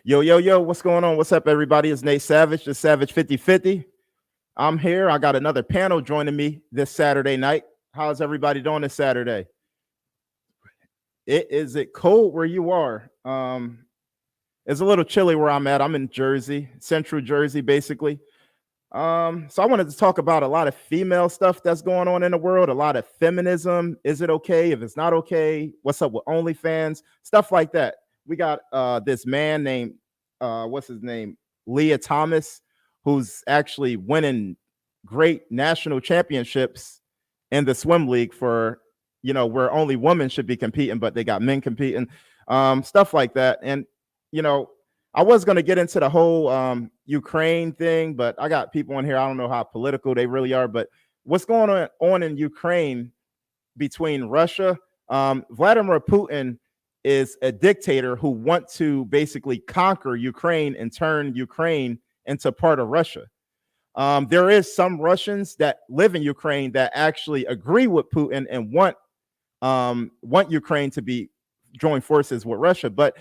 Yo, yo, yo, what's going on? What's up, everybody? It's Nate Savage, the Savage 5050. I'm here. I got another panel joining me this Saturday night. How's everybody doing this Saturday? It cold where you are? It's a little chilly where I'm at. I'm in Jersey, Central Jersey, basically. So I wanted to talk about a lot of female stuff that's going on in the world, a lot of feminism. Is it okay? If it's not okay, what's up with OnlyFans? Stuff like that. We got this man named what's his name? Leah Thomas, who's actually winning great national championships in the swim league for, where only women should be competing, but they got men competing, stuff like that. And, I was going to get into the whole Ukraine thing, but I got people in here. I don't know how political they really are, but what's going on in Ukraine between Russia? Vladimir Putin is a dictator who wants to basically conquer Ukraine and turn Ukraine into part of Russia. There is some Russians that live in Ukraine that actually agree with Putin and want Ukraine to be join forces with Russia, but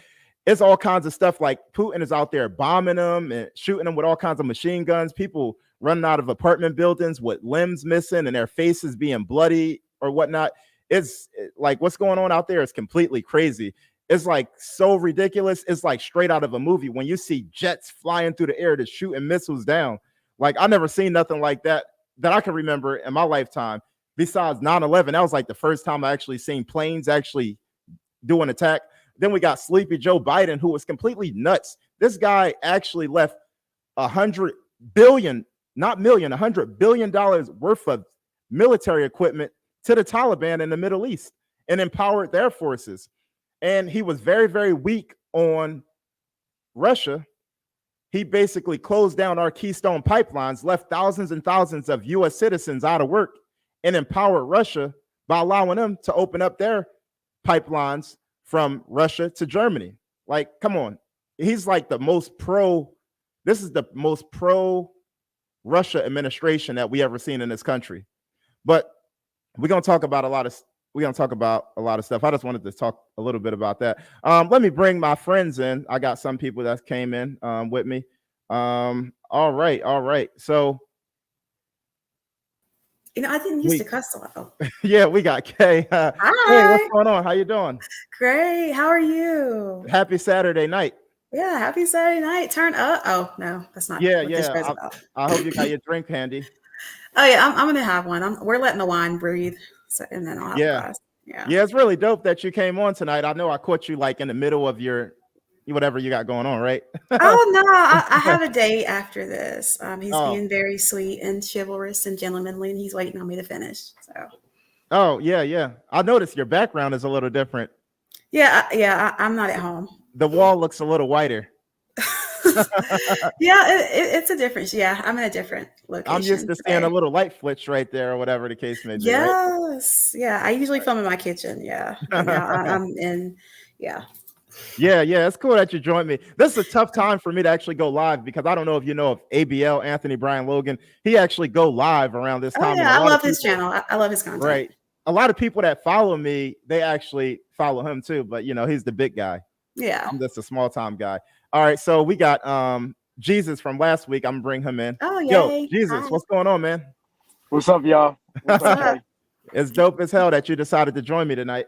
it's all kinds of stuff like Putin is out there bombing them and shooting them with all kinds of machine guns. People running out of apartment buildings with limbs missing and their faces being bloody or whatnot. It's like what's going on out there is completely crazy. It's like so ridiculous. It's like straight out of a movie when you see jets flying through the air to shooting missiles down. Like I never seen nothing like that I can remember in my lifetime. Besides 9/11, that was like the first time I actually seen planes actually do an attack. Then we got Sleepy Joe Biden, who was completely nuts. This guy actually left $100 billion, not million, $100 billion worth of military equipment to the Taliban in the Middle East and empowered their forces. And he was very, very weak on Russia. He basically closed down our Keystone pipelines, left thousands and thousands of U.S. citizens out of work, and empowered Russia by allowing them to open up their pipelines from Russia to Germany. Like, come on. He's like the most this is the most pro Russia administration that we ever seen in this country. But we're going to talk about a lot of stuff. I just wanted to talk a little bit about that. Let me bring my friends in. I got some people that came in with me. All right. So I didn't used to cuss a lot. Yeah, we got Kay. Hi. Hey, what's going on? How you doing? Great. How are you? Happy Saturday night. Yeah, happy Saturday night. Turn up. Oh, no, that's not what this show's about. I hope you got your drink handy. Oh, yeah, I'm going to have one. We're letting the wine breathe, and then I'll have a glass. Yeah, it's really dope that you came on tonight. I know I caught you like in the middle of your whatever you got going on, right? Oh, no, I have a date after this. He's being very sweet and chivalrous and gentlemanly, and he's waiting on me to finish. So. Oh, yeah. I noticed your background is a little different. Yeah, I'm not at home. The wall looks a little whiter. Yeah, it's a difference. Yeah, I'm in a different location. I'm used to seeing a little light flitch right there or whatever the case may be. Yes. Right? Yeah, I usually film in my kitchen. Yeah. I'm in. Yeah. Yeah, it's cool that you joined me. This is a tough time for me to actually go live because I don't know if you know of ABL, Anthony Brian Logan. He actually go live around this time. Oh, yeah, I love his channel. I love his content. Right. A lot of people that follow me, they actually follow him too, but he's the big guy. Yeah. I'm just a small time guy. All right, so we got Jesus from last week. I'm gonna bring him in. Oh, yay. Yo, Jesus, hi. What's going on, man? What's up, y'all? What's up? It's dope as hell that you decided to join me tonight.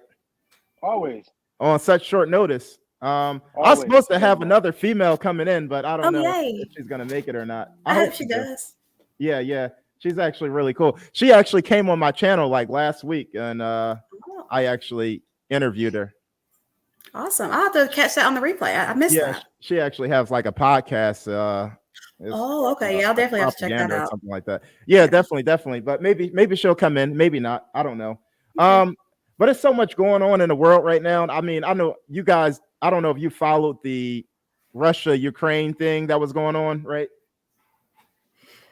Always. On such short notice. I was supposed to have another female coming in, but I don't know if she's gonna make it or not. I hope she does. Yeah. She's actually really cool. She actually came on my channel like last week, and I actually interviewed her. Awesome. I'll have to catch that on the replay. I missed that. She actually has like a podcast. Okay. Yeah, I'll definitely have to check that out. Something like that. Yeah, definitely. But maybe she'll come in. Maybe not. I don't know. But there's so much going on in the world right now. I mean, I know you guys. I don't know if you followed the Russia-Ukraine thing that was going on, right?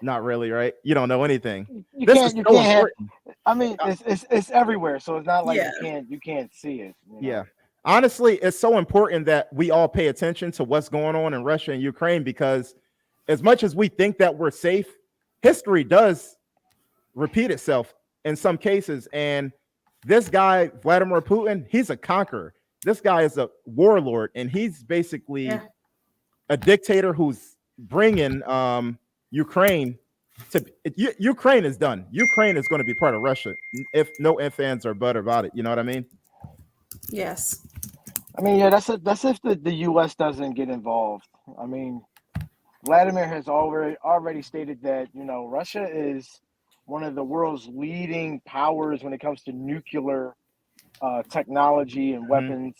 Not really, right? You don't know anything. You can't. I mean, it's everywhere, so it's not like you can't see it. Yeah. Honestly, it's so important that we all pay attention to what's going on in Russia and Ukraine, because as much as we think that we're safe, history does repeat itself in some cases. And this guy, Vladimir Putin, he's a conqueror. This guy is a warlord, and he's basically a dictator who's bringing Ukraine to Ukraine is done. Ukraine is going to be part of Russia if no ifs, ands, or buts about it. You know what I mean? Yes. I mean, yeah, that's if the U.S. doesn't get involved. I mean, Vladimir has already stated that, you know, Russia is one of the world's leading powers when it comes to nuclear technology and weapons.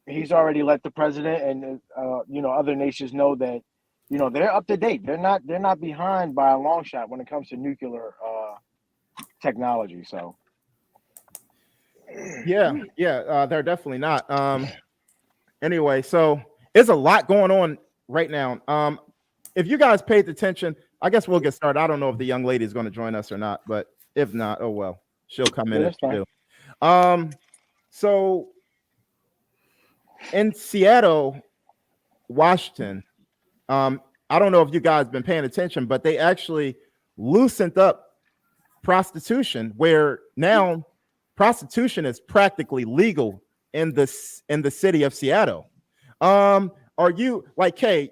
He's already let the president and you know, other nations know that, you know, they're up to date. They're not behind by a long shot when it comes to nuclear technology. So yeah, they're definitely not. Anyway, so there's a lot going on right now. If you guys paid attention, I guess we'll get started. I don't know if the young lady is going to join us or not, but if not, oh well, she'll come in if she do. So in Seattle, Washington, I don't know if you guys been paying attention, but they actually loosened up prostitution, where now prostitution is practically legal in the city of Seattle. Are you like, Kay,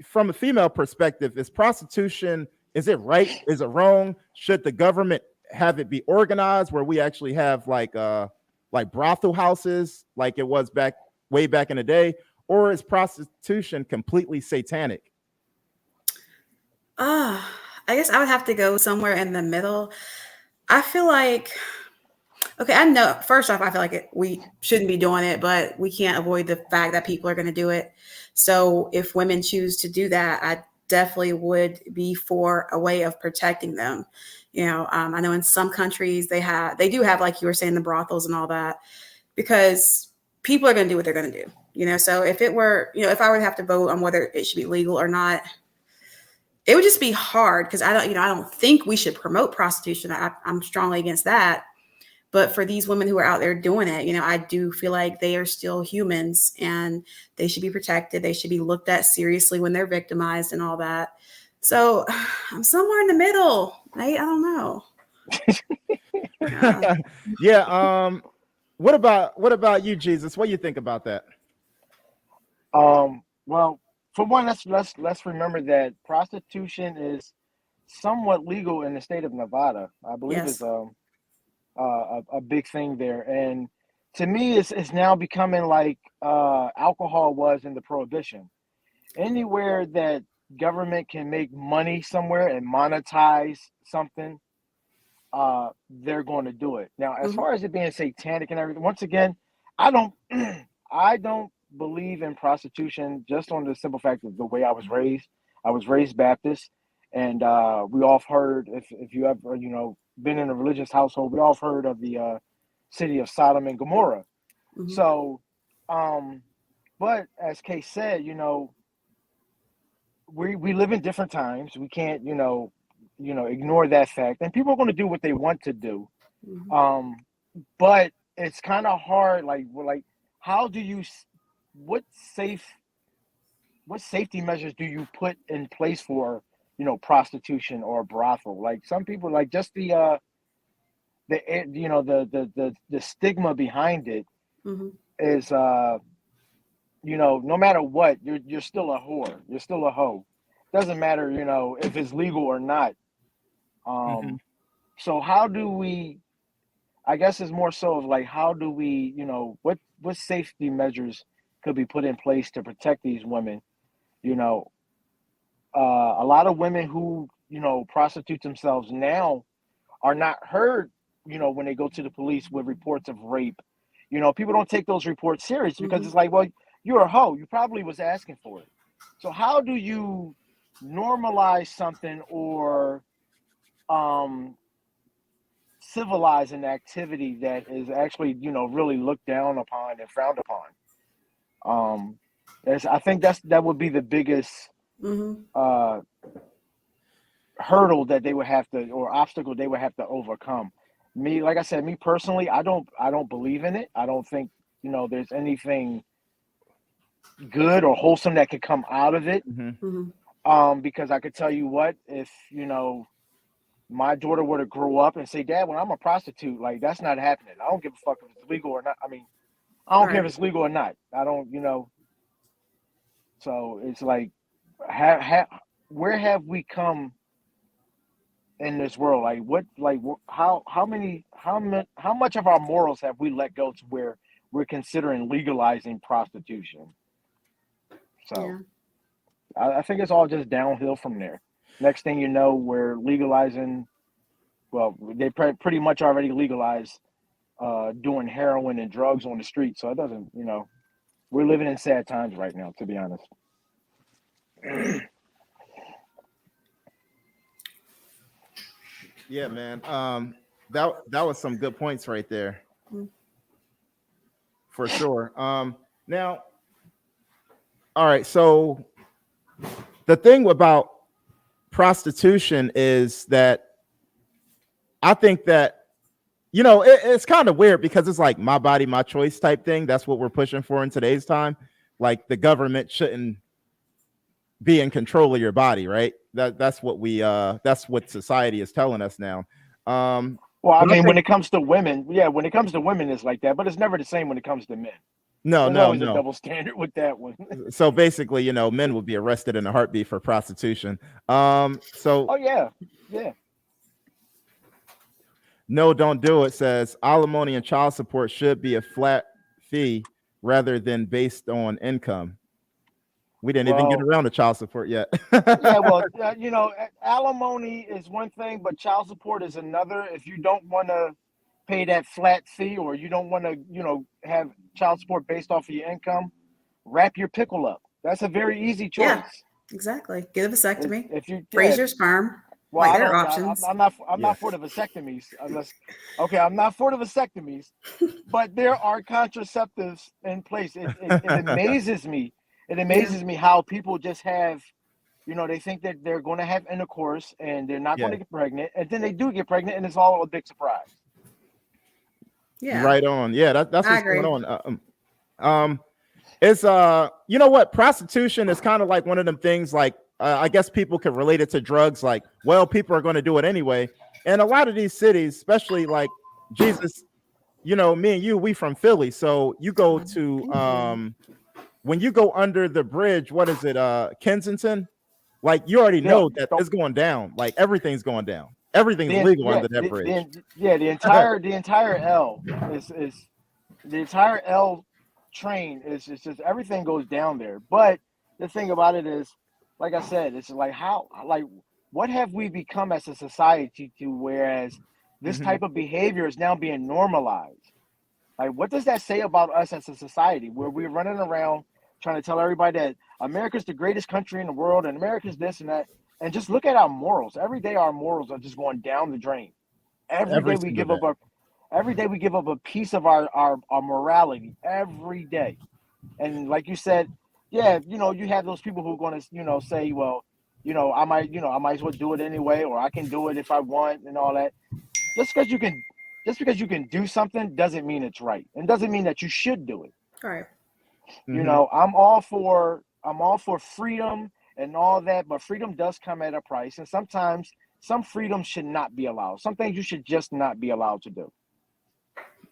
from a female perspective, is prostitution, is it right? Is it wrong? Should the government have it be organized where we actually have like brothel houses like it was way back in the day? Or is prostitution completely satanic? I guess I would have to go somewhere in the middle. I feel like, okay, I know, first off, I feel like we shouldn't be doing it, but we can't avoid the fact that people are going to do it. So if women choose to do that, I definitely would be for a way of protecting them. You know, I know in some countries they do have, like you were saying, the brothels and all that, because people are going to do what they're going to do. You know, so if it were, you know, if I would have to vote on whether it should be legal or not, it would just be hard, because I don't think we should promote prostitution. I'm strongly against that. But for these women who are out there doing it, you know, I do feel like they are still humans and they should be protected. They should be looked at seriously when they're victimized and all that. So I'm somewhere in the middle. I don't know. Yeah. What about you, Jesus? What do you think about that? Well, for one, let's remember that prostitution is somewhat legal in the state of Nevada. I believe Yes. It's a big thing there, and to me, it's now becoming like alcohol was in the Prohibition. Anywhere that government can make money somewhere and monetize something, they're going to do it. Now, as far as it being satanic and everything, once again, I don't I don't believe in prostitution, just on the simple fact of the way I was raised. I was raised Baptist, and we all heard, if you ever, you know, been in a religious household, we all heard of the city of Sodom and Gomorrah. So, but as Kay said, you know, we live in different times. We can't, you know, ignore that fact, and people are going to do what they want to do. But it's kind of hard. Like, how do you, what safety measures do you put in place for, you know, prostitution or brothel? Like, some people, like, just the you know, the stigma behind it is, you know, no matter what, you're still a whore, you're still a hoe. Doesn't matter, you know, if it's legal or not. So how do we, I guess it's more so of like, how do we, you know, what safety measures could be put in place to protect these women? You know, a lot of women who, you know, prostitute themselves now are not heard, you know, when they go to the police with reports of rape. You know, people don't take those reports serious because it's like, well, you're a hoe. You probably was asking for it. So how do you normalize something or civilize an activity that is actually, you know, really looked down upon and frowned upon? I think that would be the biggest hurdle that they would have to, or obstacle they would have to overcome. Me, like I said, me personally, I don't believe in it. I don't think, you know, there's anything good or wholesome that could come out of it. Because I could tell you what, if, you know, my daughter were to grow up and say, Dad, when I'm a prostitute, like, that's not happening. I don't give a fuck if it's legal or not. I mean, I don't care if it's legal or not. I don't, you know, So it's like, where have we come in this world? Like how much of our morals have we let go to where we're considering legalizing prostitution? So Yeah. I think it's all just downhill from there. Next thing you know, we're legalizing. Well, they pretty much already legalized doing heroin and drugs on the street. So it doesn't, we're living in sad times right now, to be honest. Yeah, man. That was some good points right there, for sure. Now, all right. So the thing about prostitution is that I think that it's kind of weird because it's like my body, my choice type thing. That's what we're pushing for in today's time. Like the government shouldn't be in control of your body, right? That's what society is telling us now. Well, I mean, when it comes to women, it's like that, but it's never the same when it comes to men. There's always a double standard with that one. So basically, men would be arrested in a heartbeat for prostitution. Oh yeah. No, don't do it says alimony and child support should be a flat fee rather than based on income. We didn't even get around to child support yet. Yeah, well, alimony is one thing, but child support is another. If you don't want to pay that flat fee, or you don't want to, have child support based off of your income, wrap your pickle up. That's a very easy choice. Yeah, exactly. Get a vasectomy. If you freeze your sperm. Well, like there are options. I'm not for the vasectomies. I'm not for the vasectomies, but there are contraceptives in place. It amazes me. It amazes me how people just have, they think that they're going to have intercourse and they're not going to get pregnant, and then they do get pregnant, and it's all a big surprise. Yeah. Right on. Yeah, that's what's going on. It's you know what? Prostitution is kind of like one of them things. Like I guess people could relate it to drugs. Like, well, people are going to do it anyway. And a lot of these cities, especially like Jesus, me and you, we from Philly. So you go to when you go under the bridge, what is it? Kensington. Like you already know that it's going down. Like everything's going down. Everything's legal under that bridge. The entire L is the entire L train is just everything goes down there. But the thing about it is, like I said, it's like what have we become as a society to whereas this type of behavior is now being normalized? Like, what does that say about us as a society where we're running around trying to tell everybody that America's the greatest country in the world and America's this and that? And just look at our morals. Every day our morals are just going down the drain. Every day we give up a piece of our morality every day. And like you said, yeah, you have those people who are going to, say, well, I might as well do it anyway, or I can do it if I want and all that. Just because you can do something doesn't mean it's right, and doesn't mean that you should do it. All right. I'm all for freedom and all that, but freedom does come at a price, and sometimes some freedom should not be allowed. Some things you should just not be allowed to do.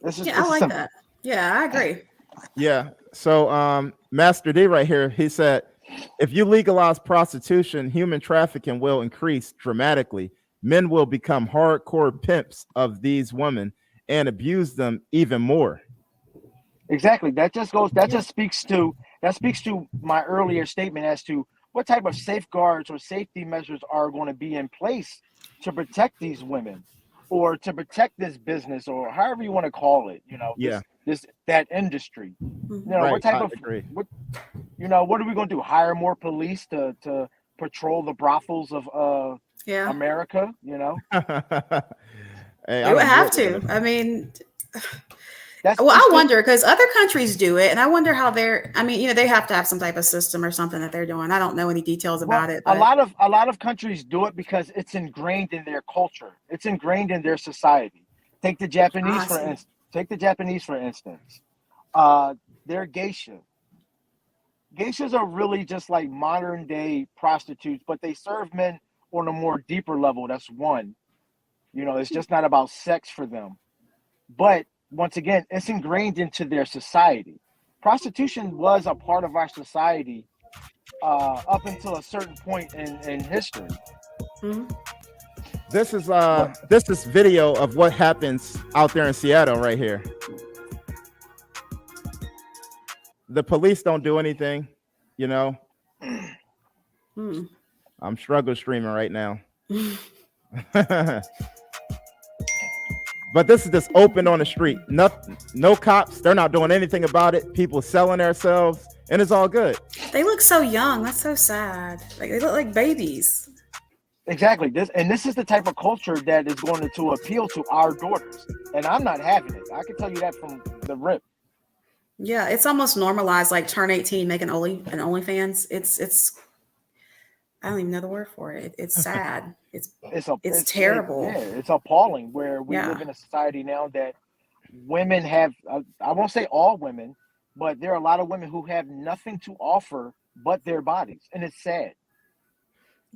I like that. Yeah, I agree. Yeah. So Master D right here, he said, if you legalize prostitution, human trafficking will increase dramatically. Men will become hardcore pimps of these women and abuse them even more. Exactly. That just speaks to my earlier statement as to what type of safeguards or safety measures are going to be in place to protect these women or to protect this business or however you want to call it, that industry. Right, what type of what are we going to do? Hire more police to patrol the brothels of America, Hey, they would have to. I mean, I wonder because other countries do it, and I wonder how they're. I mean, they have to have some type of system or something that they're doing. I don't know any details about it. But a lot of countries do it because it's ingrained in their culture. It's ingrained in their society. Take the Japanese for instance. They're geisha. Geishas are really just like modern day prostitutes, but they serve men on a more deeper level. That's one. It's just not about sex for them. But once again, it's ingrained into their society. Prostitution was a part of our society up until a certain point in history. Mhm. This is video of what happens out there in Seattle right here. The police don't do anything, you know. Hmm. I'm struggle streaming right now. But this is just open on the street. No cops. They're not doing anything about it. People selling themselves, and it's all good. They look so young. That's so sad. Like they look like babies. Exactly. This is the type of culture that is going to appeal to our daughters, and I'm not having it. I can tell you that from the rip. Yeah, it's almost normalized. Like turn 18, make an OnlyFans. It's I don't even know the word for it. It's sad. It's terrible. It's appalling where we live in a society now that women have. I won't say all women, but there are a lot of women who have nothing to offer but their bodies, and it's sad.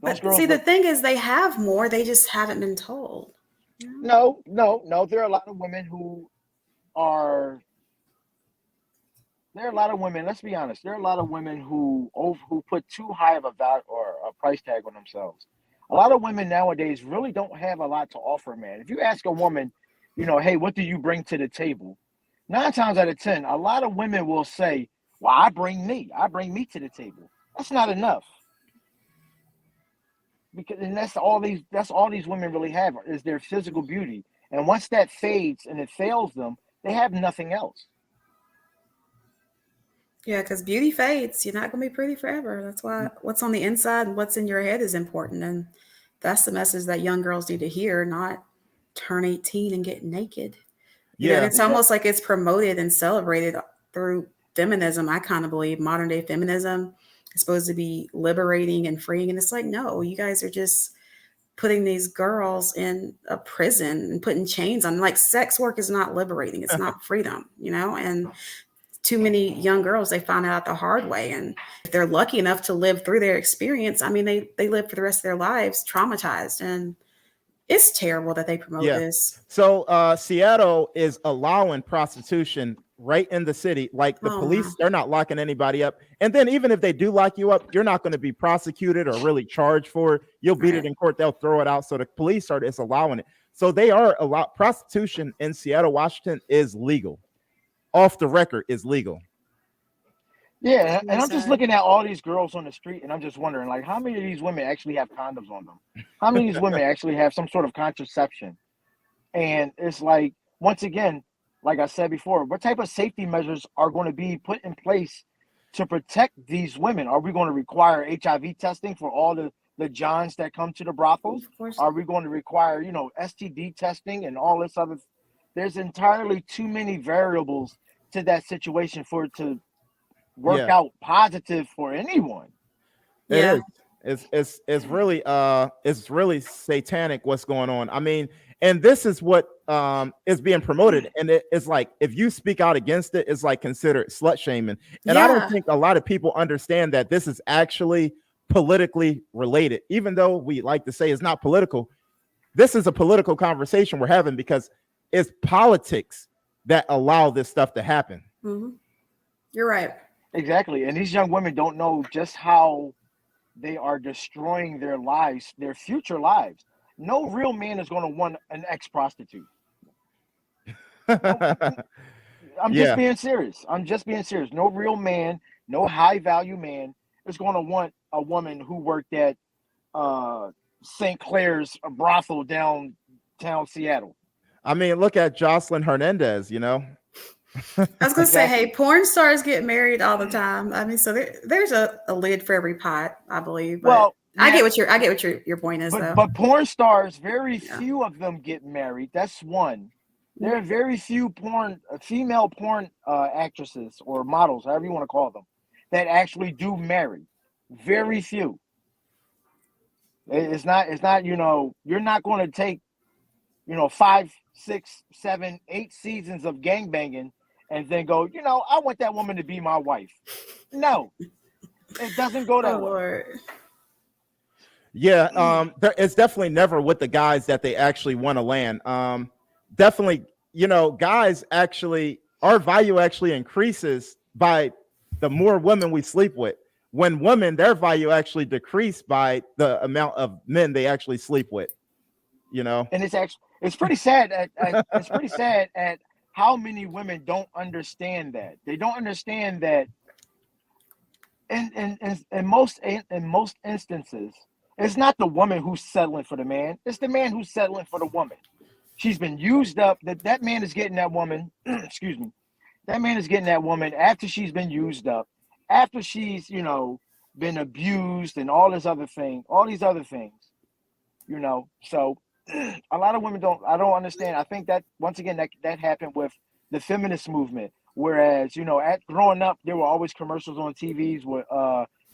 But see, the thing is, they have more. They just haven't been told. No. There are a lot of women who are. There are a lot of women. Let's be honest. There are a lot of women who put too high of a value or a price tag on themselves. A lot of women nowadays really don't have a lot to offer, man. If you ask a woman, hey, what do you bring to the table? 9 times out of 10, a lot of women will say, well, I bring me to the table. That's not enough. Because that's all these women really have is their physical beauty. And once that fades and it fails them, they have nothing else. Yeah, because beauty fades. You're not going to be pretty forever. That's why what's on the inside and what's in your head is important. And that's the message that young girls need to hear, not turn 18 and get naked. It's almost like it's promoted and celebrated through feminism. I kind of believe modern day feminism is supposed to be liberating and freeing. And it's like, no, you guys are just putting these girls in a prison and putting chains on. Like sex work is not liberating. It's not freedom, and too many young girls, they find out the hard way. And if they're lucky enough to live through their experience, I mean, they live for the rest of their lives traumatized. And it's terrible that they promote this. So Seattle is allowing prostitution right in the city. Like the police, they're not locking anybody up. And then even if they do lock you up, you're not going to be prosecuted or really charged for it. You'll beat it in court. They'll throw it out. So the police are just allowing it. So they are prostitution in Seattle, Washington is legal. Off the record is legal. Yeah, and I'm just looking at all these girls on the street, and I'm just wondering, like, how many of these women actually have condoms on them? How many of these women actually have some sort of contraception? And it's like, once again, like I said before, what type of safety measures are going to be put in place to protect these women? Are we going to require HIV testing for all the Johns that come to the brothels? Of course. Are we going to require, STD testing and all this other? There's entirely too many variables to that situation for it to work out positive for anyone. It is. It's really satanic what's going on. I mean, and this is what is being promoted, and it's like if you speak out against it, it's like considered slut shaming. And I don't think a lot of people understand that this is actually politically related, even though we like to say it's not political. This is a political conversation we're having because it's politics that allow this stuff to happen. Mm-hmm. You're right. Exactly. And these young women don't know just how they are destroying their lives, their future lives. No real man is going to want an ex-prostitute. I'm just being serious. No real man, no high-value man is going to want a woman who worked at St. Clair's brothel downtown Seattle. I mean, look at Jocelyn Hernandez, I was going to say, hey, porn stars get married all the time. I mean, so there's a lid for every pot, I believe. But well, I get what your point is, though. But porn stars, very few of them get married. That's one. There are very few female porn actresses or models, however you want to call them, that actually do marry. Very few. It's not. You're not going to take, 5, 6, 7, 8 seasons of gangbanging and then go, I want that woman to be my wife. No, it doesn't go that way. Lord. Yeah, it's definitely never with the guys that they actually want to land. Definitely, guys actually, our value actually increases by the more women we sleep with. when women, their value actually decreased by the amount of men they actually sleep with, you know? And it's pretty sad it's pretty sad at how many women don't understand that. They don't understand that in most instances, it's not the woman who's settling for the man, it's the man who's settling for the woman. She's been used up. That man is getting that woman, excuse me. That man is getting that woman after she's been used up, after she's, you know, been abused and all these other things, you know. So a lot of women I don't understand. I think that once again that happened with the feminist movement. Whereas, you know, growing up, there were always commercials on TVs with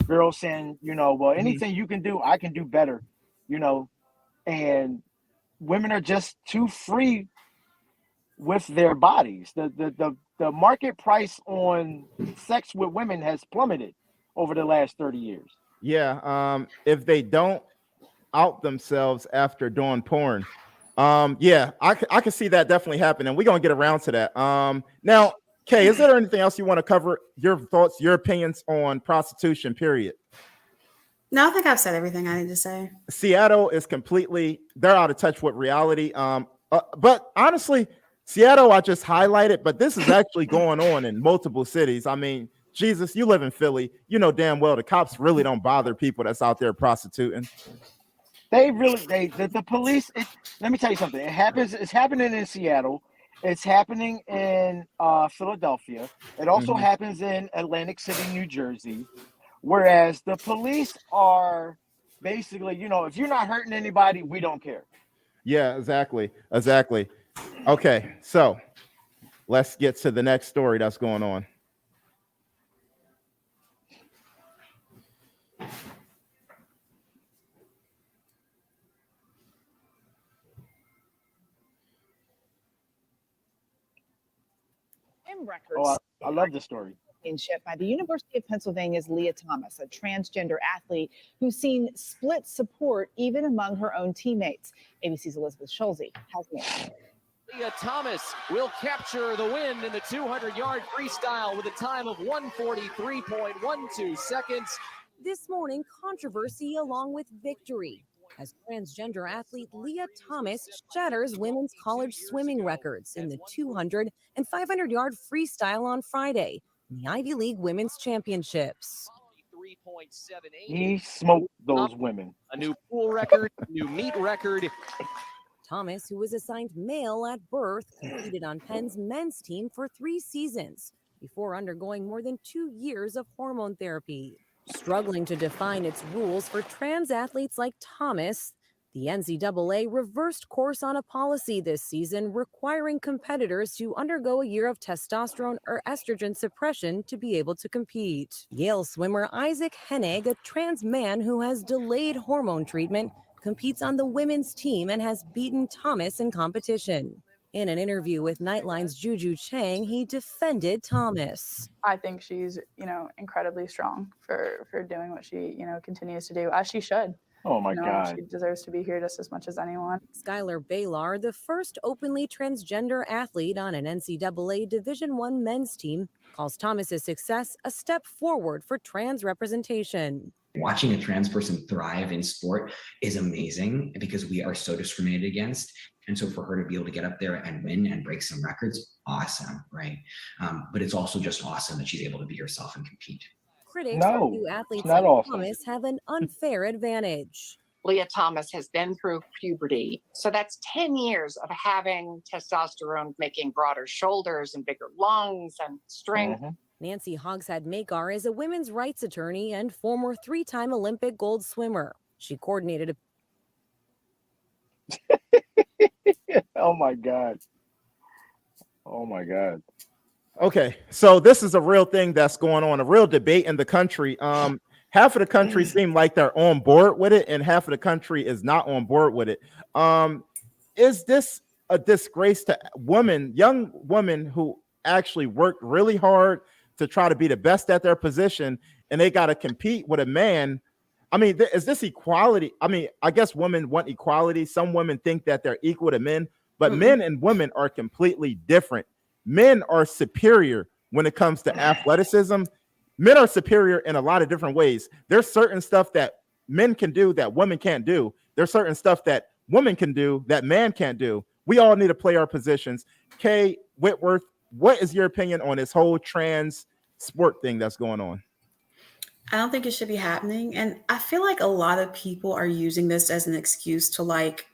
girls saying, you know, well, anything you can do, I can do better, you know. And women are just too free with their bodies. The market price on sex with women has plummeted over the last 30 years. Yeah. If they don't out themselves after doing porn, yeah, I can see that definitely happening. We're gonna get around to that. Now, Kay, is there anything else you want to cover? Your thoughts, your opinions on prostitution, period? No, I think I've said everything I need to say. Seattle is they're out of touch with reality. But honestly, Seattle, I just highlighted, but this is actually going on in multiple cities. I mean, Jesus, you live in Philly. You know damn well the cops really don't bother people that's out there prostituting. The police, let me tell you something. It's happening in Seattle. It's happening in Philadelphia. It also happens in Atlantic City, New Jersey. Whereas the police are basically, you know, if you're not hurting anybody, we don't care. Yeah, exactly. Okay, so let's get to the next story that's going on. Records. Oh, I love this story. By the University of Pennsylvania's Leah Thomas, a transgender athlete who's seen split support even among her own teammates. ABC's Elizabeth Schulze has more. Leah Thomas will capture the win in the 200-yard freestyle with a time of 1:43.12 seconds. This morning, controversy along with victory, as transgender athlete Leah Thomas shatters women's college swimming records in the 200 and 500-yard freestyle on Friday in the Ivy League Women's Championships. He smoked those women. A new pool record, new meet record. Thomas, who was assigned male at birth, competed on Penn's men's team for 3 seasons before undergoing more than 2 years of hormone therapy. Struggling to define its rules for trans athletes like Thomas, the NCAA reversed course on a policy this season requiring competitors to undergo a year of testosterone or estrogen suppression to be able to compete. Yale swimmer Isaac Hennig, a trans man who has delayed hormone treatment, competes on the women's team and has beaten Thomas in competition. In an interview with Nightline's Juju Chang, he defended Thomas. I think she's, you know, incredibly strong for doing what she, you know, continues to do, as she should. Oh my God. She deserves to be here just as much as anyone. Skylar Baylor, the first openly transgender athlete on an NCAA Division I men's team, calls Thomas's success a step forward for trans representation. Watching a trans person thrive in sport is amazing because we are so discriminated against. And so for her to be able to get up there and win and break some records, awesome, right? But it's also just awesome that she's able to be herself and compete. Critics argue athletes like Thomas have an unfair advantage. Leah Thomas has been through puberty. So that's 10 years of having testosterone, making broader shoulders and bigger lungs and strength. Nancy Hogshead-Makar is a women's rights attorney and former 3-time Olympic gold swimmer. She coordinated Oh my God. Oh my God. Okay, so this is a real thing that's going on, a real debate in the country. Half of the country seem like they're on board with it, and half of the country is not on board with it. Is this a disgrace to young women who actually worked really hard to try to be the best at their position, and they got to compete with a man? I mean, is this equality? I mean, I guess women want equality. Some women think that they're equal to men, but men and women are completely different. Men are superior when it comes to athleticism. men are superior in a lot of different ways. There's certain stuff that men can do that women can't do. There's certain stuff that women can do that man can't do. We all need to play our positions. Kay Whitworth, what is your opinion on this whole trans sport thing that's going on? I don't think it should be happening. And I feel like a lot of people are using this as an excuse to like,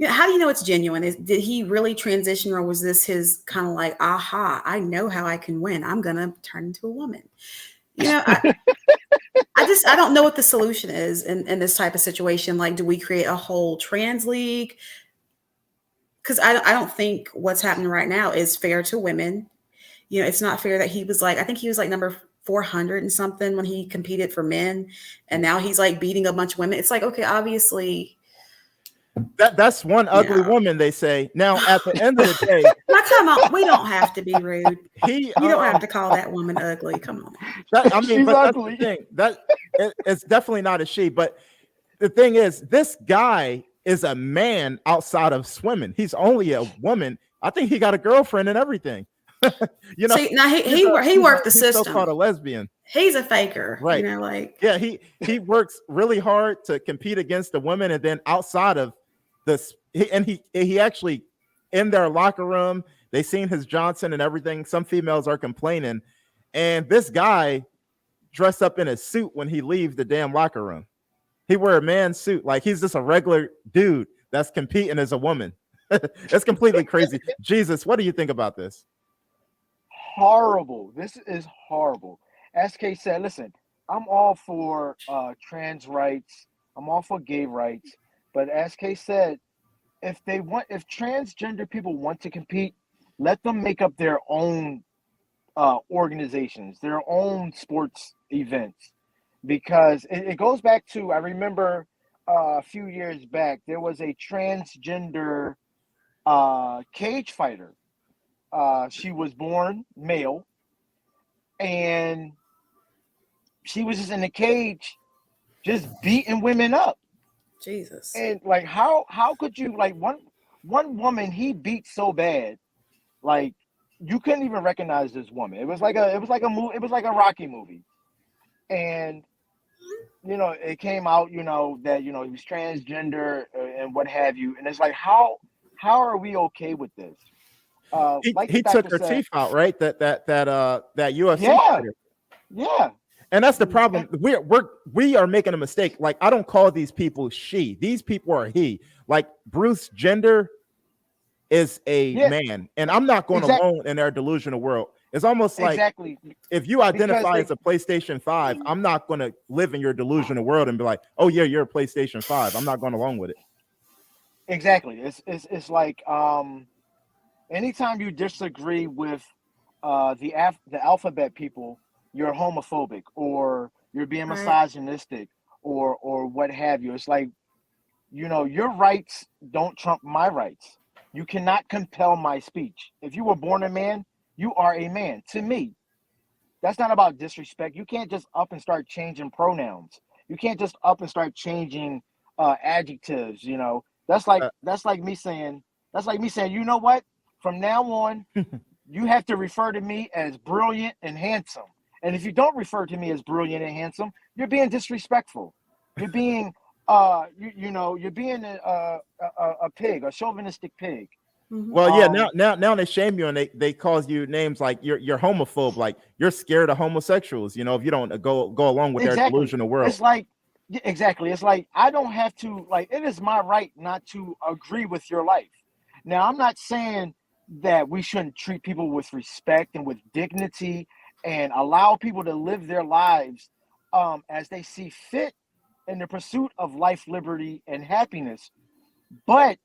how do you know it's genuine? Did he really transition, or was this his kind of like, aha, I know how I can win. I'm going to turn into a woman. I don't know what the solution is in this type of situation. Like, do we create a whole trans league? Because I don't think what's happening right now is fair to women. It's not fair that he was like, I think he was like number 400 and something when he competed for men. And now he's like beating a bunch of women. It's like, okay, obviously. That's one ugly woman, they say. Now, at the end of the day, now come on, we don't have to be rude. You don't have to call that woman ugly. Come on. But that's the thing. It's definitely not a she. But the thing is, this guy is a man outside of swimming. He's only a woman. I think he got a girlfriend and everything. See, now he worked the system. He's so-called a lesbian. He's a faker, right? Yeah, he works really hard to compete against the women, and then outside of this, he actually in their locker room, they seen his Johnson and everything. Some females are complaining, and this guy dressed up in a suit when he leaves the damn locker room. He wear a man's suit, like he's just a regular dude that's competing as a woman. It's completely crazy. Jesus, what do you think about this? Horrible. This is horrible. As Kay said, listen, I'm all for trans rights. I'm all for gay rights. But as Kay said, if transgender people want to compete, let them make up their own organizations, their own sports events. Because it goes back to, I remember a few years back, there was a transgender cage fighter. She was born male, and she was just in the cage, just beating women up. Jesus. And like, how could you, like, one woman he beat so bad, like you couldn't even recognize this woman. It was like a Rocky movie, and it came out, that he was transgender and what have you, and it's like, how are we okay with this? He took her teeth out, right? That UFC fighter. Yeah. And that's the problem. We are making a mistake. Like, I don't call these people she. These people are he. Like, Bruce Jenner is a man, and I'm not going alone in their delusional world. It's almost like if you identify as a PlayStation 5, I'm not going to live in your delusional world and be like, oh yeah, you're a PlayStation 5. I'm not going along with it. Exactly. It's like anytime you disagree with the alphabet people, you're homophobic or you're being misogynistic or what have you. It's like, your rights don't trump my rights. You cannot compel my speech. If you were born a man, you are a man. To me, that's not about disrespect. You can't just up and start changing pronouns. You can't just up and start changing adjectives. That's like me saying, you know what? From now on, you have to refer to me as brilliant and handsome. And if you don't refer to me as brilliant and handsome, you're being disrespectful. You're being, you're being a pig, a chauvinistic pig. Well, yeah. Now they shame you and they call you names like you're homophobe, like you're scared of homosexuals. If you don't go along with their delusional world. It's like exactly. It's like I don't have to. Like, it is my right not to agree with your life. Now, I'm not saying that we shouldn't treat people with respect and with dignity and allow people to live their lives as they see fit in the pursuit of life, liberty, and happiness. But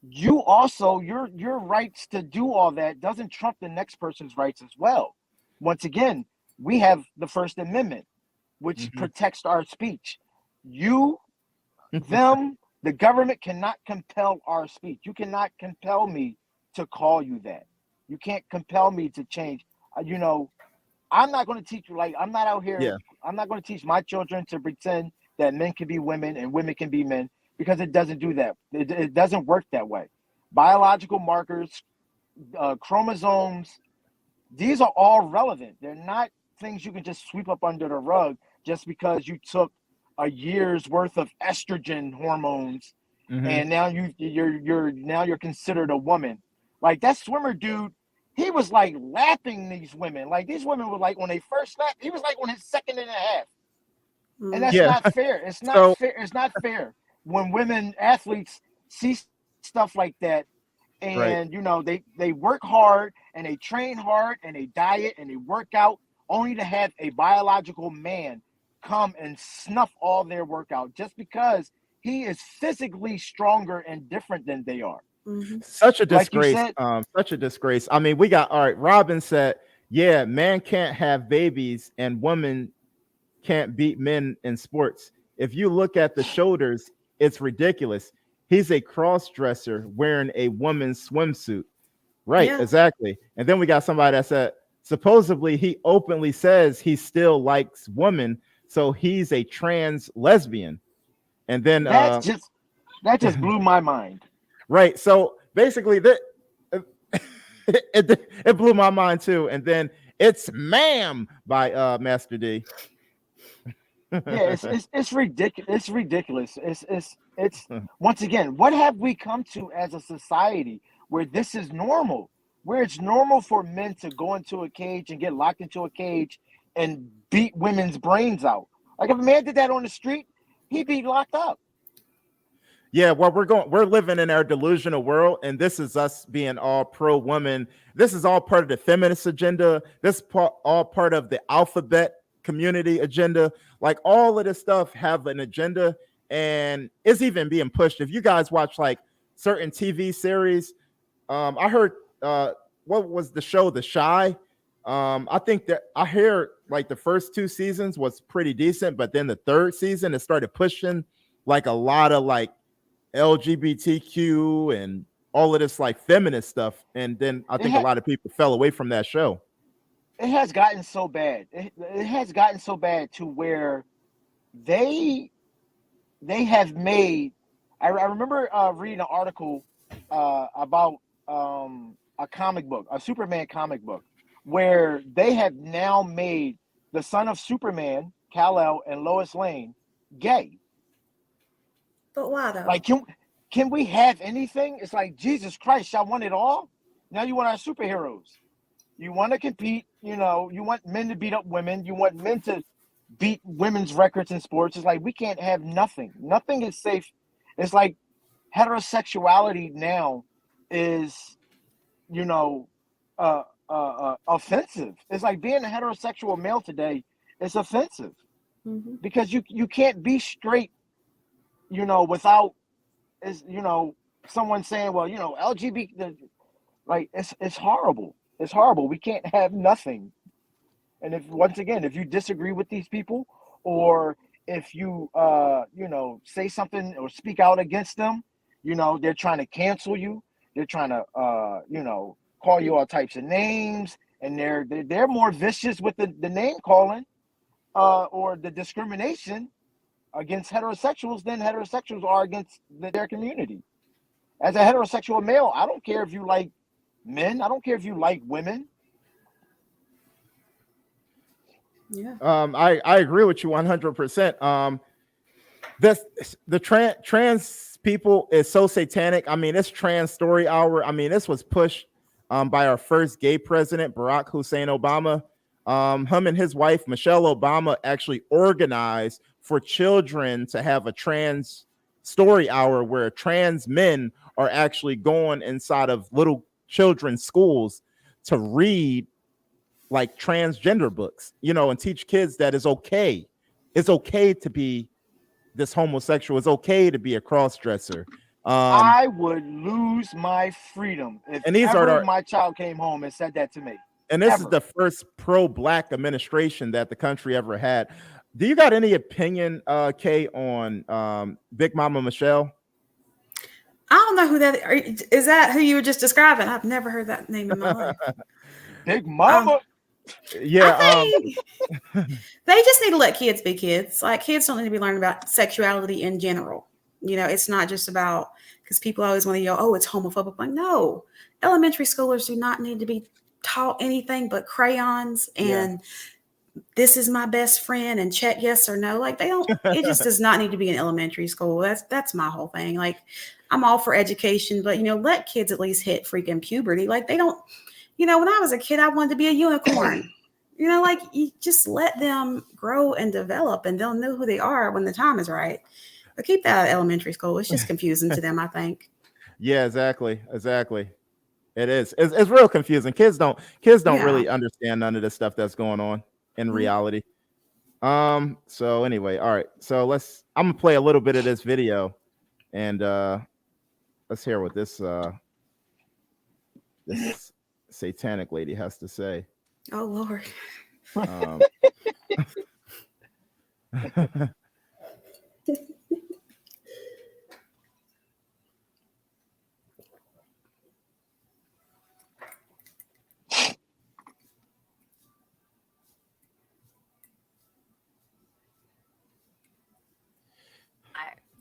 you also, your rights to do all that doesn't trump the next person's rights as well. Once again, we have the First Amendment, which protects our speech. You, them, the government cannot compel our speech. You cannot compel me to call you that. You can't compel me to change. I'm not going to teach you, like, I'm not out here. Yeah. I'm not going to teach my children to pretend that men can be women and women can be men, because it doesn't do that. It doesn't work that way. Biological markers, chromosomes, these are all relevant. They're not things you can just sweep up under the rug just because you took a year's worth of estrogen hormones and now you're considered a woman. Like that swimmer dude, he was like lapping these women. Like these women were like when they first lapped, he was like on his second and a half. And that's not fair. It's not fair. It's not fair when women athletes see stuff like that. And you know, they work hard and they train hard and they diet and they work out only to have a biological man come and snuff all their workout just because he is physically stronger and different than they are. Such a disgrace. Like you said, such a disgrace. I mean, we got all right. Robin said, yeah, man can't have babies and women can't beat men in sports. If you look at the shoulders, it's ridiculous. He's a cross-dresser wearing a woman's swimsuit. Right, exactly. And then we got somebody that said, supposedly he openly says he still likes women, so he's a trans lesbian. And then that just blew my mind. Right. So basically it blew my mind too. And then it's Ma'am by Master D. Yeah, it's ridiculous. It's ridiculous. It's once again, what have we come to as a society where this is normal? Where it's normal for men to go into a cage and get locked into a cage and beat women's brains out. Like if a man did that on the street, he'd be locked up. Yeah, well, we're living in our delusional world, and this is us being all pro-woman. This is all part of the feminist agenda. This all part of the alphabet community agenda. Like all of this stuff have an agenda, and it's even being pushed. If you guys watch like certain TV series, I heard what was the show, The Chi? I think that I hear like the first 2 seasons was pretty decent, but then the 3rd season it started pushing like a lot of like LGBTQ and all of this like feminist stuff, and then I think a lot of people fell away from that show. It has gotten so bad. It has gotten so bad to where they have made. I remember reading an article about a comic book, a Superman comic book, where they have now made the son of Superman, Kal-El, and Lois Lane gay. But why though? Like, can we have anything? It's like, Jesus Christ, y'all want it all? Now you want our superheroes. You want to compete, you know, you want men to beat up women. You want men to beat women's records in sports. It's like, we can't have nothing. Nothing is safe. It's like heterosexuality now is, you know, offensive. It's like being a heterosexual male today is offensive because you can't be straight, you know, without, you know, someone saying, well, you know, LGBT, like it's horrible. It's horrible. We can't have nothing. And if once again, if you disagree with these people, or if you you know, say something or speak out against them, you know, they're trying to cancel you. They're trying to you know, call you all types of names, and they're more vicious with the name calling or the discrimination against heterosexuals than heterosexuals are against their community. As a heterosexual male, I don't care if you like men. I don't care if you like women. Yeah. I agree with you 100%. The trans people is so satanic. I mean, it's Trans Story Hour. I mean, this was pushed by our first gay president, Barack Hussein Obama. Him and his wife, Michelle Obama, actually organized for children to have a trans story hour where trans men are actually going inside of little children's schools to read like transgender books, you know, and teach kids that it's okay. It's okay to be this homosexual. It's okay to be a cross-dresser. I would lose my freedom if my child came home and said that to me. And this is the first pro-black administration that the country ever had. Do you got any opinion, Kay, on Big Mama Michelle? I don't know who that is. That who you were just describing? I've never heard that name in my life. Big Mama. Yeah. They just need to let kids be kids. Like, kids don't need to be learning about sexuality in general. You know, it's not just about, because people always want to yell, oh, it's homophobic. Like, no, elementary schoolers do not need to be taught anything but crayons and this is my best friend and check yes or no. Like, they don't, it just does not need to be in elementary school. That's my whole thing. Like, I'm all for education, but let kids at least hit freaking puberty. Like, they don't, when I was a kid, I wanted to be a unicorn. Like, you just let them grow and develop, and they'll know who they are when the time is right. But keep that out of elementary school. It's just confusing to them, I think. Yeah, exactly. It is. It's real confusing. Kids don't really understand none of the stuff that's going on in reality. So anyway, all right. So I'm gonna play a little bit of this video, and let's hear what this satanic lady has to say. Oh Lord.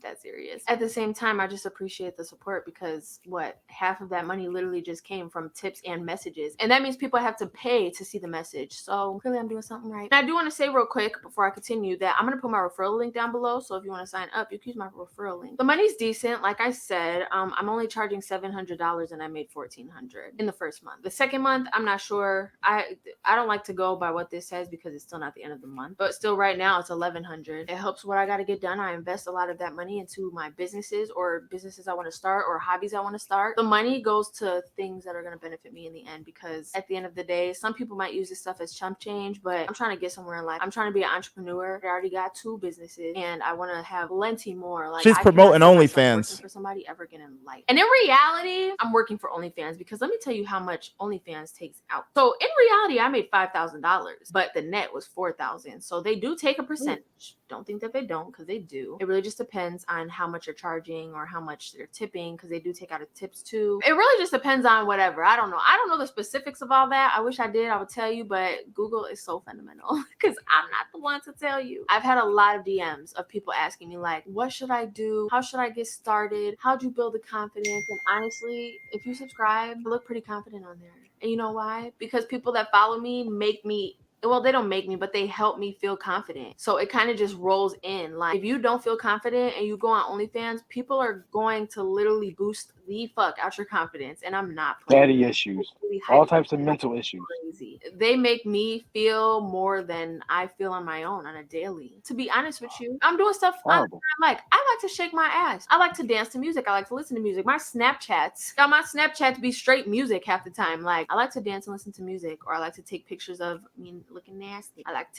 That serious. At the same time, I just appreciate the support, because half of that money literally just came from tips and messages, and that means people have to pay to see the message. So clearly I'm doing something right. And I do want to say real quick before I continue that I'm going to put my referral link down below, so if you want to sign up, you can use my referral link. The money's decent. Like I said, I'm only charging $700 and I made $1,400 in the first month. The second month, I'm not sure. I don't like to go by what this says because it's still not the end of the month, but still right now it's $1,100. It helps what I got to get done. I invest a lot of that money into my businesses I want to start, or hobbies I want to start. The money goes to things that are going to benefit me in the end, because at the end of the day, some people might use this stuff as chump change, but I'm trying to get somewhere in life. I'm trying to be an entrepreneur. I already got 2 businesses and I want to have plenty more. Like, she's I promoting cannot see myself OnlyFans working for somebody ever again in life. And in reality, I'm working for OnlyFans, because let me tell you how much OnlyFans takes out. So in reality, I made $5,000, but the net was $4,000. So they do take a percentage. Don't think that they don't, because they do. It really just depends on how much you're charging or how much they're tipping, because they do take out tips too. It really just depends on whatever. I don't know the specifics of all that. I wish I did. I would tell you, but Google is so fundamental, because I'm not the one to tell you. I've had a lot of DMs of people asking me, like, what should I do? How should I get started? How'd you build the confidence? And honestly, if you subscribe, I look pretty confident on there. And you know why? Because people that follow me make me, well, they don't make me, but they help me feel confident. So it kind of just rolls in. Like, if you don't feel confident and you go on OnlyFans, people are going to literally boost the fuck out your confidence. And I'm not playing. Daddy issues, all types of mental issues. Crazy. They make me feel more than I feel on my own on a daily. To be honest with you, I'm doing stuff I like to shake my ass. I like to dance to music. I like to listen to music. My Snapchats be straight music half the time. Like, I like to dance and listen to music, or I like to take pictures of me looking nasty. I like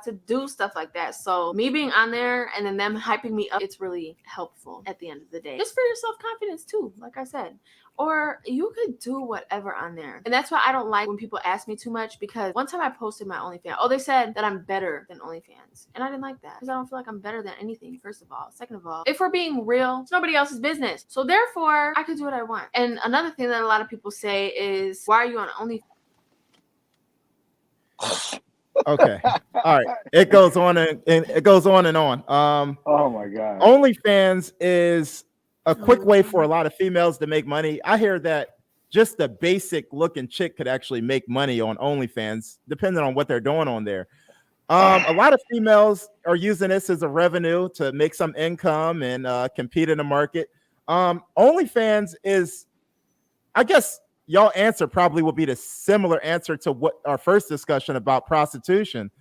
to do stuff like that. So me being on there and then them hyping me up, it's really helpful at the end of the day. Just for your self-confidence too, like I said. Or you could do whatever on there. And that's why I don't like when people ask me too much, because one time I posted my OnlyFans. They said that I'm better than OnlyFans. And I didn't like that, because I don't feel like I'm better than anything, first of all. Second of all, if we're being real, it's nobody else's business. So therefore, I could do what I want. And another thing that a lot of people say is, why are you on OnlyFans? Okay. All right. It goes on and on. Oh my God. OnlyFans is a quick way for a lot of females to make money. I hear that just a basic looking chick could actually make money on OnlyFans, depending on what they're doing on there. A lot of females are using this as a revenue to make some income and compete in the market. OnlyFans is, I guess y'all answer probably will be the similar answer to what our first discussion about prostitution.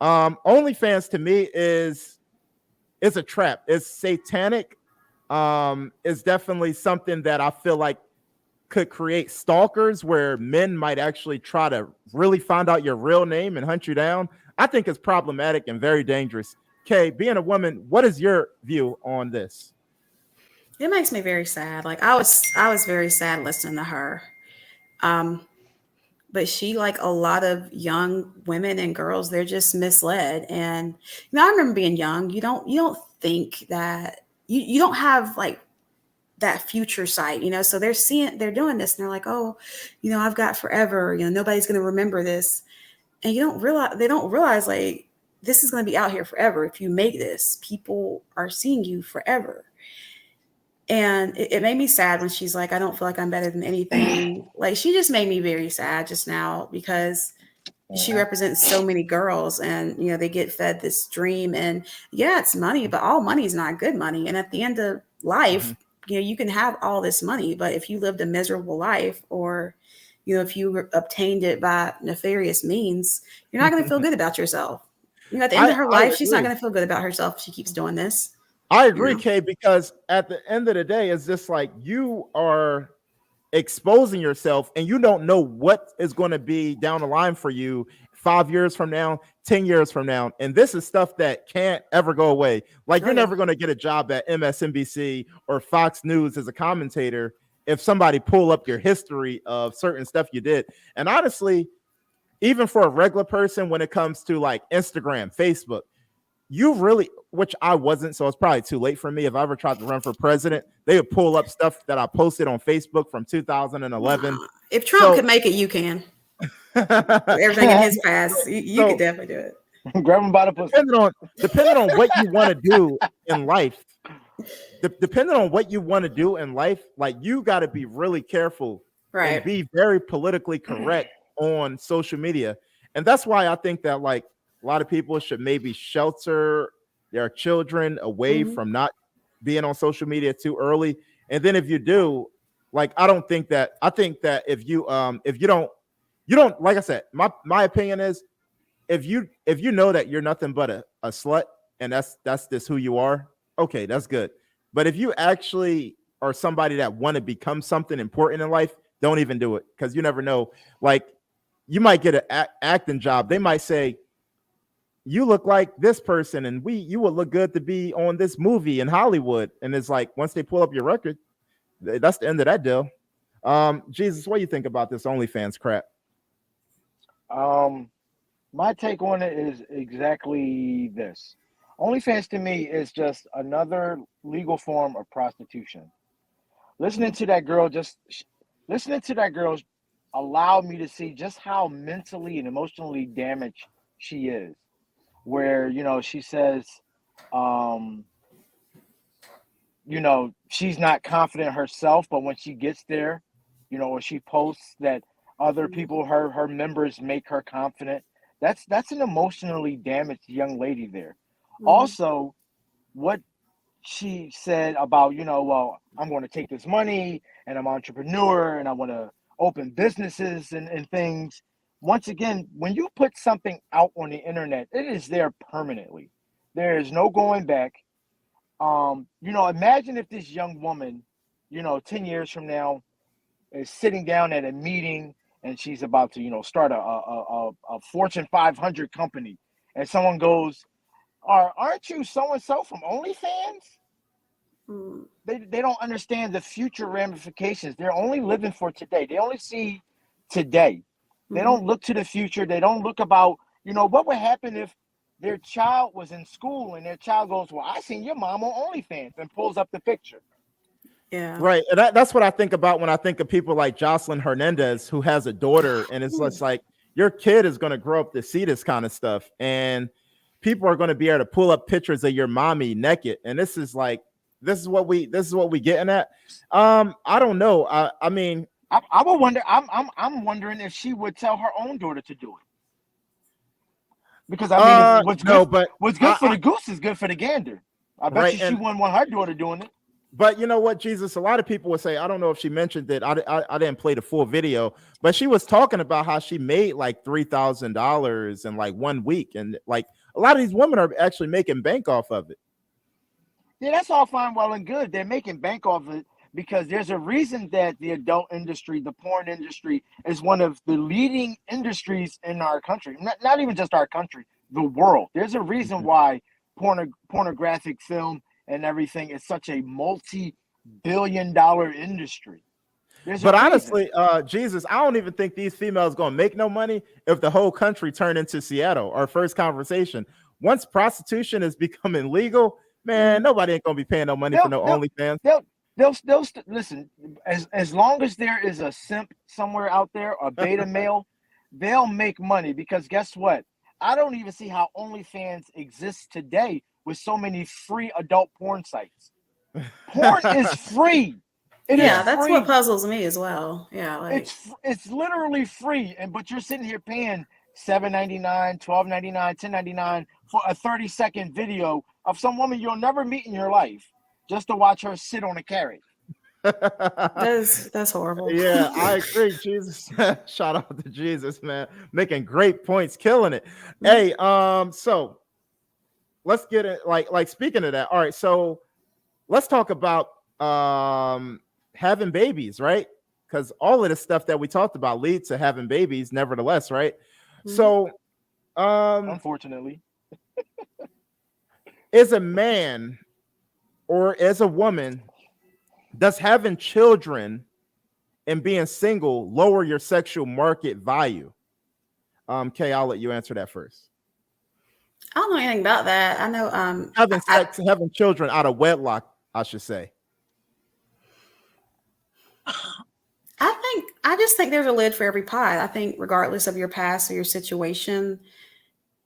OnlyFans to me is a trap. It's satanic. Is definitely something that I feel like could create stalkers, where men might actually try to really find out your real name and hunt you down. I think it's problematic and very dangerous. Kay, being a woman, what is your view on this? It makes me very sad. Like, I was very sad listening to her. But she, like a lot of young women and girls, they're just misled. And I remember being young. You don't think that you don't have like that future sight, so they're doing this and they're like, oh, I've got forever, nobody's going to remember this. And they don't realize like this is going to be out here forever. If you make this, people are seeing you forever. And it made me sad when she's like, I don't feel like I'm better than anything. Like, she just made me very sad just now, because she represents so many girls, and you know they get fed this dream. And yeah, it's money, but all money is not good money. And at the end of life, you know, you can have all this money, but if you lived a miserable life, or you know, if you obtained it by nefarious means, you're not going to feel good about yourself. You know, at the end of her life, she's not going to feel good about herself if she keeps doing this. I agree, Kay, because at the end of the day, it's just like you are exposing yourself and you don't know what is going to be down the line for you 5 years from now, 10 years from now. And this is stuff that can't ever go away. Like you're never going to get a job at MSNBC or Fox News as a commentator if somebody pull up your history of certain stuff you did. And honestly, even for a regular person, when it comes to like Instagram, Facebook, you really, which I wasn't, so it's probably too late for me. If I ever tried to run for president, they would pull up stuff that I posted on Facebook from 2011. If Trump could make it, you can. Everything in his past, you could definitely do it. Grab him by the pussy. Depending on what you want to do in life, depending on what you want to do in life, like you got to be really careful, right? And be very politically correct on social media. And that's why I think that like a lot of people should maybe shelter their children away from not being on social media too early. And then if you do, like, I think that if you don't, like I said, my opinion is if you know that you're nothing but a slut and that's just who you are, okay, that's good. But if you actually are somebody that want to become something important in life, don't even do it, because you never know. Like, you might get an acting job. They might say, you look like this person and you would look good to be on this movie in Hollywood. And it's like, once they pull up your record, that's the end of that deal. Jesus, what do you think about this OnlyFans crap? My take on it is exactly this. OnlyFans to me is just another legal form of prostitution. Listening to that girl allowed me to see just how mentally and emotionally damaged she is. Where, you know, she says, you know, she's not confident herself, but when she gets there, you know, when she posts that other people, her members make her confident, that's an emotionally damaged young lady there. Also, what she said about, you know, well, I'm going to take this money and I'm an entrepreneur and I want to open businesses and things. Once again, when you put something out on the internet, it is there permanently. There is no going back. You know, imagine if this young woman, you know, 10 years from now is sitting down at a meeting and she's about to, you know, start a Fortune 500 company. And someone goes, aren't you so-and-so from OnlyFans? They don't understand the future ramifications. They're only living for today. They only see today. They don't look to the future. They don't look about, you know, what would happen if their child was in school and their child goes, well, I seen your mom on OnlyFans, and pulls up the picture. Yeah. Right. And that's what I think about when I think of people like Jocelyn Hernandez, who has a daughter. And it's just like, your kid is going to grow up to see this kind of stuff. And people are going to be able to pull up pictures of your mommy naked. And this is what we getting at. I don't know. I mean, I would wonder. I'm wondering if she would tell her own daughter to do it, because I mean, what's good for the goose is good for the gander. I bet you she wouldn't want her daughter doing it. But you know what, Jesus? A lot of people would say, I don't know if she mentioned it. I didn't play the full video, but she was talking about how she made like $3,000 in like 1 week, and like a lot of these women are actually making bank off of it. Yeah, that's all fine, well and good. They're making bank off of it, because there's a reason that the adult industry, the porn industry, is one of the leading industries in our country. Not even just our country, the world. There's a reason why pornographic film and everything is such a multi-billion-dollar industry. But honestly, Jesus, I don't even think these females going to make no money if the whole country turned into Seattle. Our first conversation. Once prostitution is becoming legal, man, nobody ain't going to be paying no money for no OnlyFans. They'll listen, as long as there is a simp somewhere out there, a beta male, they'll make money, because guess what? I don't even see how OnlyFans exists today with so many free adult porn sites. Porn is free. That's what puzzles me as well. Yeah, it's literally free, but you're sitting here paying $7.99, $12.99, $10.99 for a 30-second video of some woman you'll never meet in your life just to watch her sit on a carrot. That's horrible. Yeah, I agree. Jesus, shout out to Jesus, man, making great points, killing it. Hey, so let's get it. Like speaking of that. All right, so let's talk about having babies, right? Because all of the stuff that we talked about leads to having babies, nevertheless, right? Mm-hmm. So, unfortunately, is a man or as a woman, does having children and being single lower your sexual market value? Kay, I'll let you answer that first. I don't know anything about that. I know Having sex, having children out of wedlock, I should say. I just think there's a lid for every pot. I think regardless of your past or your situation,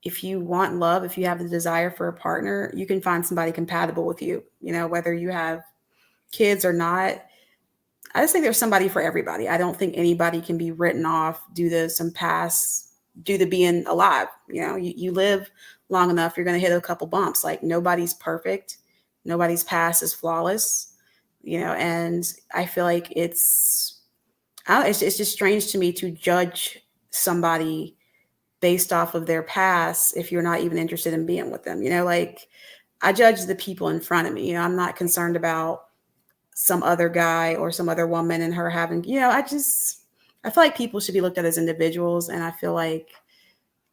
if you want love, if you have the desire for a partner, you can find somebody compatible with you, you know, whether you have kids or not. I just think there's somebody for everybody. I don't think anybody can be written off due to some past, due to being alive. You know, you live long enough, you're going to hit a couple bumps. Like nobody's perfect. Nobody's past is flawless, you know, and I feel like it's just strange to me to judge somebody based off of their past if you're not even interested in being with them. You know, like I judge the people in front of me. You know, I'm not concerned about some other guy or some other woman and her having, you know, I feel like people should be looked at as individuals. And I feel like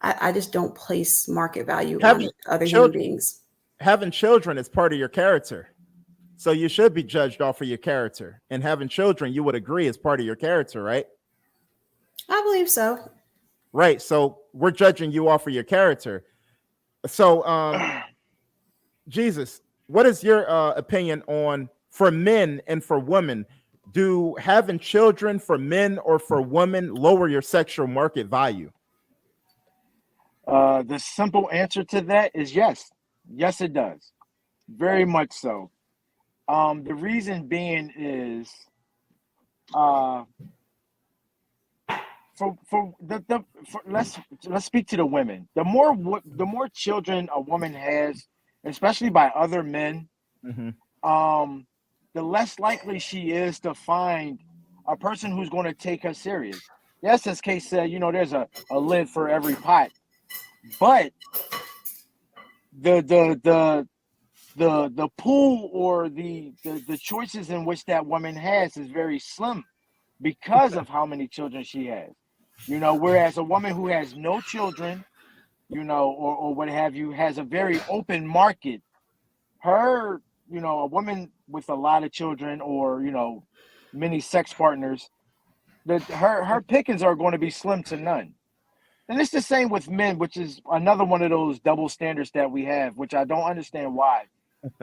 I just don't place market value on other human beings. Having children is part of your character. So you should be judged off of your character. And having children, you would agree, is part of your character, right? I believe so. Right. So we're judging you off of your character. So, Jesus, what is your opinion on, for men and for women, do having children for men or for women lower your sexual market value? The simple answer to that is yes. Yes, it does. Very much so. The reason being is let's speak to the women. The more children a woman has, especially by other men, the less likely she is to find a person who's going to take her serious. Yes, as Kay said, you know, there's a lid for every pot, but the pool or the choices in which that woman has is very slim because of how many children she has. You know, whereas a woman who has no children, you know, or what have you, has a very open market. Her, you know, a woman with a lot of children or, you know, many sex partners, that her pickings are going to be slim to none. And it's the same with men, which is another one of those double standards that we have, which I don't understand why.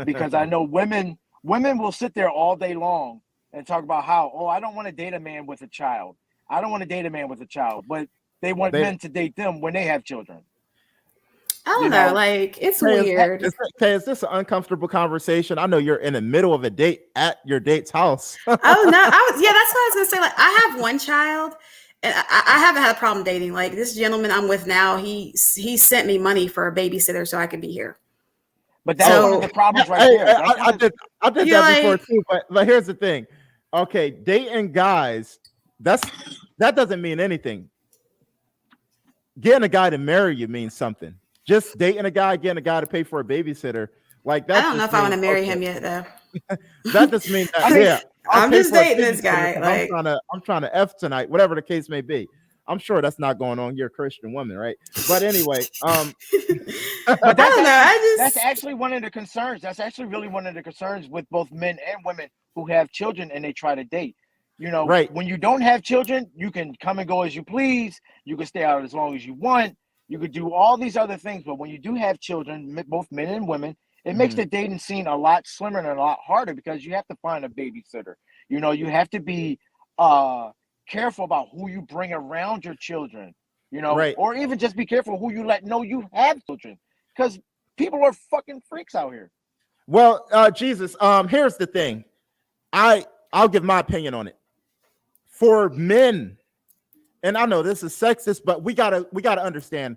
Because I know women will sit there all day long and talk about how, oh, I don't want to date a man with a child. I don't want to date a man with a child, but they want men to date them when they have children. I don't know, like it's weird. Is this an uncomfortable conversation? I know you're in the middle of a date at your date's house. Oh no, that's what I was gonna say. Like I have one child, and I haven't had a problem dating. Like this gentleman I'm with now, he sent me money for a babysitter so I could be here. But that's one of the problems right there. I did that before too. But here's the thing. Okay, dating guys, that doesn't mean anything. Getting a guy to marry you means something. Just dating a guy, getting a guy to pay for a babysitter, like that. I don't know if I want to marry him yet, though. That just means that, I'm just dating this guy. Like I'm trying to F tonight, whatever the case may be. I'm sure that's not going on. You're a Christian woman, right? But anyway, but that's actually one of the concerns. That's actually really one of the concerns with both men and women who have children and they try to date. You know, right. When you don't have children, you can come and go as you please. You can stay out as long as you want. You could do all these other things. But when you do have children, both men and women, it makes the dating scene a lot slimmer and a lot harder because you have to find a babysitter. You know, you have to be careful about who you bring around your children, you know, right. Or even just be careful who you let know you have children because people are fucking freaks out here. Well, Jesus, here's the thing. I'll give my opinion on it. For men and I know this is sexist, but we gotta understand,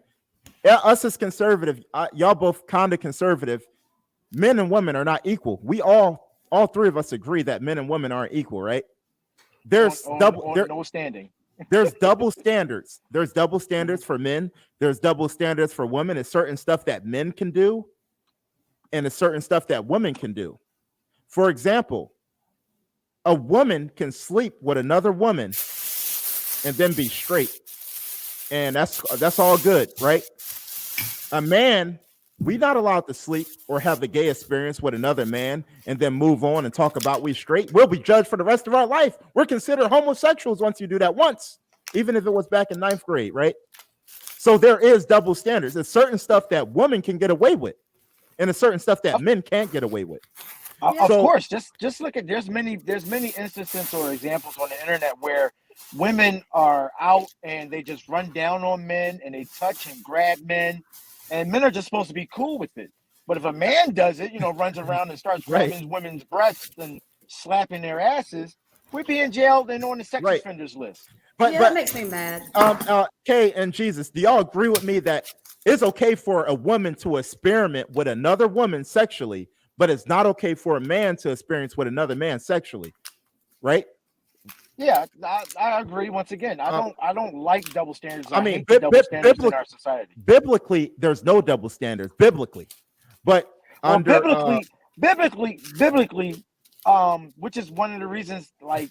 us as conservative, y'all both kind of conservative. Men and women are not equal. We all three of us agree that men and women aren't equal, right? There's no standing. There's double standards. There's double standards for men. There's double standards for women. It's certain stuff that men can do, and it's certain stuff that women can do. For example, a woman can sleep with another woman and then be straight, and that's all good, right? A man, we're not allowed to sleep or have the gay experience with another man and then move on and talk about we straight. We'll be judged for the rest of our life. We're considered homosexuals once you do that once, even if it was back in 9th grade, right? So there is double standards. There's certain stuff that women can get away with, and there's certain stuff that men can't get away with. Of course, just look at there's many instances or examples on the internet where women are out and they just run down on men and they touch and grab men. And men are just supposed to be cool with it. But if a man does it, runs around and starts grabbing women's breasts and slapping their asses, we'd be in jail and on the sex offenders list. But that makes me mad. Kay and Jesus, do y'all agree with me that it's okay for a woman to experiment with another woman sexually, but it's not okay for a man to experience with another man sexually, right? Yeah, I agree. Once again, I don't like double standards. I mean, hate the double standards in our society. Biblically, there's no double standards biblically, but biblically, which is one of the reasons. Like,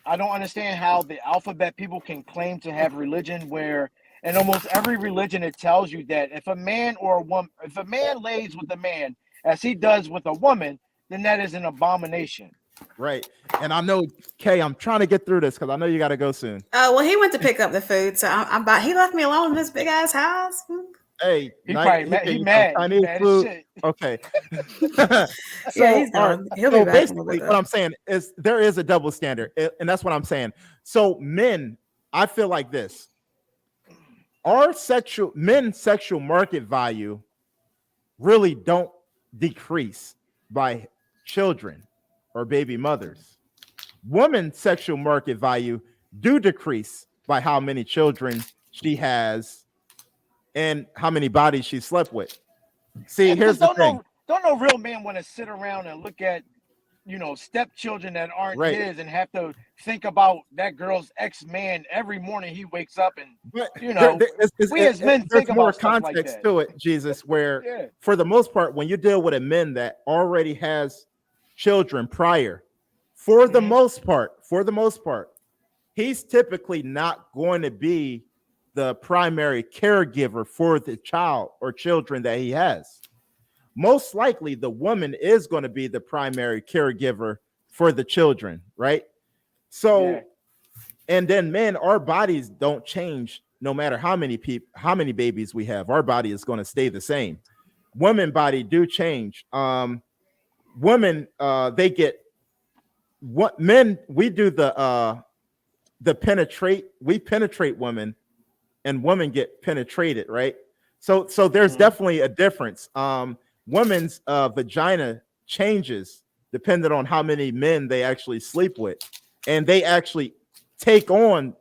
I don't understand how the alphabet people can claim to have religion where, in almost every religion, it tells you that if a man lays with a man as he does with a woman, then that is an abomination. Right. And I know, Kay, I'm trying to get through this because I know you got to go soon. Oh, well, he went to pick up the food, so he left me alone in this big ass house. Hey, he mad. Chinese food. Okay. He's done. He'll be back. Basically, what I'm saying is there is a double standard, and that's what I'm saying. So men, I feel like this. Our men's sexual market value really don't decrease by children or baby mothers. Women's sexual market value do decrease by how many children she has and how many bodies she slept with. See, here's the thing. Don't no real man want to sit around and look at, stepchildren that aren't his and have to think about that girl's ex-man every morning he wakes up and, we as men think about more stuff context like that. to it, Jesus, where for the most part, when you deal with a man that already has children prior, for the most part, he's typically not going to be the primary caregiver for the child or children that he has. Most likely the woman is going to be the primary caregiver for the children, right? So, and then men, our bodies don't change no matter how many babies we have. Our body is going to stay the same. Women body do change. Women, they get what men, we do the penetrate, we penetrate women and women get penetrated, right? So there's definitely a difference. Women's vagina changes depending on how many men they actually sleep with, and they actually take on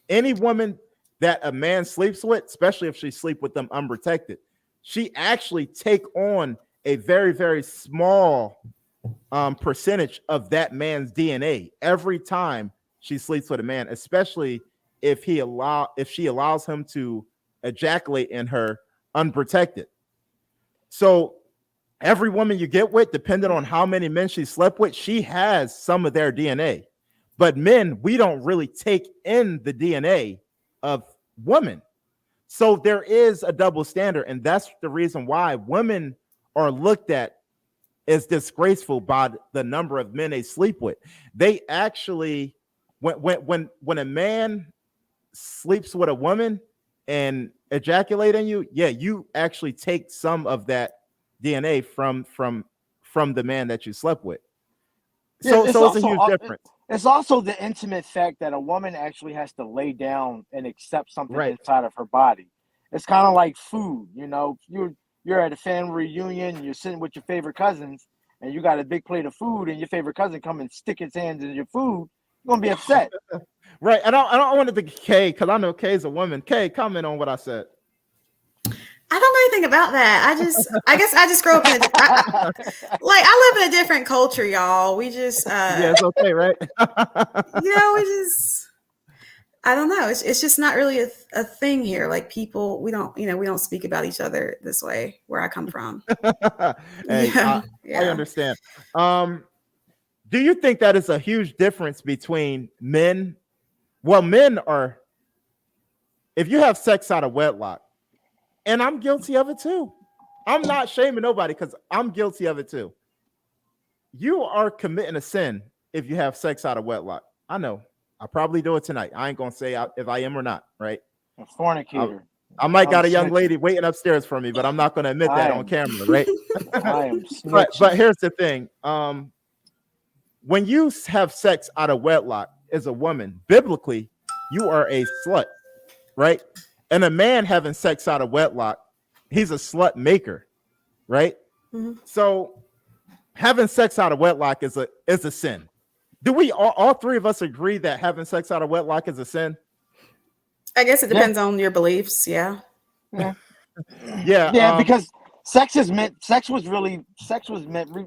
any woman that a man sleeps with, especially if she sleep with them unprotected. She actually take on a very, very small percentage of that man's DNA every time she sleeps with a man, especially if she allows him to ejaculate in her unprotected. So every woman you get with, depending on how many men she slept with, she has some of their DNA. But men, we don't really take in the DNA of women. So there is a double standard, and that's the reason why women are looked at as disgraceful by the number of men they sleep with. They actually, when a man sleeps with a woman and ejaculate on you, you actually take some of that DNA from the man that you slept with. So it's a huge difference. It's also the intimate fact that a woman actually has to lay down and accept something inside of her body. It's kind of like food, you're at a family reunion, you're sitting with your favorite cousins, and you got a big plate of food, and your favorite cousin come and stick his hands in your food. gonna be upset. Right. I don't want it to Kay, because I know Kay's a woman. Kay, comment on what I said. I don't know anything about that. I guess I just grew up in I live in a different culture, y'all. We just Yeah, it's okay, right? I don't know. It's just not really a thing here. Like people, we don't speak about each other this way where I come from. Hey, I understand. Do you think that is a huge difference between men? Well, men are, if you have sex out of wedlock, and I'm guilty of it too. I'm not shaming nobody because I'm guilty of it too. You are committing a sin if you have sex out of wedlock. I know. I probably do it tonight. I ain't gonna say if I am or not, right? A fornicator. I might got a young lady waiting upstairs for me, but I'm not gonna admit that on camera, right? I am but here's the thing. When you have sex out of wedlock as a woman, biblically, you are a slut, right? And a man having sex out of wedlock, he's a slut maker, right? Mm-hmm. So having sex out of wedlock is a sin. Do we all three of us agree that having sex out of wedlock is a sin? I guess it depends on your beliefs. Yeah. Yeah. Because sex was meant,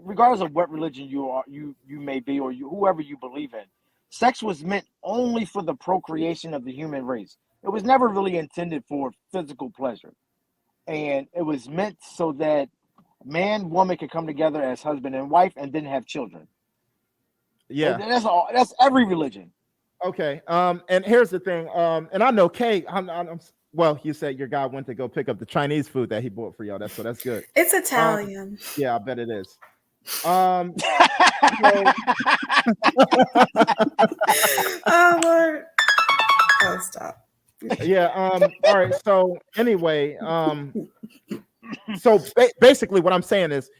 regardless of what religion you may be, or whoever you believe in. Sex was meant only for the procreation of the human race. It was never really intended for physical pleasure. And it was meant so that man, woman could come together as husband and wife and then have children. Yeah. And that's all. That's every religion. Okay. And here's the thing. And I know Kay, well, you said your guy went to go pick up the Chinese food that he bought for y'all. So that's good. It's Italian. Yeah, I bet it is. Oh Lord. Oh, stop. Yeah. All right. So anyway, so basically what I'm saying is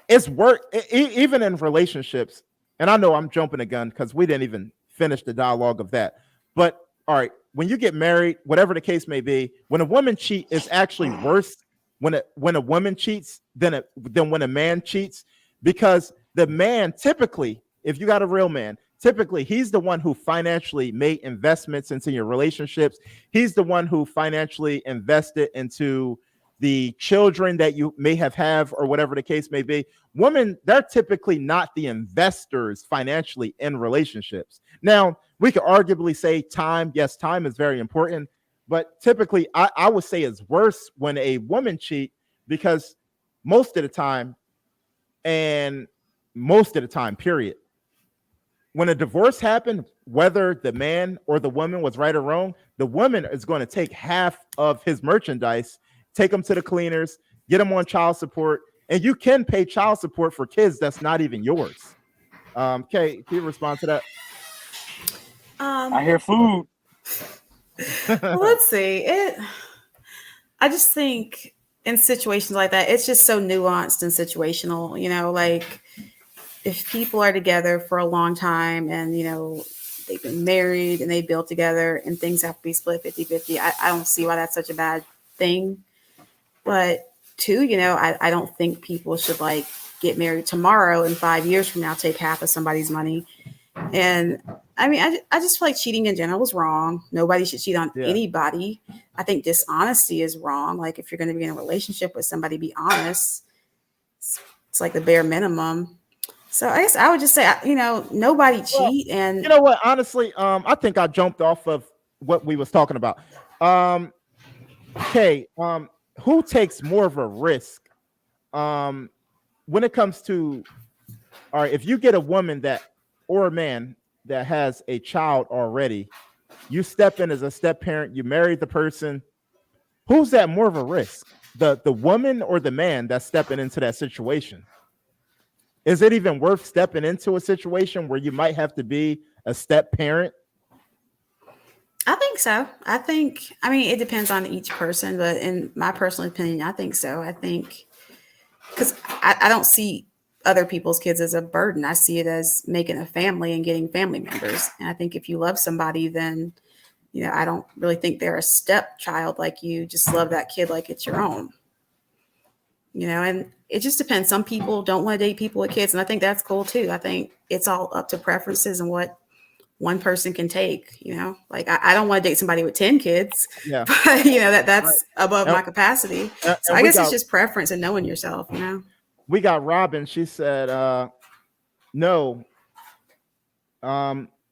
it's work even in relationships. And I know I'm jumping the gun because we didn't even finish the dialogue of that. But all right, when you get married, whatever the case may be, when a woman cheats, it's actually worse when a woman cheats than when a man cheats, because the man typically, if you got a real man, typically he's the one who financially made investments into your relationships. He's the one who financially invested into the children that you may have or whatever the case may be. Women, they're typically not the investors financially in relationships. Now, we could arguably say time. Yes, time is very important, but typically I would say it's worse when a woman cheat, because most of the time, period, when a divorce happened, whether the man or the woman was right or wrong, the woman is going to take half of his merchandise, take them to the cleaners, get them on child support, and you can pay child support for kids that's not even yours. Kay, can you respond to that? I hear food. Well, let's see. I just think in situations like that, it's just so nuanced and situational. You know, like if people are together for a long time and, you know, they've been married and they build together and things have to be split 50-50, I don't see why that's such a bad thing. But two, you know, I don't think people should like get married tomorrow and 5 years from now take half of somebody's money. And I mean, I just feel like cheating in general is wrong. Nobody should cheat on anybody. I think dishonesty is wrong. Like if you're going to be in a relationship with somebody, be honest. It's like the bare minimum. So I guess I would just say, you know, nobody cheat. And you know what? Honestly, I think I jumped off of what we was talking about. Okay, who takes more of a risk when it comes to, all right, if you get a woman or a man that has a child already, you step in as a step parent, you married the person, who's at more of a risk? The woman or the man that's stepping into that situation? Is it even worth stepping into a situation where you might have to be a step parent? I think so. I mean, it depends on each person, but in my personal opinion, I think so. I think because I don't see other people's kids as a burden. I see it as making a family and getting family members. And I think if you love somebody, then, you know, I don't really think they're a stepchild. Like you just love that kid like it's your own, you know, and it just depends. Some people don't want to date people with kids. And I think that's cool too. I think it's all up to preferences and what one person can take, like I don't want to date somebody with 10 kids, Yeah. but that's above And- my capacity. and So I we guess got- it's just preference and knowing yourself, We got Robin. She said, no,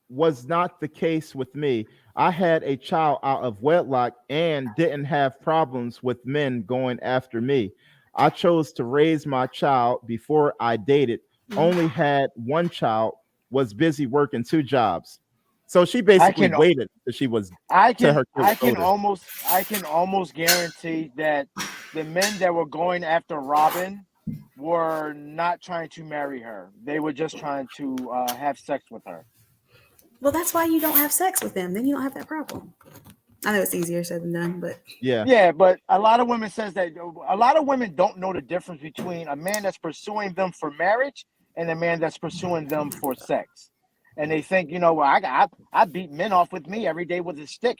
was not the case with me. I had a child out of wedlock and didn't have problems with men going after me. I chose to raise my child before I dated. Only had one child, was busy working 2 jobs. So she basically waited till she was I can older. almost guarantee that the men that were going after Robin were not trying to marry her. They were just trying to have sex with her. Well, that's why you don't have sex with them. Then you don't have that problem. I know it's easier said than done, but Yeah, but a lot of women says that a lot of women don't know the difference between a man that's pursuing them for marriage and a man that's pursuing them for sex. And they think, well, I beat men off with me every day with a stick.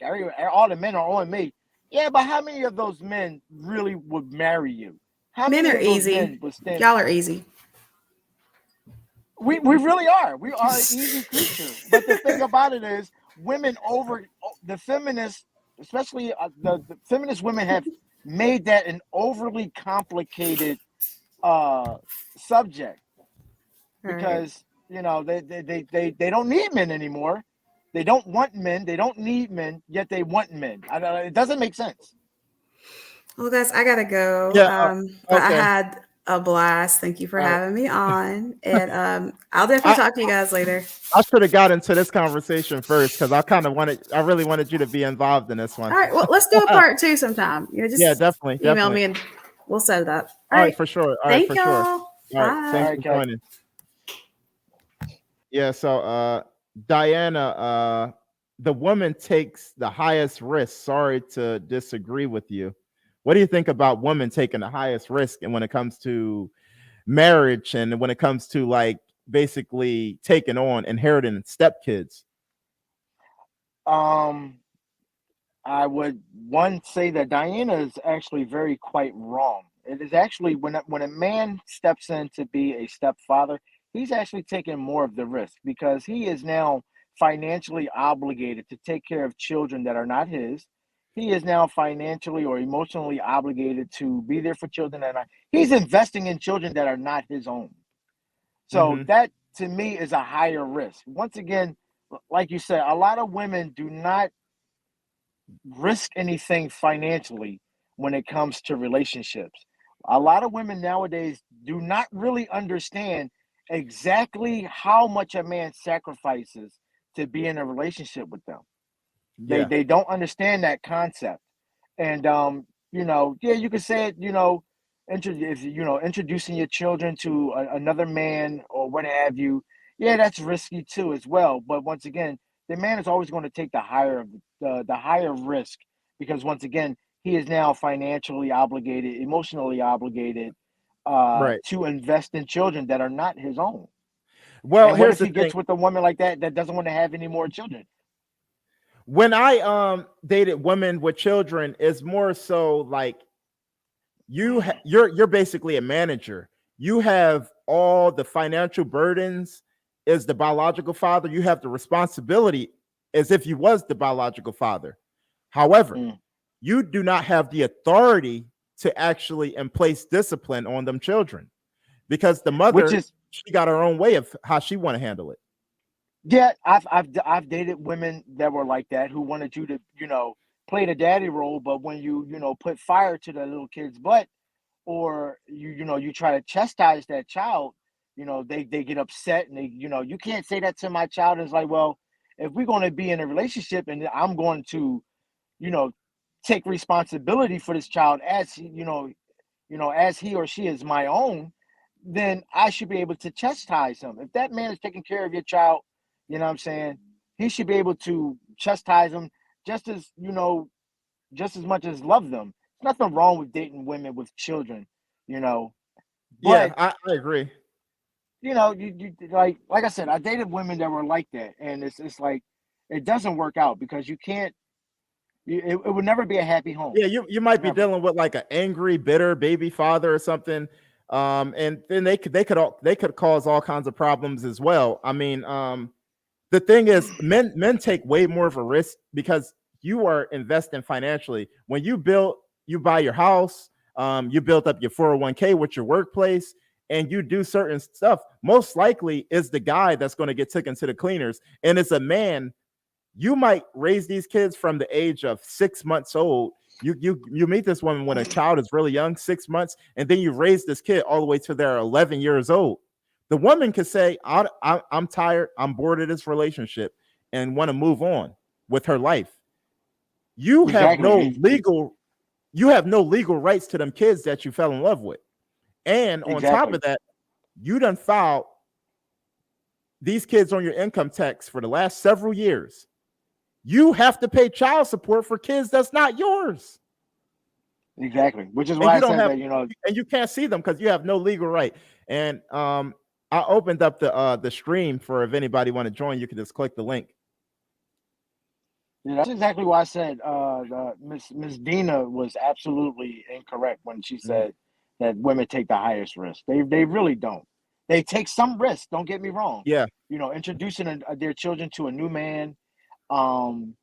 All the men are on me. Yeah, but how many of those men really would marry you? How men many are of those easy. men would stand? Y'all are easy. We really are. We are an easy creature. But the thing about it is, women the feminists, especially the feminist women, have made that an overly complicated subject because they don't need men anymore. They don't want men. They don't need men. Yet they want men. It doesn't make sense. Well, guys, I gotta go. Yeah, but I okay. had a blast. Thank you for All right. having me on, and I'll definitely talk to you guys later. I should have got into this conversation first because I really wanted you to be involved in this one. All right, well, let's do a part 2 sometime. Just definitely. email me and we'll set it up. All right, for sure. All right, Thank for y'all. sure. All right, Bye. thanks for joining. Yeah, so Diana, the woman takes the highest risk. Sorry to disagree with you. What do you think about women taking the highest risk and when it comes to marriage and when it comes to like basically taking on inheriting stepkids? I would say that Diana is actually quite wrong. It is actually when a man steps in to be a stepfather, he's actually taking more of the risk because he is now financially obligated to take care of children that are not his. He is now financially or emotionally obligated to be there for children he's investing in children that are not his own. So that to me is a higher risk. Once again, like you said, a lot of women do not risk anything financially when it comes to relationships. A lot of women nowadays do not really understand exactly how much a man sacrifices to be in a relationship with them. They don't understand that concept. And you can say it, introducing your children to another man or what have you. Yeah, that's risky too as well. But once again, the man is always going to take the higher risk because once again, he is now financially obligated, emotionally obligated to invest in children that are not his own. Well, and here's what if the he thing. gets with a woman like that doesn't want to have any more children? When I dated women with children, it's more so like you're basically a manager. You have all the financial burdens as the biological father. You have the responsibility as if you was the biological father. However, you do not have the authority to actually place discipline on them children because the mother, she got her own way of how she want to handle it. Yeah, I've dated women that were like that who wanted you to, play the daddy role, but when you put fire to the little kid's butt, or you try to chastise that child, they get upset and they, you can't say that to my child. It's like, well, if we're going to be in a relationship and I'm going to, take responsibility for this child as as he or she is my own, then I should be able to chastise him. If that man is taking care of your child, you know what I'm saying, he should be able to chastise them just as much as love them. There's nothing wrong with dating women with children, But, yeah, I agree. You like I said, I dated women that were like that, and it's like it doesn't work out because you can't. It would never be a happy home. Yeah, you might be dealing with like an angry, bitter baby father or something, and then they could cause all kinds of problems as well. I mean, the thing is, men take way more of a risk because you are investing financially. When you buy your house, you build up your 401k with your workplace, and you do certain stuff. Most likely is the guy that's going to get taken to the cleaners, and it's a man. You might raise these kids from the age of 6 months old. You meet this woman when a child is really young, 6 months, and then you raise this kid all the way to they're 11 years old. The woman could say, I'm tired, I'm bored of this relationship, and want to move on with her life. You have no legal rights to them kids that you fell in love with. And on top of that, you done filed these kids on your income tax for the last several years. You have to pay child support for kids that's not yours. Exactly. Which is why I said that, and you can't see them because you have no legal right. And I opened up the stream for if anybody want to join, you can just click the link. Yeah, that's exactly why I said Miss Dina was absolutely incorrect when she said that women take the highest risk. They really don't. They take some risk. Don't get me wrong. Yeah. Introducing their children to a new man, and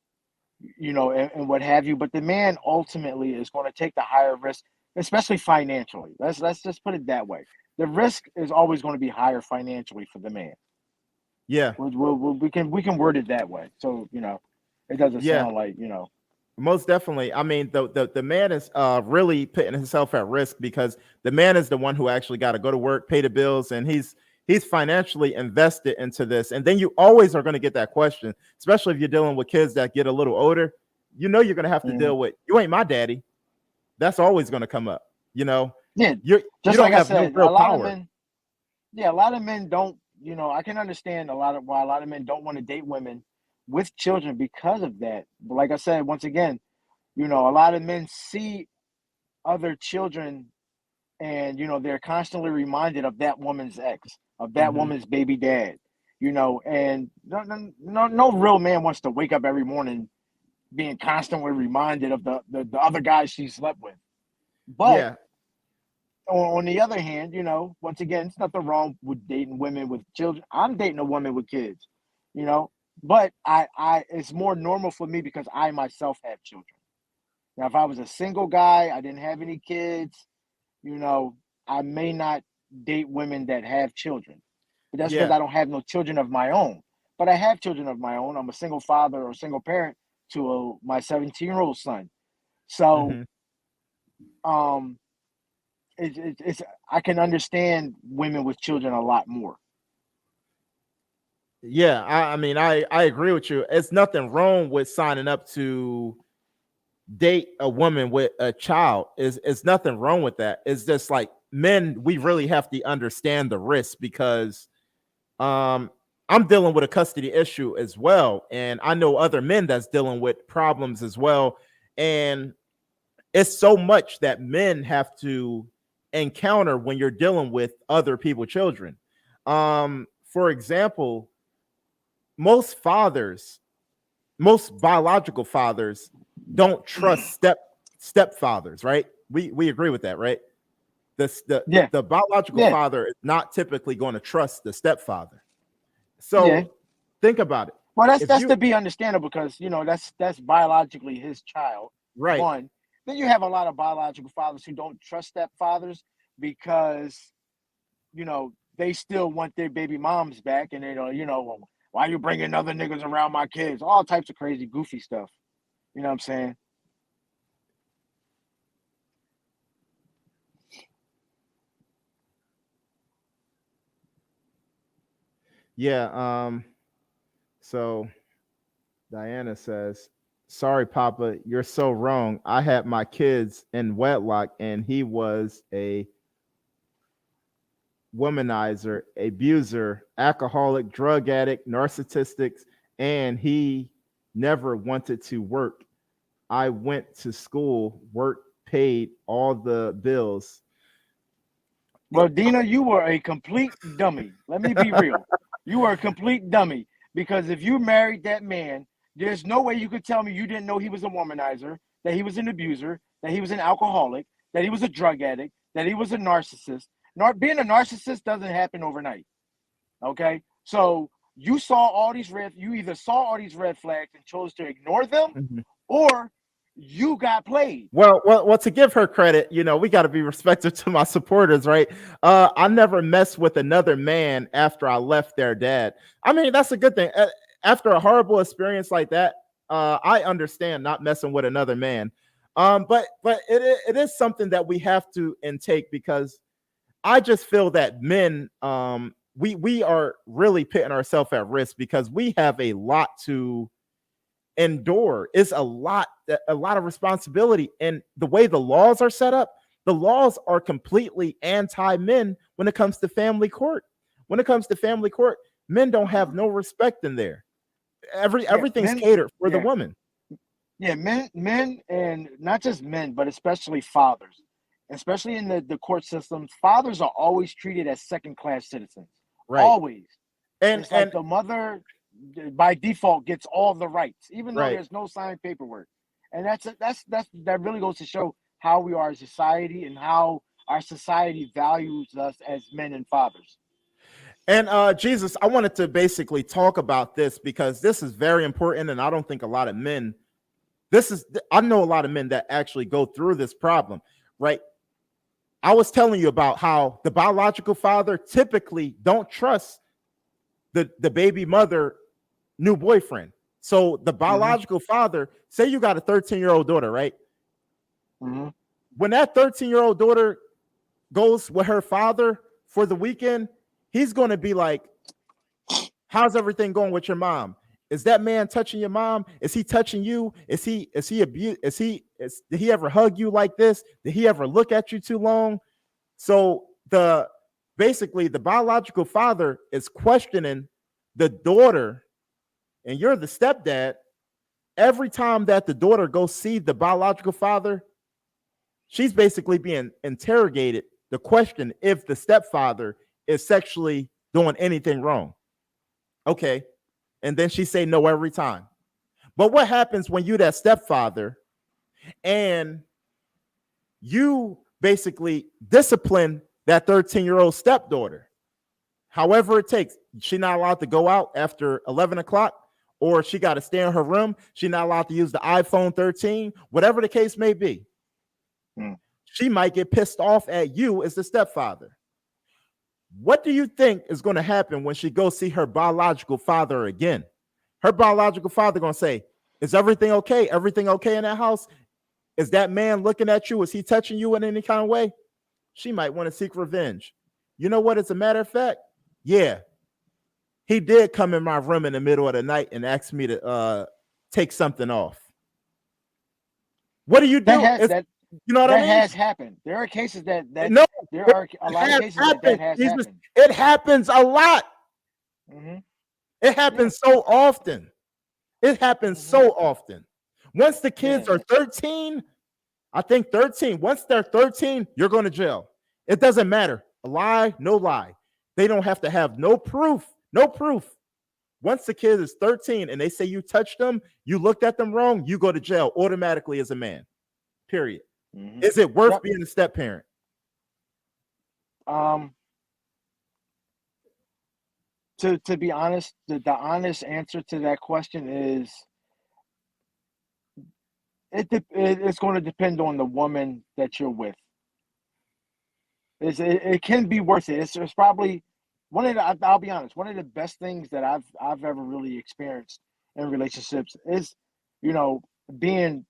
what have you. But the man ultimately is going to take the higher risk, especially financially. Let's just put it that way. The risk is always going to be higher financially for the man. Yeah. We can word it that way. So it doesn't sound like Most definitely. I mean, the man is really putting himself at risk because the man is the one who actually got to go to work, pay the bills, and he's financially invested into this. And then you always are going to get that question, especially if you're dealing with kids that get a little older. You're going to have to deal with, you ain't my daddy. That's always going to come up. Yeah. You Just don't like have I said, no real a lot power. of men. Yeah, a lot of men don't. I can understand why a lot of men don't want to date women with children because of that. But like I said, once again, a lot of men see other children and they're constantly reminded of that woman's ex, of that woman's baby dad, and no real man wants to wake up every morning being constantly reminded of the other guys she slept with. But on the other hand, once again, it's nothing wrong with dating women with children. I'm dating a woman with kids, but I it's more normal for me because I myself have children. Now, if I was a single guy, I didn't have any kids, I may not date women that have children. But that's because I don't have no children of my own. But I have children of my own. I'm a single father or single parent to my 17-year-old son. So, it's I can understand women with children a lot more. Yeah, I mean, I agree with you. It's nothing wrong with signing up to date a woman with a child. It's nothing wrong with that. It's just like men, we really have to understand the risk because I'm dealing with a custody issue as well, and I know other men that's dealing with problems as well, and it's so much that men have to encounter when you're dealing with other people's children. For example, most biological fathers don't trust stepfathers, right? We agree with that, right? The biological father is not typically going to trust the stepfather. So think about it. Well, that's to be understandable because that's biologically his child. Right. One. Then you have a lot of biological fathers who don't trust stepfathers because they still want their baby moms back, and they don't, well, why you bringing other niggas around my kids? All types of crazy, goofy stuff. You know what I'm saying? Yeah. So Diana says, sorry, Papa, you're so wrong. I had my kids in wedlock and he was a womanizer, abuser, alcoholic, drug addict, narcissistic, and he never wanted to work. I went to school, worked, paid all the bills. Well, Dina, you were a complete dummy. Let me be real. You were a complete dummy because if you married that man, there's no way you could tell me you didn't know he was a womanizer, that he was an abuser, that he was an alcoholic, that he was a drug addict, that he was a narcissist. Being a narcissist doesn't happen overnight. Okay? So you saw all these you either saw all these red flags and chose to ignore them, Mhm. or you got played. Well, to give her credit, we got to be respectful to my supporters, right? I never messed with another man after I left their dad. I mean, that's a good thing. After a horrible experience like that, I understand not messing with another man. But it is something that we have to intake, because I just feel that men, we are really putting ourselves at risk, because we have a lot to endure. It's a lot of responsibility, and the way the laws are set up, the laws are completely anti-men when it comes to family court. When it comes to family court, men don't have no respect in there. Everything's men- catered for the yeah. woman. Yeah, men, and not just men, but especially fathers, especially in the court systems. Fathers are always treated as second-class citizens. Right. Always. And It's like the mother, by default, gets all the rights, even though Right. there's no signed paperwork. And that really goes to show how we are as a society and how our society values us as men and fathers. And Jesus, I wanted to basically talk about this, because this is very important, and I don't think a lot of men. I know a lot of men that actually go through this problem, right? I was telling you about how the biological father typically don't trust the baby mother new boyfriend. So the biological father, say you got a 13-year-old daughter, right? Mm-hmm. When that 13-year-old daughter goes with her father for the weekend, he's going to be like, how's everything going with your mom? Is that man touching your mom? Is he touching you? Did he ever hug you like this? Did he ever look at you too long? So basically the biological father is questioning the daughter, and you're the stepdad. Every time that the daughter goes see the biological father, she's basically being interrogated to question if the stepfather is sexually doing anything wrong. Okay. And then she say no every time. But what happens when you that stepfather and you basically discipline that 13-year-old stepdaughter? However it takes. She's not allowed to go out after 11 o'clock, or she got to stay in her room. She's not allowed to use the iPhone 13, whatever the case may be. She might get pissed off at you as the stepfather. What do you think is going to happen when she goes see her biological father again? Her biological father going to say, is everything okay? Everything okay in that house? Is that man looking at you? Is he touching you in any kind of way? She might want to seek revenge. You know what? As a matter of fact, yeah, he did come in my room in the middle of the night and ask me to take something off. What do you do? You know what I mean? That has happened. There are cases that no, there are a lot of cases that has happened. It happens a lot. Mm-hmm. It happens so often. It happens so often. Once the kids are 13, I think 13. Once they're 13, you're going to jail. It doesn't matter. A lie, no lie. They don't have to have no proof. No proof. Once the kid is 13 and they say you touched them, you looked at them wrong, you go to jail automatically as a man. Period. Mm-hmm. Is it worth being a step parent? To be honest, the honest answer to that question is it's going to depend on the woman that you're with. It can be worth it. It's probably I'll be honest, one of the best things that I've ever really experienced in relationships is, being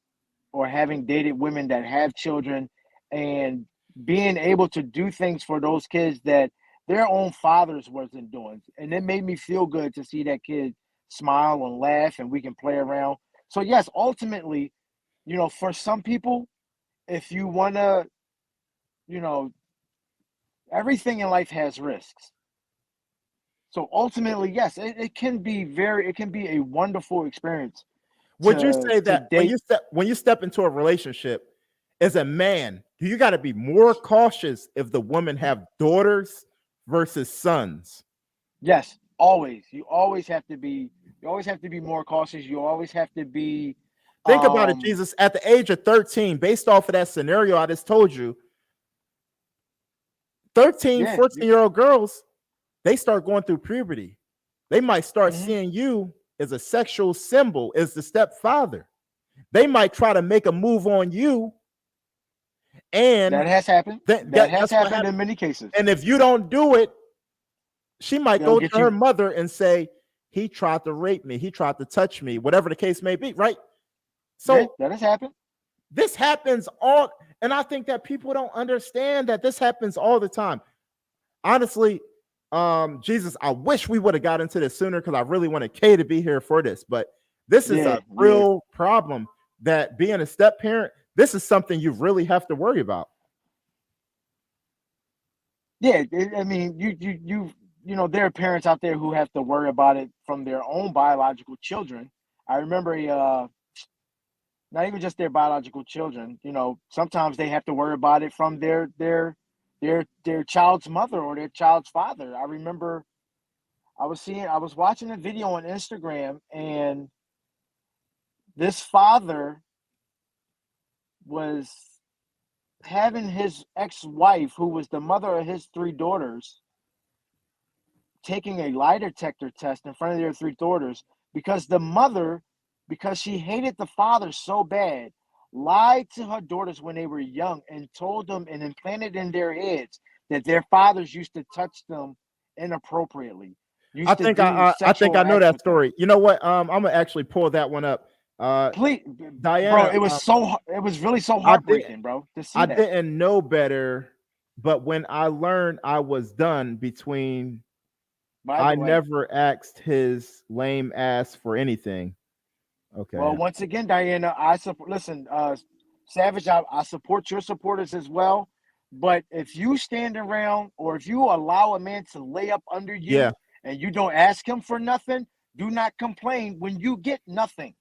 or having dated women that have children and being able to do things for those kids that their own fathers wasn't doing. And it made me feel good to see that kid smile and laugh and we can play around. So yes, ultimately, for some people, if you want to, everything in life has risks. So ultimately, yes, it can be a wonderful experience. Would you say that when you step into a relationship as a man, do you got to be more cautious if the women have daughters versus sons? Yes, always. You always have to be more cautious. You always have to be. Think about it, Jesus. At the age of 13, based off of that scenario I just told you, 13, 14-year-old girls, they start going through puberty. They might start Mhm. seeing you as a sexual symbol, as the stepfather. They might try to make a move on you, and That has happened. that, That that has that's what happened in happens. many cases. And if you don't do it, she might They'll go get to her you. mother and say, he tried to rape me, he tried to touch me, whatever the case may be, right? So Yeah, that has happened. this happens all, and I think that people don't understand that this happens all the time. Honestly, Jesus, I wish we would have got into this sooner because I really wanted Kay to be here for this, but this is Yeah, a real problem that being a step parent, this is something you really have to worry about. Yeah, I mean, you know, there are parents out there who have to worry about it from their own biological children. I remember not even just their biological children. You know, sometimes they have to worry about it from their child's mother or their child's father. I remember I was watching a video on Instagram, and this father was having his ex-wife, who was the mother of his 3 daughters, taking a lie detector test in front of their 3 daughters because the mother, because she hated the father so bad, lied to her daughters when they were young and told them and implanted in their heads that their fathers used to touch them inappropriately. I think I know that story. You know what? I'm gonna actually pull that one up. Please, Diana, bro, it was really so I heartbreaking, bro, to see I that. didn't know better, but when I learned I was done between, By the I way, never asked his lame ass for anything. Okay. well, once again, Diana, listen, Savage, I support your supporters as well. But if you stand around or if you allow a man to lay up under you Yeah. and you don't ask him for nothing, do not complain when you get nothing.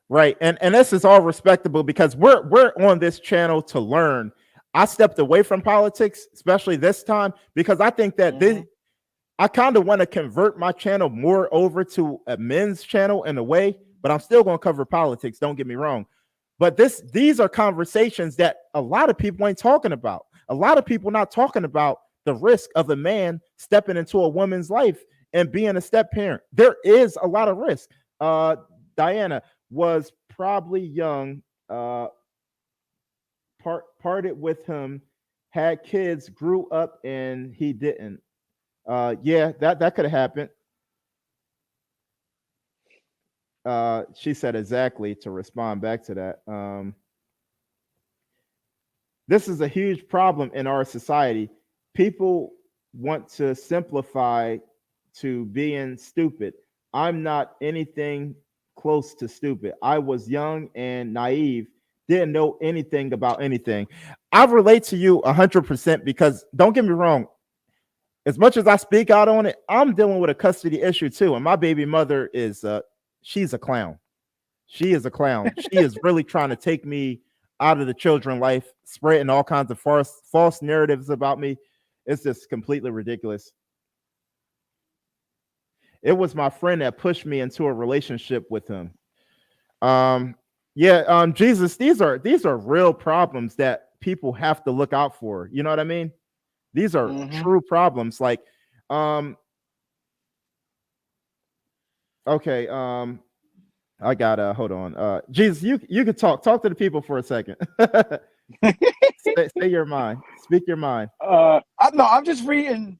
Right. And this is all respectable because we're on this channel to learn. I stepped away from politics, especially this time, because I think that I kind of want to convert my channel more over to a men's channel in a way, but I'm still going to cover politics. Don't get me wrong. But these are conversations that a lot of people ain't talking about. A lot of people not talking about the risk of a man stepping into a woman's life and being a step parent. There is a lot of risk. Diana was probably young, parted with him, had kids, grew up, and he didn't. Yeah, that could have happened. She said exactly to respond back to that. This is a huge problem in our society. People want to simplify to being stupid. I'm not anything close to stupid. I was young and naive, didn't know anything about anything. I relate to you 100% because don't get me wrong, as much as I speak out on it, I'm dealing with a custody issue too. And my baby mother is she's a clown. She is a clown. She is really trying to take me out of the children life, spreading all kinds of false narratives about me. It's just completely ridiculous. It was my friend that pushed me into a relationship with him. Jesus, these are real problems that people have to look out for. You know what I mean? These are true problems. Like, okay, I gotta hold on. Jesus, you could talk to the people for a second. say your mind. Speak your mind. I'm just reading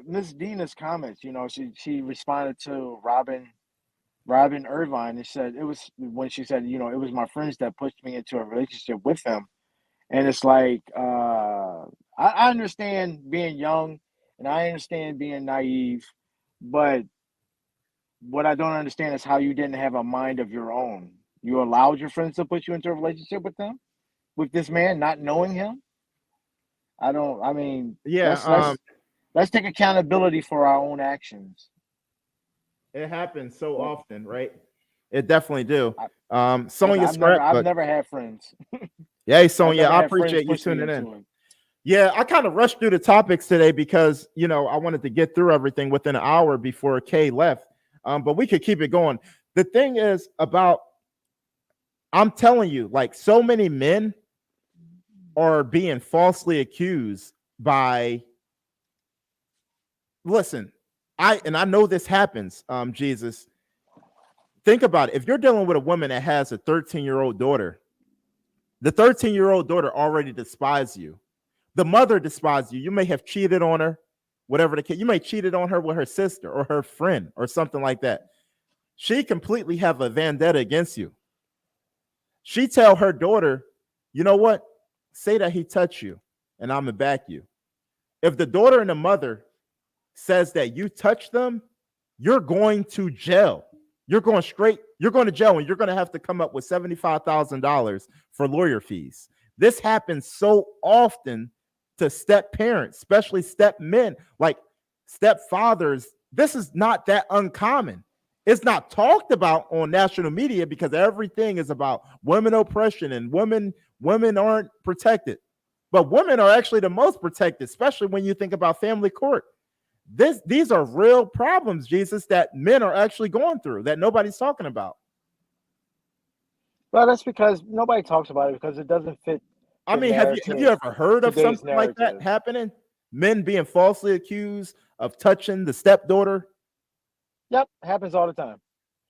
Miss Dina's comments. You know, she responded to Robin Irvine and said it was when she said, you know, it was my friends that pushed me into a relationship with him. And it's like I understand being young and I understand being naive, but what I don't understand is how you didn't have a mind of your own. You allowed your friends to put you into a relationship with this man, not knowing him. Let's take accountability for our own actions. It happens so often, right? It definitely do. Sonia, Scrap, I've never had friends. Yeah, Sonia, I appreciate you tuning in. Yeah, I kind of rushed through the topics today because, you know, I wanted to get through everything within an hour before Kay left. But we could keep it going. The thing is I'm telling you, like, so many men are being falsely accused by listen, I know this happens, Jesus. Think about it. If you're dealing with a woman that has a 13-year-old daughter, the 13-year-old daughter already despises you. The mother despises you. You may have cheated on her, whatever the case. You may cheated on her with her sister or her friend or something like that. She completely have a vendetta against you. She tell her daughter, you know what? Say that he touched you and I'm gonna back you. If the daughter and the mother says that you touched them, you're going to jail. You're going to jail, and you're going to have to come up with $75,000 for lawyer fees. This happens so often to step parents, especially step men, like stepfathers. This is not that uncommon. It's not talked about on national media because everything is about women oppression and women aren't protected. But women are actually the most protected, especially when you think about family court. These are real problems, Jesus, that men are actually going through that nobody's talking about. Well, that's because nobody talks about it because it doesn't fit. I mean, have you ever heard of today's something like that narrative. happening? Men being falsely accused of touching the stepdaughter? Yep, happens all the time.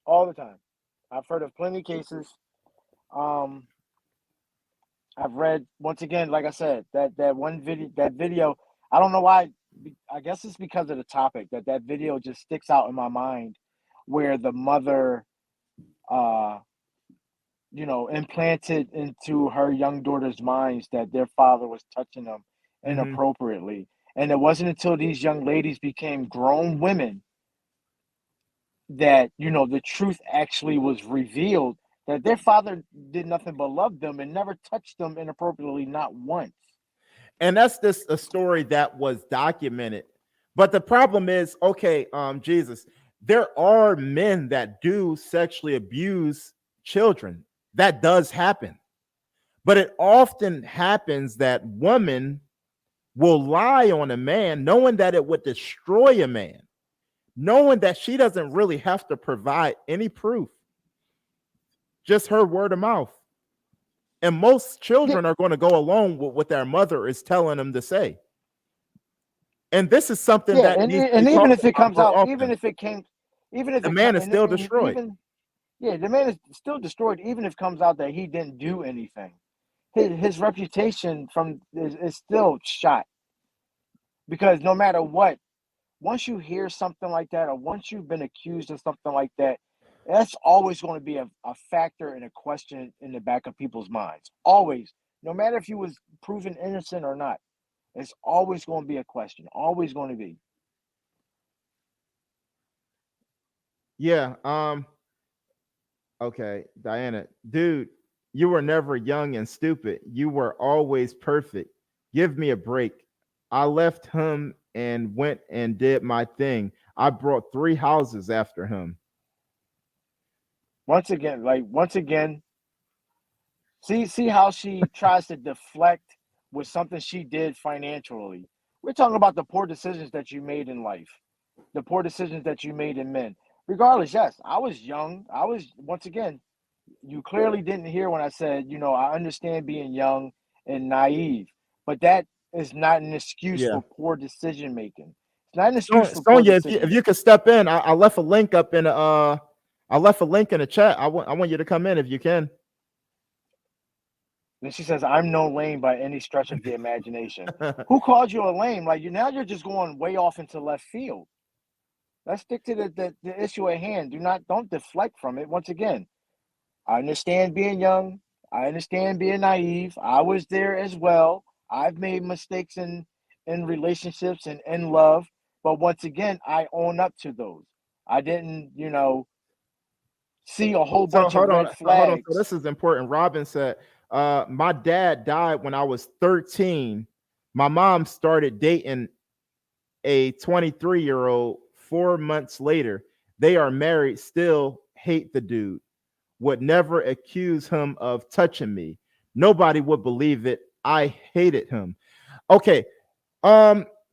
All the time. I've heard of plenty of cases. I've read, once again, like I said, that video, I don't know why. I guess it's because of the topic that video just sticks out in my mind, where the mother, implanted into her young daughter's minds that their father was touching them inappropriately. And it wasn't until these young ladies became grown women that, the truth actually was revealed, that their father did nothing but love them and never touched them inappropriately, not once. And that's just a story that was documented. But the problem is, okay, Jesus, there are men that do sexually abuse children. That does happen. But it often happens that women will lie on a man knowing that it would destroy a man, knowing that she doesn't really have to provide any proof, just her word of mouth. And most children are going to go along with what their mother is telling them to say. And this is something that needs to be even talked if it comes about more out, often. the man is still destroyed. The man is still destroyed, even if it comes out that he didn't do anything. His reputation is still shot. Because no matter what, once you hear something like that, or once you've been accused of something like that, that's always going to be a factor and a question in the back of people's minds. Always. No matter if you was proven innocent or not, it's always going to be a question. Always going to be. Yeah. Okay, Diana, dude, you were never young and stupid. You were always perfect. Give me a break. I left him and went and did my thing. I brought 3 houses after him. Once again, see how she tries to deflect with something she did financially. We're talking about the poor decisions that you made in life, the poor decisions that you made in men. Regardless, yes, I was young. Once again, you clearly didn't hear when I said, I understand being young and naive, but that is not an excuse for poor decision making. It's not an excuse for poor Sonia, decision. if you could step in, I left a link up in I left a link in the chat. I want you to come in if you can. Then she says, "I'm no lame by any stretch of the imagination." Who called you a lame? Like now you're just going way off into left field. Let's stick to the issue at hand. Don't deflect from it. Once again, I understand being young. I understand being naive. I was there as well. I've made mistakes in relationships and in love. But once again, I own up to those. I didn't, see a whole bunch of red flags. So this is important. Robin said, my dad died when I was 13. My mom started dating a 23-year-old 4 months later. They are married, still hate the dude. Would never accuse him of touching me. Nobody would believe it. I hated him. Okay.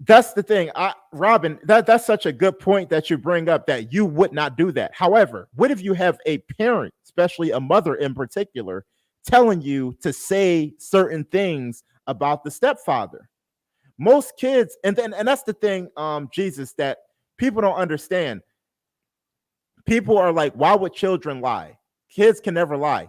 That's the thing. Robin, that's such a good point that you bring up, that you would not do that. However, what if you have a parent, especially a mother in particular, telling you to say certain things about the stepfather? most kids, and that's the thing, Jesus, that people don't understand. People are like, why would children lie? Kids can never lie.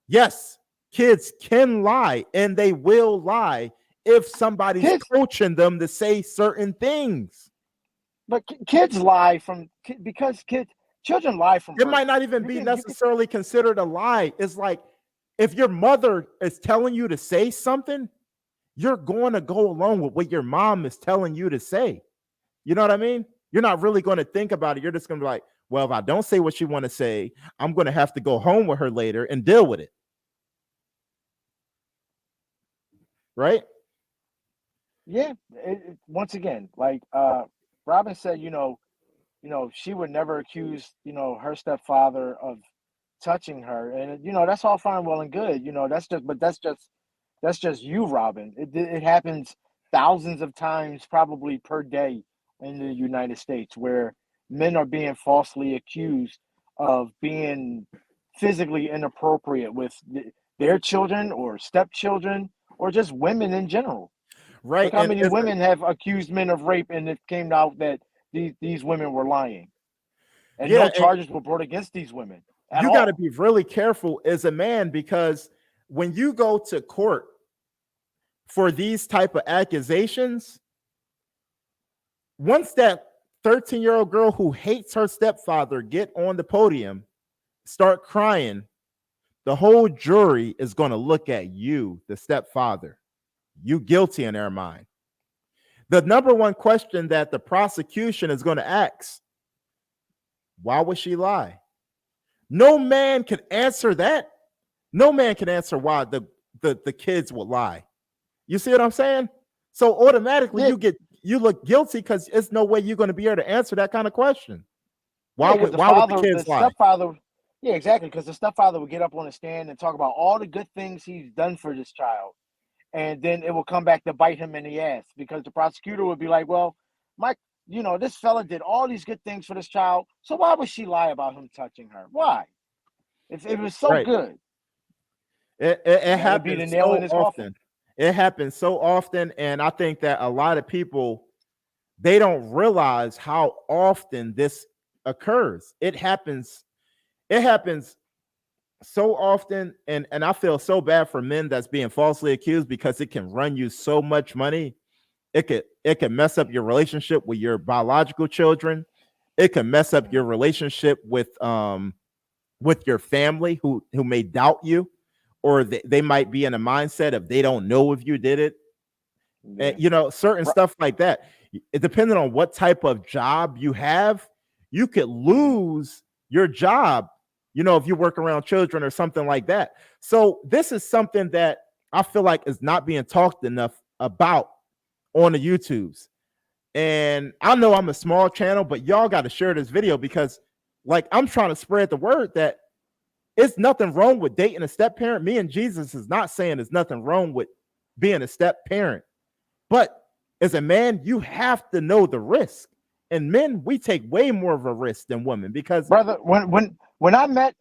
Yes, kids can lie, and they will lie if somebody's coaching them to say certain things. But kids lie because children lie from It birth. might not even be necessarily considered a lie. It's like, if your mother is telling you to say something, you're going to go along with what your mom is telling you to say. You know what I mean? You're not really going to think about it. You're just going to be like, well, if I don't say what she want to say, I'm going to have to go home with her later and deal with it. Right? Yeah. Once again, like Robin said, she would never accuse, her stepfather of touching her, and that's all fine, well and good. That's just you, Robin. It happens thousands of times, probably per day, in the United States, where men are being falsely accused of being physically inappropriate with their children or stepchildren or just women in general. Right. Look how many women have accused men of rape, and it came out that these women were lying, and no charges were brought against these women. You got to be really careful as a man, because when you go to court for these type of accusations, once that 13-year-old girl who hates her stepfather get on the podium, start crying, the whole jury is going to look at you, the stepfather. You guilty in their mind. The number one question that the prosecution is going to ask, why would she lie? No man can answer that. No man can answer why the kids would lie. You see what I'm saying? So automatically you look guilty, because there's no way you're going to be able to answer that kind of question. Why would the kids lie? Yeah, exactly. Because the stepfather would get up on the stand and talk about all the good things he's done for this child. And then it will come back to bite him in the ass, because the prosecutor would be like, well, this fella did all these good things for this child, so why would she lie about him touching her? Why? If it was so good. It happens so often. It happens so often, and I think that a lot of people, they don't realize how often this occurs. It happens so often, and I feel so bad for men that's being falsely accused, because it can run you so much money. It can mess up your relationship with your biological children. It can mess up your relationship with your family who may doubt you, or they might be in a mindset of they don't know if you did it. And, certain stuff like that. It depending on what type of job you have, you could lose your job, if you work around children or something like that. So this is something that I feel like is not being talked enough about on the YouTubes. And I know I'm a small channel, but y'all got to share this video, because like I'm trying to spread the word that it's nothing wrong with dating a step parent. Me and Jesus is not saying there's nothing wrong with being a step parent, but as a man, you have to know the risk. And men, we take way more of a risk than women, because brother, when I met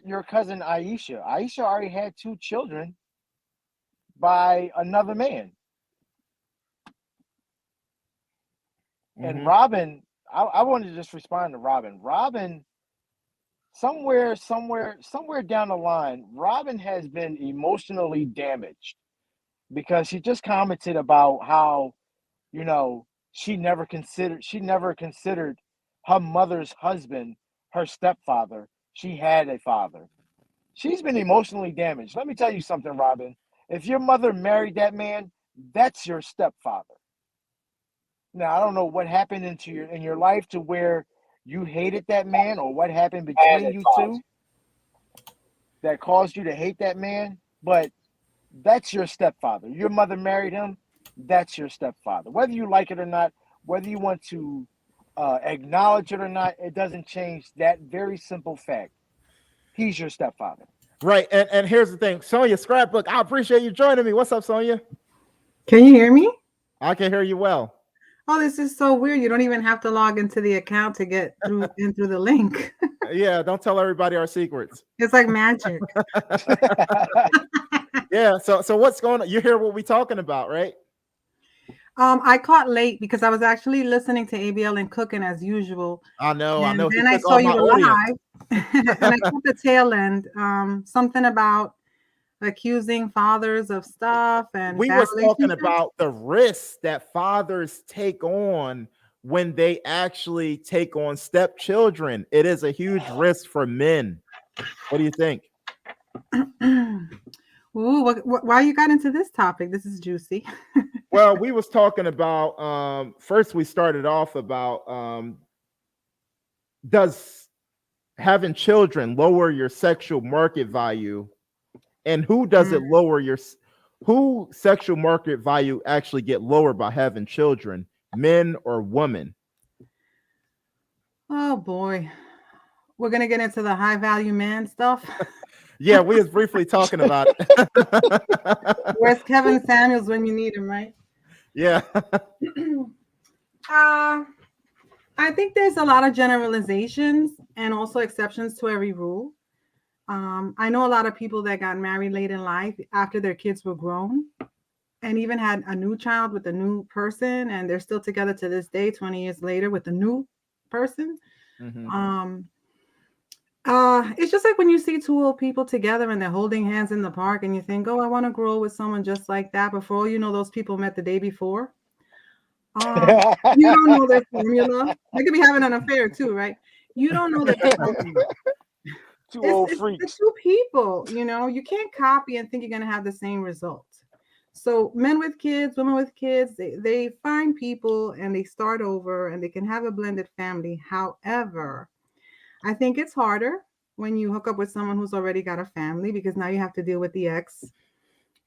your cousin Aisha already had 2 children by another man. And Robin, I wanted to just respond to Robin. Robin, somewhere down the line, Robin has been emotionally damaged, because she just commented about how, she never considered her mother's husband her stepfather. She had a father. She's been emotionally damaged. Let me tell you something, Robin. If your mother married that man, that's your stepfather. Now, I don't know what happened in your life to where you hated that man, or what happened between you two that caused you to hate that man, but that's your stepfather. Your mother married him, that's your stepfather. Whether you like it or not, whether you want to acknowledge it or not, it doesn't change that very simple fact. He's your stepfather. Right. And here's the thing. Sonia Scrapbook, I appreciate you joining me. What's up, Sonia? Can you hear me? I can hear you well. Oh, this is so weird. You don't even have to log into the account to get through into the link. Yeah, don't tell everybody our secrets. It's like magic. Yeah, so what's going on? You hear what we're talking about, right? I caught late because I was actually listening to ABL and cooking as usual. I know. And He then I took saw all you my were audience. live, and I caught the tail end. Something about accusing fathers of stuff and We bad was talking relationships. about the risks that fathers take on when they actually take on stepchildren. It is a huge risk for men. What do you think? Ooh, why you got into this topic? This is juicy. Well, we was talking about first we started off about does having children lower your sexual market value, and who does it lower your who sexual market value actually get lower by having children, men or women? Oh boy, we're gonna get into the high value man stuff. Yeah, we was briefly talking about it. Where's Kevin Samuels when you need him, right? Yeah. I think there's a lot of generalizations and also exceptions to every rule. I know a lot of people that got married late in life after their kids were grown and even had a new child with a new person, and they're still together to this day, 20 years later, with a new person. It's just like when you see two old people together and they're holding hands in the park and you think, oh, I want to grow with someone just like that. Before all you know, those people met the day before. You don't know their formula. They could be having an affair too, right? You don't know their formula. Two old freaks. It's two people, you know, you can't copy and think you're going to have the same results. So men with kids, women with kids, they find people and they start over and they can have a blended family. However, I think it's harder when you hook up with someone who's already got a family because now you have to deal with the ex,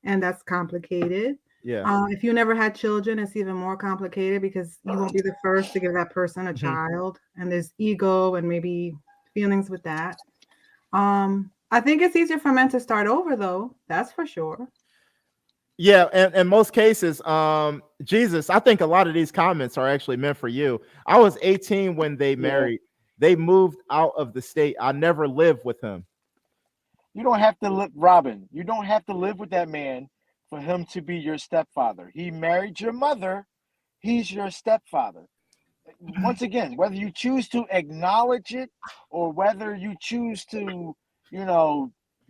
and that's complicated. Yeah. If you never had children, it's even more complicated because you won't be the first to give that person a child, and there's ego and maybe feelings with that. I think it's easier for men to start over, though. That's for sure. Yeah, and in most cases, Jesus, I think a lot of these comments are actually meant for you. I was 18 when they married. They moved out of the state. I never lived with him. You don't have to live, Robin. You don't have to live with that man for him to be your stepfather. He married your mother. He's your stepfather. Once again, whether you choose to acknowledge it or whether you choose to,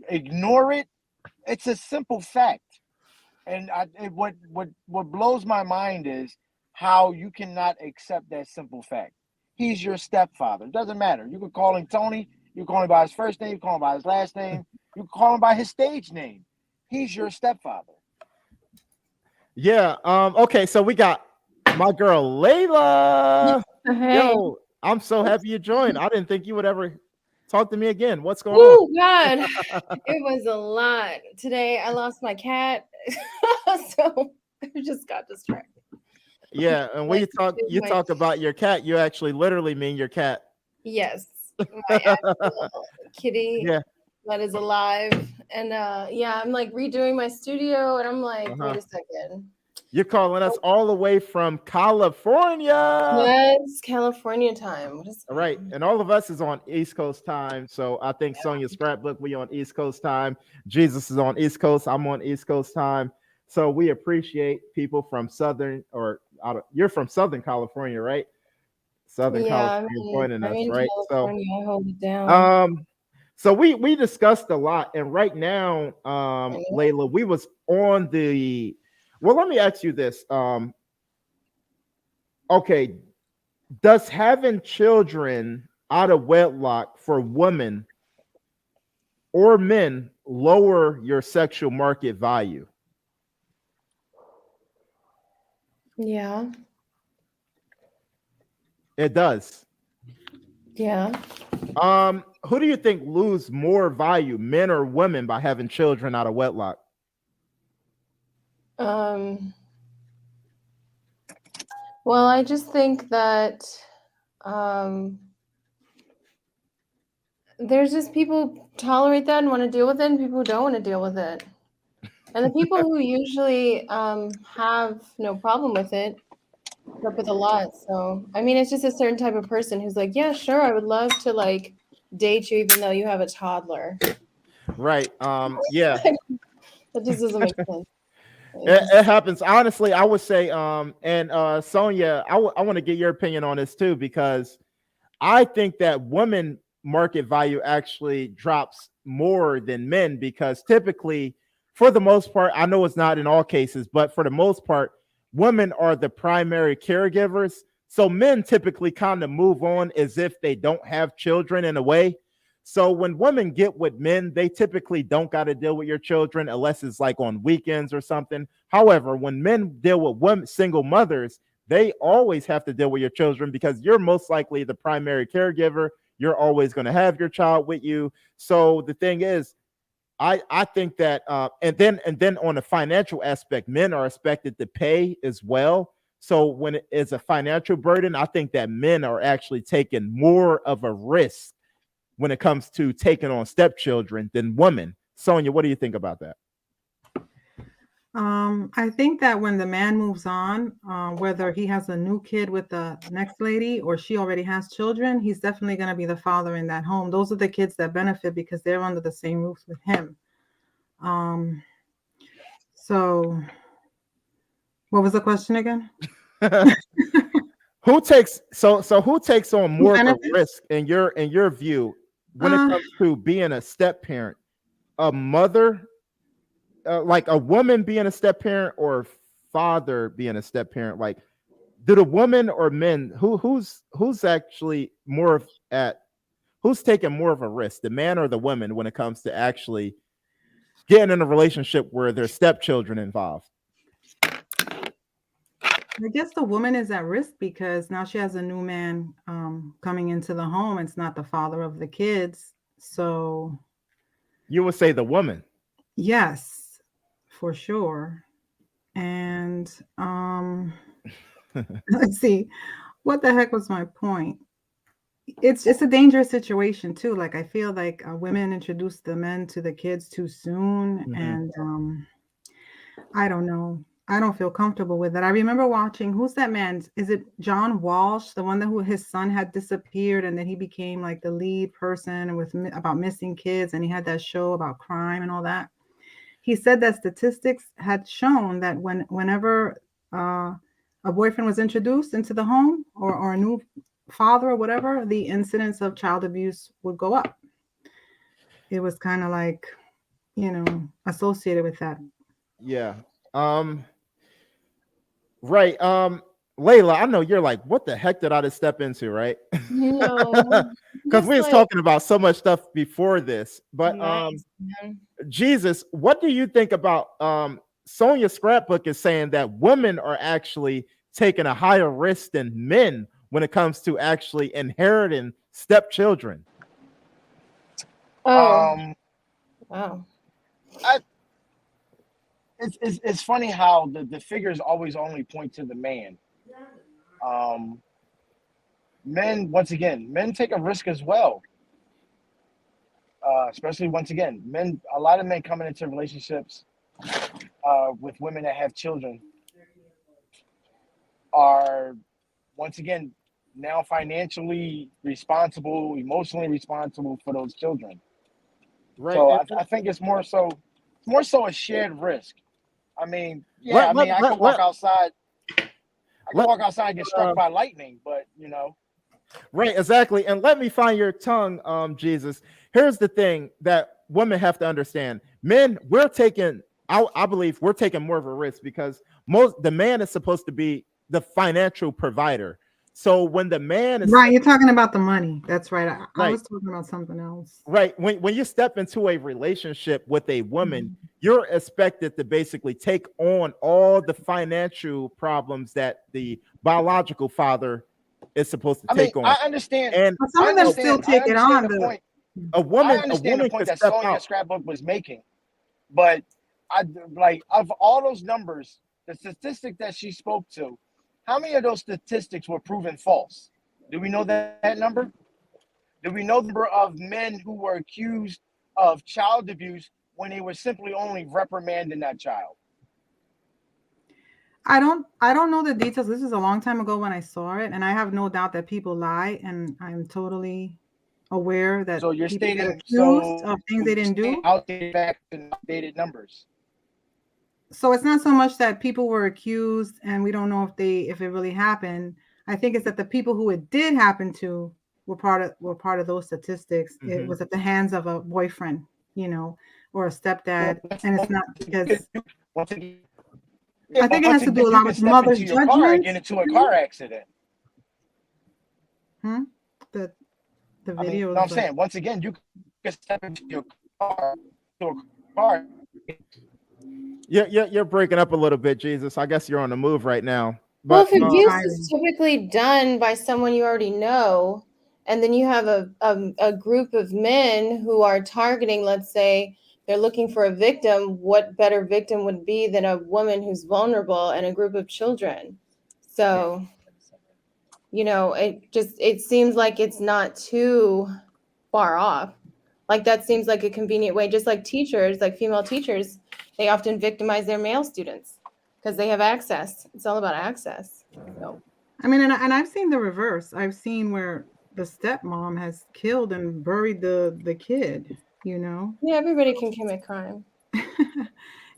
ignore it, it's a simple fact. And what blows my mind is how you cannot accept that simple fact. He's your stepfather. It doesn't matter. You can call him Tony. You can call him by his first name. You can call him by his last name. You can call him by his stage name. He's your stepfather. Yeah. Okay. So we got my girl Layla. Hey. Yo, I'm so happy you joined. I didn't think you would ever talk to me again. What's going Oh on? God, it was a lot today. I lost my cat, so I just got distracted. Yeah, and when you talk about your cat, you actually literally mean your cat. Yes, my actual kitty. Yeah. That is alive, and I'm like redoing my studio, and I'm like, wait a second. You're calling us all the way from California. Yes, California time. What is All right, and all of us is on East Coast time. So I think Sonia Scrapbook, we on East Coast time. Jesus is on East Coast. I'm on East Coast time. So we appreciate people from you're from Southern California, right? Southern California joining us, right? California, I hold it down. So we discussed a lot, and right now, Layla, we was on the. Well, let me ask you this. Okay, does having children out of wedlock for women or men lower your sexual market value? Yeah. It does. Yeah. Who do you think lose more value, men or women, by having children out of wedlock? Well, I just think that there's just people tolerate that and want to deal with it, and people who don't want to deal with it. And the people who usually have no problem with it put up with a lot. So, I mean, it's just a certain type of person who's like, yeah, sure, I would love to like date you even though you have a toddler. Right. Yeah. That just doesn't make sense. It happens. Honestly, I would say, and Sonia, I want to get your opinion on this too, because I think that women market value actually drops more than men, because typically, for the most part, I know it's not in all cases, but for the most part, women are the primary caregivers. So men typically kind of move on as if they don't have children in a way. So when women get with men, they typically don't got to deal with your children unless it's like on weekends or something. However, when men deal with women, single mothers, they always have to deal with your children because you're most likely the primary caregiver. You're always going to have your child with you. So the thing is, I think that and then on the financial aspect, men are expected to pay as well. So when it is a financial burden, I think that men are actually taking more of a risk when it comes to taking on stepchildren than women. Sonia, what do you think about that? I think that when the man moves on, whether he has a new kid with the next lady or she already has children, he's definitely going to be the father in that home. Those are the kids that benefit because they're under the same roof with him. So what was the question again? Who takes who takes on more of a risk in your view when it comes to being a step parent? A mother, like a woman being a step parent, or father being a step parent? Like, do the woman or men who's actually more who's taking more of a risk, the man or the woman, when it comes to actually getting in a relationship where there's stepchildren involved? I guess the woman is at risk because now she has a new man coming into the home. It's not the father of the kids. So you would say the woman? Yes, for sure. And let's see, what the heck was my point? It's a dangerous situation too. Like I feel like women introduce the men to the kids too soon, and I don't know. I don't feel comfortable with that. I remember watching, who's that man? Is it John Walsh, the one that his son had disappeared, and then he became like the lead person with about missing kids, and he had that show about crime and all that. He said that statistics had shown that whenever a boyfriend was introduced into the home or a new father or whatever, the incidence of child abuse would go up. It was kind of like, associated with that. Yeah. Right. Layla, I know you're like, what the heck did I just step into, right? No. Because we was talking about so much stuff before this. But Jesus, what do you think about Sonia's scrapbook is saying that women are actually taking a higher risk than men when it comes to actually inheriting stepchildren? Oh. Wow. It's funny how the figures always only point to the man. Men, once again, men take a risk as well. Especially once again, a lot of men coming into relationships with women that have children are, once again, now financially responsible, emotionally responsible for those children. Right. So I think it's more so a shared risk. I mean, I could walk outside. I could walk outside and get struck by lightning, but Right, exactly. And let me find your tongue, Jesus. Here's the thing that women have to understand. Men, I believe we're taking more of a risk because the man is supposed to be the financial provider. So when the man is right, you're talking about the money. That's right. I was talking about something else. Right. When you step into a relationship with a woman, you're expected to basically take on all the financial problems that the biological father is supposed to take on. I understand. And some of them still take it on. A woman the point that Sonia Scrapbook was making, but of all those numbers, the statistic that she spoke to, how many of those statistics were proven false? Do we know that number? Do we know the number of men who were accused of child abuse when they were simply only reprimanding that child? I don't know the details. This is a long time ago when I saw it, and I have no doubt that people lie, and I'm totally aware that so you're people stating get accused of things they didn't do. Outdated facts and outdated numbers. So it's not so much that people were accused and we don't know if it really happened. I think it's that the people who it did happen to were part of those statistics. Mm-hmm. It was at the hands of a boyfriend, or a stepdad, and it's not because Once again, I think it has to do a lot with mother's judgment. Get into a car accident. The video. I'm saying once again, you can step into your car. You're breaking up a little bit, Jesus. I guess you're on the move right now. Well, if But abuse is typically done by someone you already know, and then you have a group of men who are targeting, let's say they're looking for a victim, what better victim would be than a woman who's vulnerable and a group of children? So, it seems like it's not too far off. Like that seems like a convenient way, just like teachers, like female teachers, they often victimize their male students because they have access. It's all about access. So. I mean, and I've seen the reverse. I've seen where the stepmom has killed and buried the kid, Yeah, everybody can commit crime.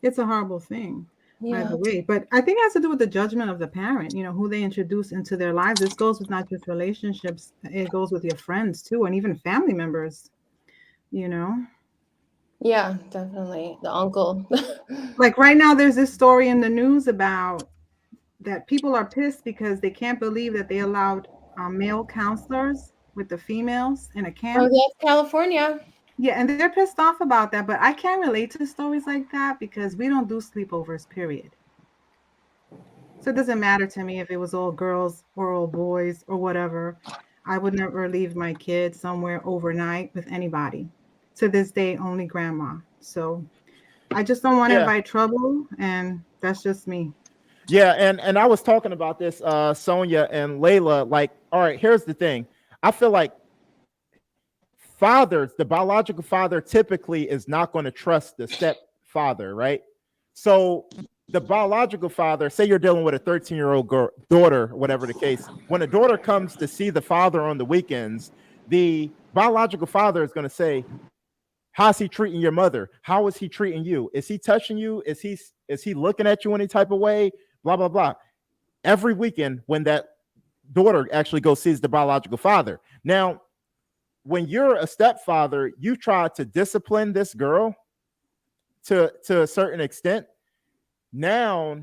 It's a horrible thing. Yeah. By the way, but I think it has to do with the judgment of the parent, who they introduce into their lives. This goes with not just relationships, it goes with your friends too, and even family members, Yeah, definitely. The uncle. Like right now, there's this story in the news about that people are pissed because they can't believe that they allowed male counselors with the females in a camp. Oh, that's California. Yeah, and they're pissed off about that, but I can't relate to stories like that because we don't do sleepovers, period. So it doesn't matter to me if it was all girls or all boys or whatever. I would never leave my kid somewhere overnight with anybody. To this day, only grandma. So I just don't want to invite trouble, and that's just me. Yeah, and I was talking about this, Sonia and Layla. Like, all right, here's the thing. I feel like fathers, the biological father typically is not going to trust the stepfather, right? So the biological father, say you're dealing with a 13-year-old daughter, whatever the case, when a daughter comes to see the father on the weekends, the biological father is going to say, how's he treating your mother? How is he treating you? Is he touching you? Is he looking at you any type of way? Blah, blah, blah. Every weekend when that daughter actually goes sees the biological father. Now, when you're a stepfather, you try to discipline this girl to a certain extent. Now,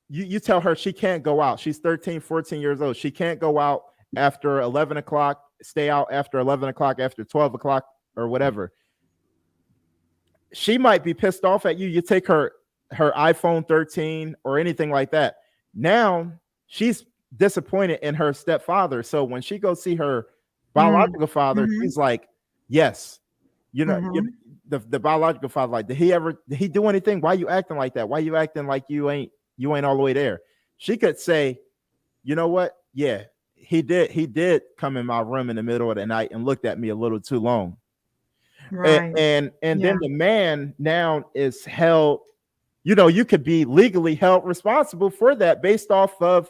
you tell her she can't go out. She's 13, 14 years old. She can't go out after 11 o'clock, stay out after 11 o'clock, after 12 o'clock or whatever. She might be pissed off at you. You take her iPhone 13 or anything like that. Now she's disappointed in her stepfather. So when she goes see her biological father, she's like, yes, the biological father, like, did he do anything? Why are you acting like that? Why are you acting like you ain't all the way there? She could say, you know what? Yeah, he did come in my room in the middle of the night and looked at me a little too long. Right. And then the man now is held, you could be legally held responsible for that based off of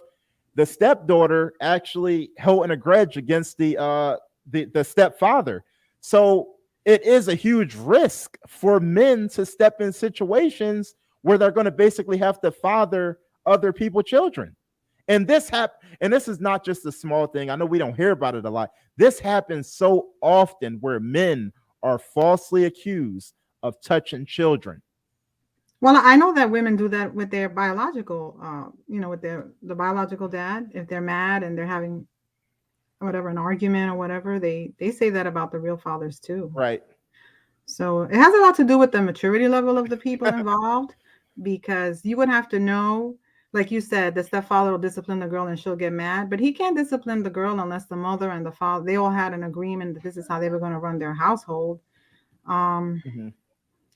the stepdaughter actually holding a grudge against the stepfather. So it is a huge risk for men to step in situations where they're going to basically have to father other people's children. And this is not just a small thing. I know we don't hear about it a lot. This happens so often where men are falsely accused of touching children. Well, I know that women do that with their biological, with the biological dad. If they're mad and they're having an argument or whatever, they say that about the real fathers too. Right. So it has a lot to do with the maturity level of the people involved, because you would have to know, like you said, the stepfather will discipline the girl and she'll get mad, but he can't discipline the girl unless the mother and the father, they all had an agreement that this is how they were going to run their household.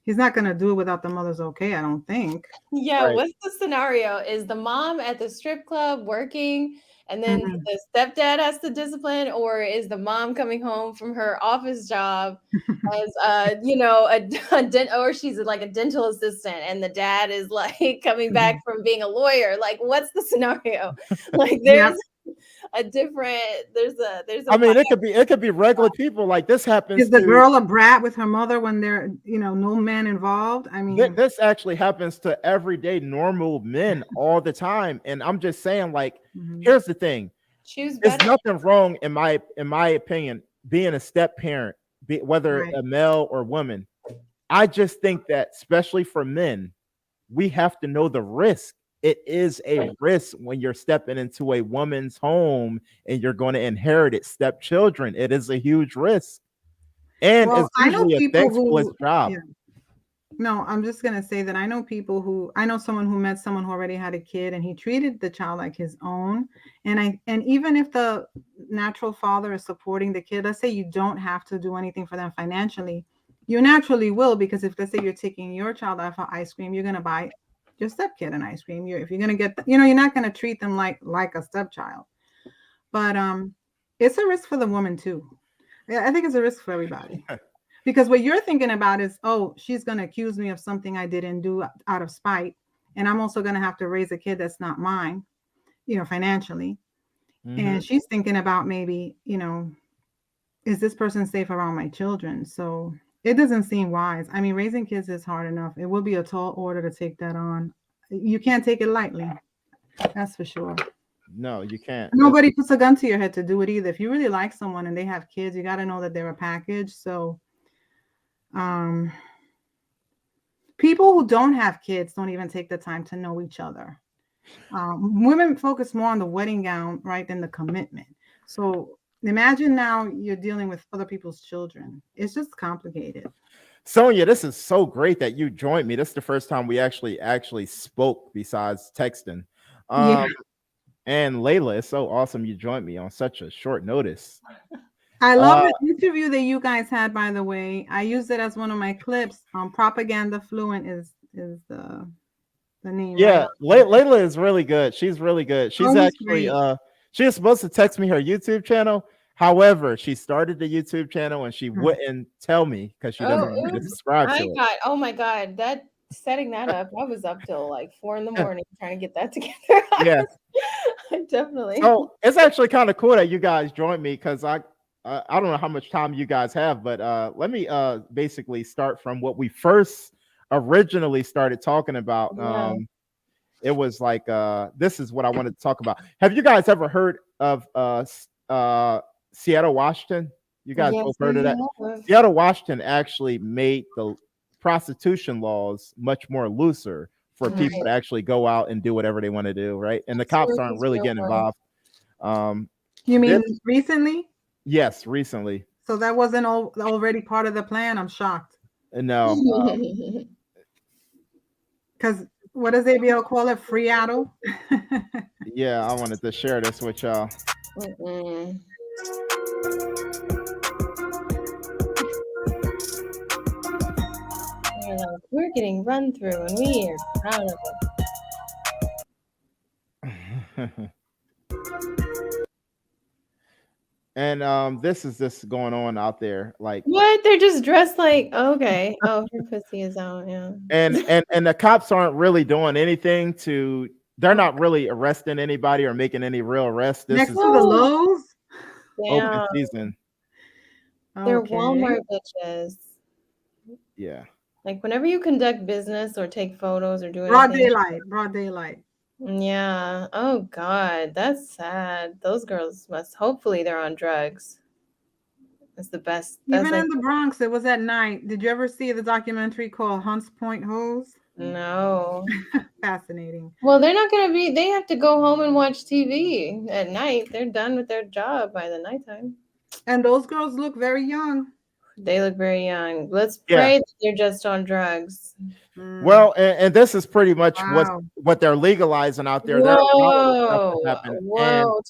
He's not going to do it without the mother's okay, I don't think. Yeah, right. What's the scenario? Is the mom at the strip club working and then the stepdad has to discipline, or is the mom coming home from her office job as or she's like a dental assistant and the dad is like coming back from being a lawyer? Like, what's the scenario? Like, there's a different. There's a I mean, it could be regular people. Like this happens. Is the girl a brat with her mother when there, no man involved? I mean, this actually happens to everyday normal men all the time. And I'm just saying, like, here's the thing. Choose There's better. nothing wrong in my opinion being a step parent, whether Right. a male or woman. I just think that especially for men, we have to know the risk. It is a risk when you're stepping into a woman's home and you're going to inherit its stepchildren. It is a huge risk. And well, it's I know usually a people thankless who. job. Yeah. No, I'm just gonna say that I know someone who met someone who already had a kid, and he treated the child like his own. And even if the natural father is supporting the kid, let's say you don't have to do anything for them financially, you naturally will, because if let's say you're taking your child out for ice cream, you're gonna buy your stepkid an ice cream. If you're gonna get, you're not gonna treat them like a stepchild. But it's a risk for the woman too. Yeah, I think it's a risk for everybody. Because what you're thinking about is, oh, she's going to accuse me of something I didn't do out of spite. And I'm also going to have to raise a kid that's not mine, financially. And she's thinking about maybe, is this person safe around my children? So it doesn't seem wise. I mean, raising kids is hard enough. It will be a tall order to take that on. You can't take it lightly. That's for sure. No, you can't. Nobody puts a gun to your head to do it either. If you really like someone and they have kids, you got to know that they're a package. So people who don't have kids don't even take the time to know each other. Women focus more on the wedding gown, right, than the commitment. So imagine now you're dealing with other people's children. It's just complicated. Sonia, this is so great that you joined me. This is the first time we actually spoke besides texting. Yeah. And Layla, it's so awesome you joined me on such a short notice. I love the interview that you guys had, by the way. I used it as one of my clips. Propaganda Fluent is the name. Yeah, right? Layla is really good. She's really good. She's actually great. she was supposed to text me her YouTube channel. However, she started the YouTube channel and she wouldn't tell me because she doesn't want me to subscribe to it. Oh my God, setting that up, I was up till like 4 a.m. trying to get that together. Yeah, definitely. So it's actually kind of cool that you guys joined me because I don't know how much time you guys have, but let me basically start from what we first originally started talking about. Yeah. It was like this is what I wanted to talk about. Have you guys ever heard of Seattle, Washington? You guys both heard of that? Seattle, Washington actually made the prostitution laws much more looser for people to actually go out and do whatever they want to do, right? And the cops aren't really getting involved. You mean recently? Yes, recently. So that wasn't already part of the plan? I'm shocked. No. Because what does ABL call it? Freeaddle? Yeah, I wanted to share this with y'all. We're getting run through and we are proud of it. And this is just going on out there, like what? They're just dressed like okay. Oh, her pussy is out, yeah. And the cops aren't really doing anything they're not really arresting anybody or making any real arrests. This Next is to the Lowe's? open season. They're Walmart bitches. Yeah. Like whenever you conduct business or take photos or do Broad daylight. Yeah. Oh God, that's sad. Those girls hopefully they're on drugs. That's the best. Even in the Bronx, it was at night. Did you ever see the documentary called Hunts Point Hose? No. Fascinating. Well, they're not gonna be. They have to go home and watch TV at night. They're done with their job by the nighttime. And those girls look very young. They look very young. Let's pray that they're just on drugs. Well, and this is pretty much what they're legalizing out there. Whoa.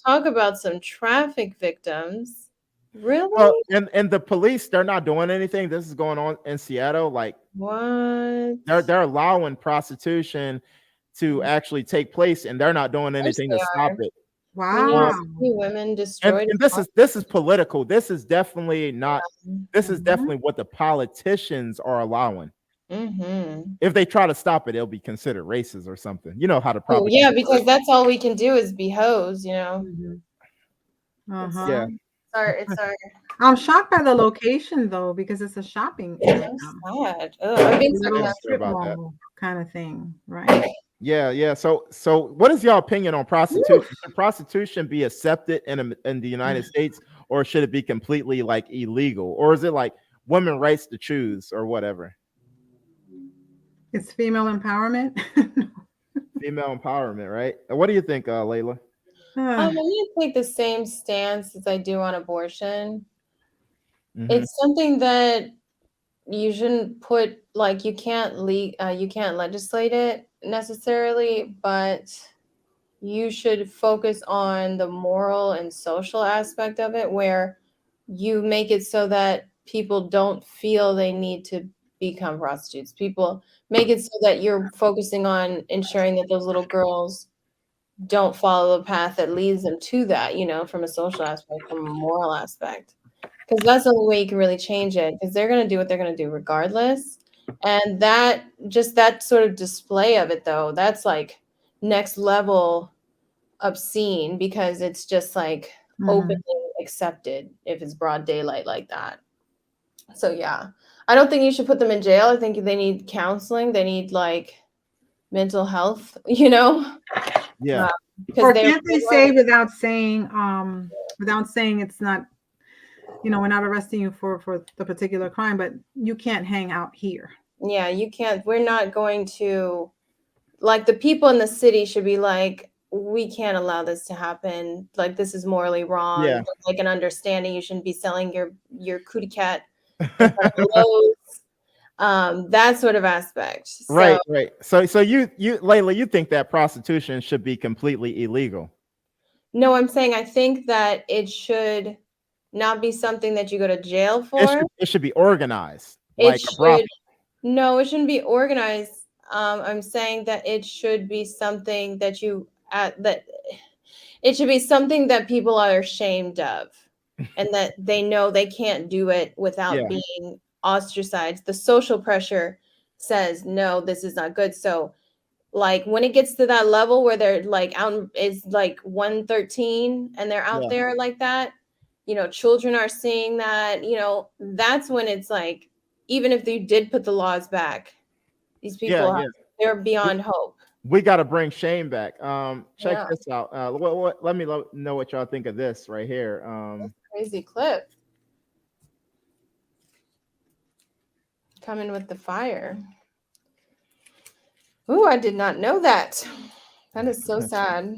Talk about some traffic victims. Really? Well, and the police, they're not doing anything. This is going on in Seattle. Like what? They're allowing prostitution to actually take place, and they're not doing anything to stop it. Wow. Women destroyed. And this is political. This is definitely not. This is definitely what the politicians are allowing. If they try to stop it, it'll be considered racist or something. You know how to because that's all we can do is be hoes, you know. Uh-huh. Yeah. It's our I'm shocked by the location though, because it's a shopping area. so sad. Ugh, I've been Little Yeah, strip about that. mall kind of thing, right? Yeah. So what is your opinion on prostitution? Should prostitution be accepted in the United States, or should it be completely like illegal, or is it like women rights to choose or whatever? It's female empowerment. Female empowerment, right? What do you think, Layla? I'm gonna take the same stance as I do on abortion. Mhm. It's something that you shouldn't put like you can't legislate it necessarily, but you should focus on the moral and social aspect of it, where you make it so that people don't feel they need to become prostitutes. People make it so that you're focusing on ensuring that those little girls don't follow the path that leads them to that, from a social aspect, from a moral aspect. Because that's the only way you can really change it, because they're going to do what they're going to do regardless. And that sort of display of it, though, that's like next level obscene, because it's just like openly accepted if it's broad daylight like that. So yeah, I don't think you should put them in jail. I think they need counseling. They need like mental health, Yeah. Or can't they say without saying it's not, we're not arresting you for the particular crime, but you can't hang out here. Yeah, you can't. We're not going to, like, the people in the city should be like, we can't allow this to happen. Like, this is morally wrong. Yeah. Like an understanding. You shouldn't be selling your cootie cat in front of Lowe's. That sort of aspect. So, Right. So you Layla, you think that prostitution should be completely illegal? No, I'm saying I think that it should not be something that you go to jail for. It should be organized. It shouldn't be organized. I'm saying that it should be something that it should be something that people are ashamed of, and that they know they can't do it without being ostracized. The social pressure says, no, this is not good. So like when it gets to that level where they're like out, is like 113 and they're out there like that, children are seeing that, that's when it's like, even if they did put the laws back, these people they're beyond hope. We got to bring shame back. Check this out. Let me know what y'all think of this right here. Crazy clip. Coming with the fire. Ooh, I did not know that. That is so sad.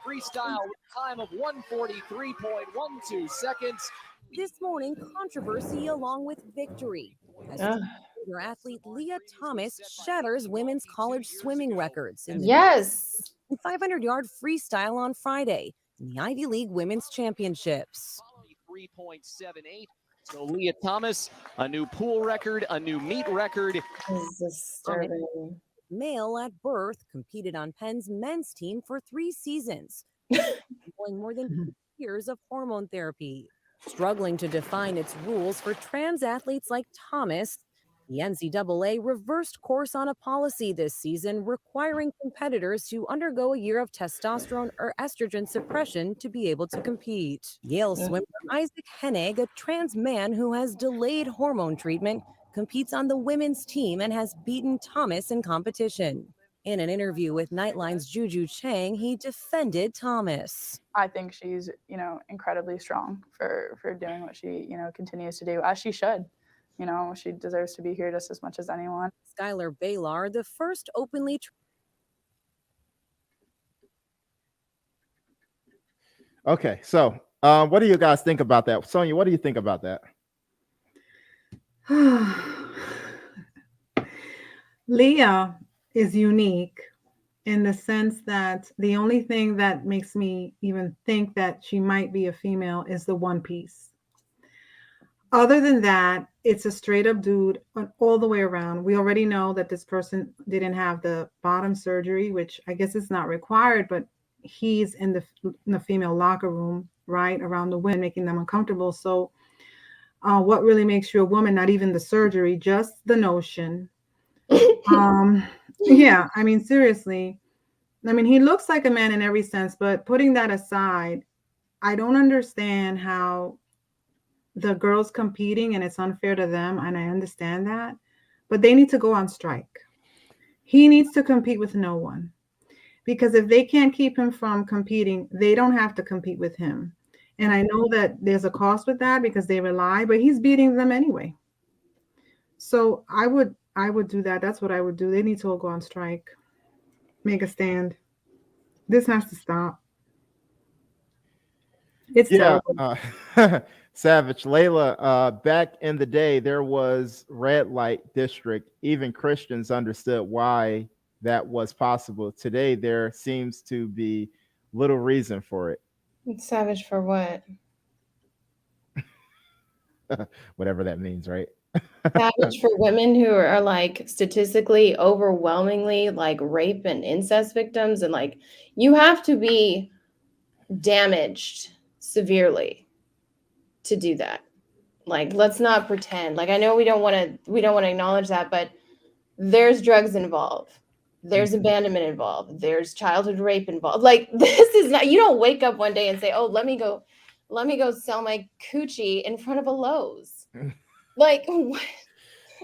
Freestyle with a time of 1:43.12 seconds. This morning, controversy along with victory. As transgender athlete Leah Thomas shatters women's college swimming records in the 500-yard freestyle on Friday in the Ivy League Women's Championships. 3.78. So Leah Thomas, a new pool record, a new meet record. Disturbing. Male at birth, competed on Penn's men's team for 3 seasons, employing more than 2 years of hormone therapy. Struggling to define its rules for trans athletes like Thomas, the NCAA reversed course on a policy this season requiring competitors to undergo a year of testosterone or estrogen suppression to be able to compete. Yale swimmer Isaac Hennig, a trans man who has delayed hormone treatment, competes on the women's team and has beaten Thomas in competition. In an interview with Nightline's Juju Chang, he defended Thomas. I think she's, incredibly strong for doing what she, continues to do, as she should. She deserves to be here just as much as anyone. Skylar Baylor, the first openly Okay, so what do you guys think about that? Sonia, what do you think about that? Leah is unique in the sense that the only thing that makes me even think that she might be a female is the one piece. Other than that, it's a straight up dude all the way around. We already know that this person didn't have the bottom surgery, which I guess is not required, but he's in the female locker room, right, around the women, making them uncomfortable. So what really makes you a woman? Not even the surgery, just the notion. Yeah, I mean, seriously. I mean, he looks like a man in every sense, but putting that aside, I don't understand how the girls competing and it's unfair to them, and I understand that, but they need to go on strike. He needs to compete with no one, because if they can't keep him from competing, they don't have to compete with him. And I know that there's a cost with that because they rely, but he's beating them anyway. So I would do that. That's what I would do. They need to all go on strike, make a stand. This has to stop. It's Yeah, terrible. Savage. Layla, back in the day, there was red light district. Even Christians understood why that was possible. Today, there seems to be little reason for it. It's savage for what? Whatever that means, right? Savage for women who are like statistically overwhelmingly like rape and incest victims, and like you have to be damaged severely to do that. Like, let's not pretend. Like, I know we don't want to acknowledge that, but there's drugs involved. There's abandonment involved. There's childhood rape involved. Like, this is not, you don't wake up one day and say, oh, let me go sell my coochie in front of a Lowe's. Like, what?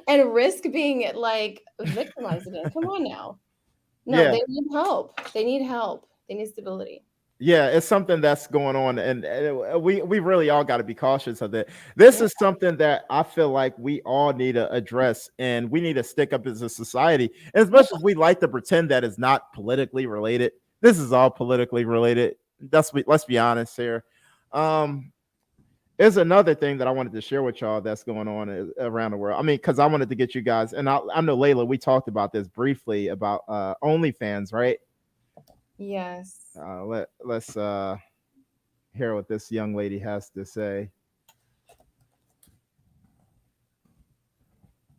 And risk being like victimized again. Come on now. No, Yeah. they need help. They need help. They need stability. Yeah, it's something that's going on, and we really all got to be cautious of that. This is something that I feel like we all need to address, and we need to stick up as a society. And as much as we like to pretend that it's not politically related, this is all politically related. Let's be honest here. There's another thing that I wanted to share with y'all that's going on around the world. I mean, because I wanted to get you guys, and I know Layla, we talked about this briefly about OnlyFans, right? Yes. Let's hear what this young lady has to say.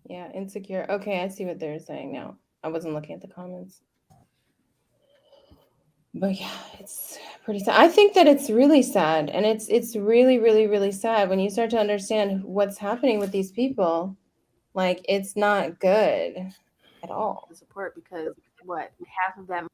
Yeah, insecure. Okay, I see what they're saying now. I wasn't looking at the comments. But yeah, it's pretty sad. I think that it's really sad, and it's really, really, really sad when you start to understand what's happening with these people. Like, it's not good at all. The support, because what, half of that.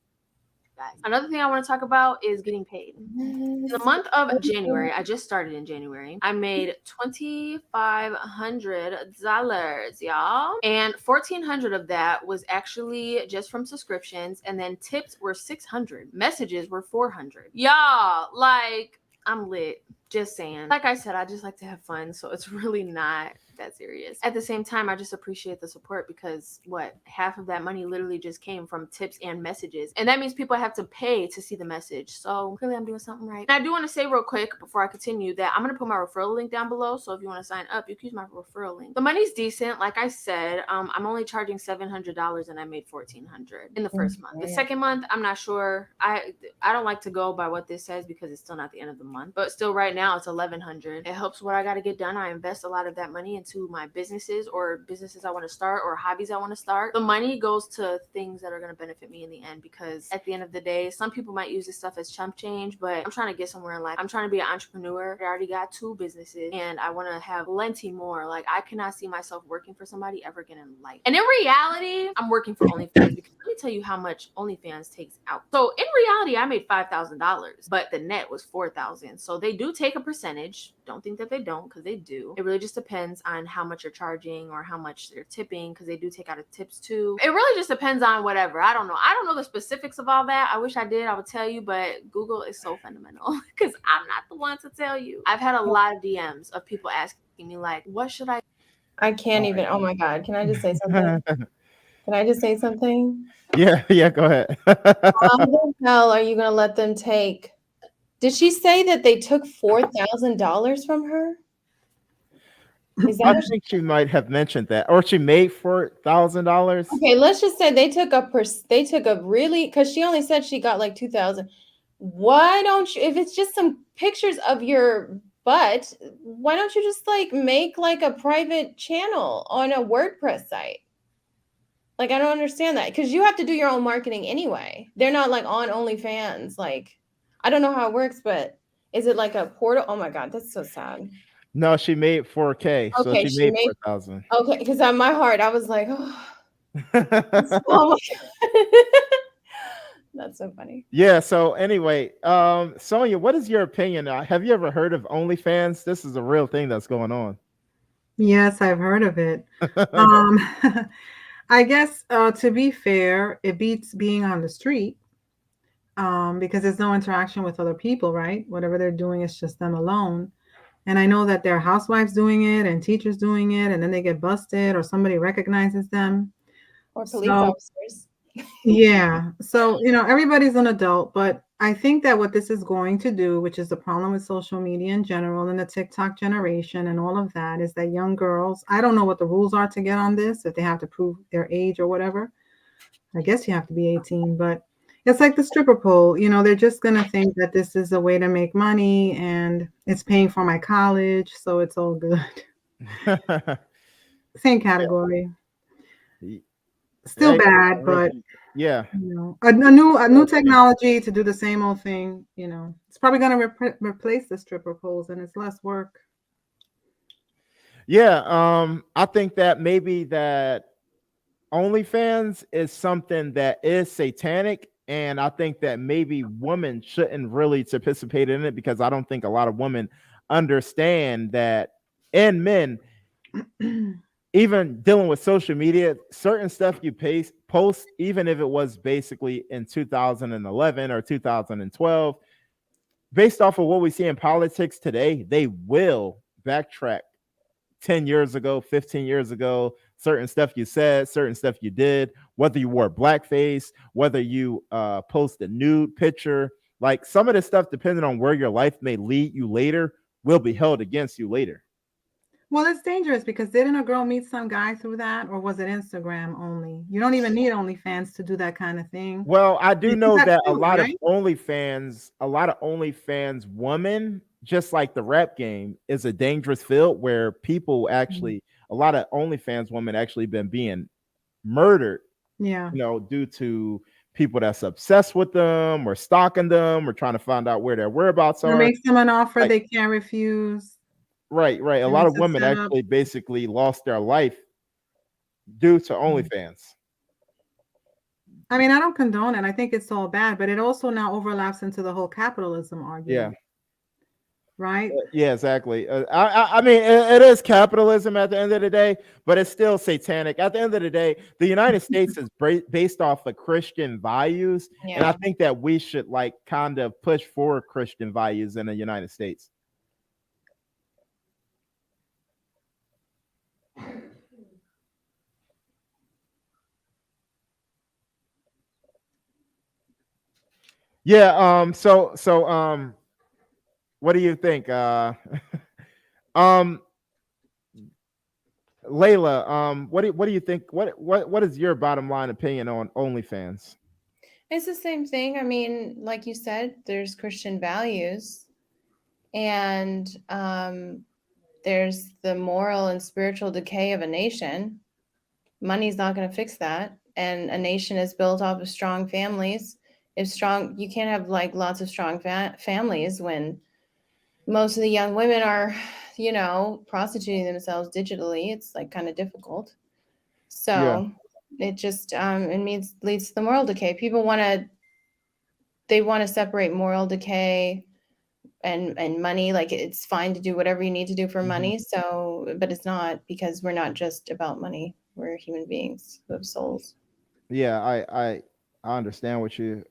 Guys. Another thing I want to talk about is getting paid. In the month of January, I just started in January. I made $2,500, y'all, and $1,400 of that was actually just from subscriptions, and then tips were $600. Messages were $400. Y'all, like, I'm lit. Just saying. Like I said, I just like to have fun, so it's really not that serious. At the same time, I just appreciate the support, because what, half of that money literally just came from tips and messages, and that means people have to pay to see the message. So clearly I'm doing something right. And I do want to say real quick before I continue that I'm going to put my referral link down below, so if you want to sign up, you can use my referral link. The money's decent. Like I said, I'm only charging $700, and I made $1,400 in the first month. The second month, I'm not sure. I don't like to go by what this says, because it's still not the end of the month, but still right now it's $1,100. It helps what I got to get done. I invest a lot of that money into my businesses or businesses I want to start or hobbies I want to start. The money goes to things that are going to benefit me in the end, because at the end of the day, some people might use this stuff as chump change, but I'm trying to get somewhere in life. I'm trying to be an entrepreneur. I already got 2 businesses, and I want to have plenty more. Like, I cannot see myself working for somebody ever again in life. And in reality, I'm working for OnlyFans, because let me tell you how much OnlyFans takes out. So in reality, I made $5,000, but the net was $4,000. So they do take a percentage. Don't think that they don't, because they do. It really just depends on how much you're charging or how much they're tipping, because they do take out a tips too. It really just depends on whatever. I don't know the specifics of all that. I wish I did. I would tell you, but Google is so fundamental, because I'm not the one to tell you. I've had a lot of DMs of people asking me, like, what should I? I can't even. Oh my God. Can I just say something? Can I just say something? Yeah, go ahead. How the hell are you going to let them take? Did she say that they took $4,000 from her? Is that I think she might have mentioned that, or she made $4,000. Okay, let's just say they took a really, because she only said she got like 2,000. Why don't you, if it's just some pictures of your butt, why don't you just like make like a private channel on a WordPress site? Like, I don't understand that, because you have to do your own marketing anyway. They're not like on OnlyFans. Like, I don't know how it works, but is it like a portal? Oh my God, that's so sad. No, she made 4K, so Okay, she made 4,000. Okay, because on my heart, I was like, oh, Oh my God. That's so funny. Yeah. So anyway, Sonia, what is your opinion? Have you ever heard of OnlyFans? This is a real thing that's going on. Yes, I've heard of it. I guess to be fair, it beats being on the street because there's no interaction with other people, right? Whatever they're doing is just them alone. And I know that there are housewives doing it and teachers doing it, and then they get busted or somebody recognizes them. Or police officers. Yeah. So, everybody's an adult, but I think that what this is going to do, which is the problem with social media in general and the TikTok generation and all of that, is that young girls, I don't know what the rules are to get on this, if they have to prove their age or whatever. I guess you have to be 18, but it's like the stripper pole. They're just going to think that this is a way to make money and it's paying for my college, so it's all good. Same category. Still bad, but yeah, a new technology to do the same old thing. It's probably going to replace the stripper poles, and it's less work. Yeah, I think that maybe that OnlyFans is something that is satanic, and I think that maybe women shouldn't really participate in it because I don't think a lot of women understand that, and men. Even dealing with social media, certain stuff you post, even if it was basically in 2011 or 2012, based off of what we see in politics today, they will backtrack 10 years ago, 15 years ago, certain stuff you said, certain stuff you did, whether you wore blackface, whether you post a nude picture, like some of this stuff, depending on where your life may lead you later, will be held against you later. Well, it's dangerous because didn't a girl meet some guy through that, or was it Instagram only? You don't even need OnlyFans to do that kind of thing. Well, I do know that a lot right? of OnlyFans women, just like the rap game, is a dangerous field where people actually, a lot of OnlyFans women actually been being murdered. Yeah. Due to people that's obsessed with them or stalking them or trying to find out where their whereabouts Or are. makes them an offer they can't refuse. Right. A lot of women actually basically lost their life due to OnlyFans. I mean, I don't condone it. I think it's all bad, but it also now overlaps into the whole capitalism argument. Yeah. Right? Yeah, exactly. I mean, it is capitalism at the end of the day, but it's still satanic. At the end of the day, the United States is based off of Christian values. Yeah. And I think that we should kind of push for Christian values in the United States. Yeah. So what do you think? Layla, what do you think? What is your bottom line opinion on OnlyFans? It's the same thing. I mean, like you said, there's Christian values, and there's the moral and spiritual decay of a nation. Money's not going to fix that, and a nation is built off of strong families. If strong, you can't have lots of strong families when most of the young women are, prostituting themselves digitally. It's kind of difficult. So it just it leads to the moral decay. People want to separate moral decay and money. It's fine to do whatever you need to do for money. So, but it's not, because we're not just about money. We're human beings who have souls. Yeah, I understand what you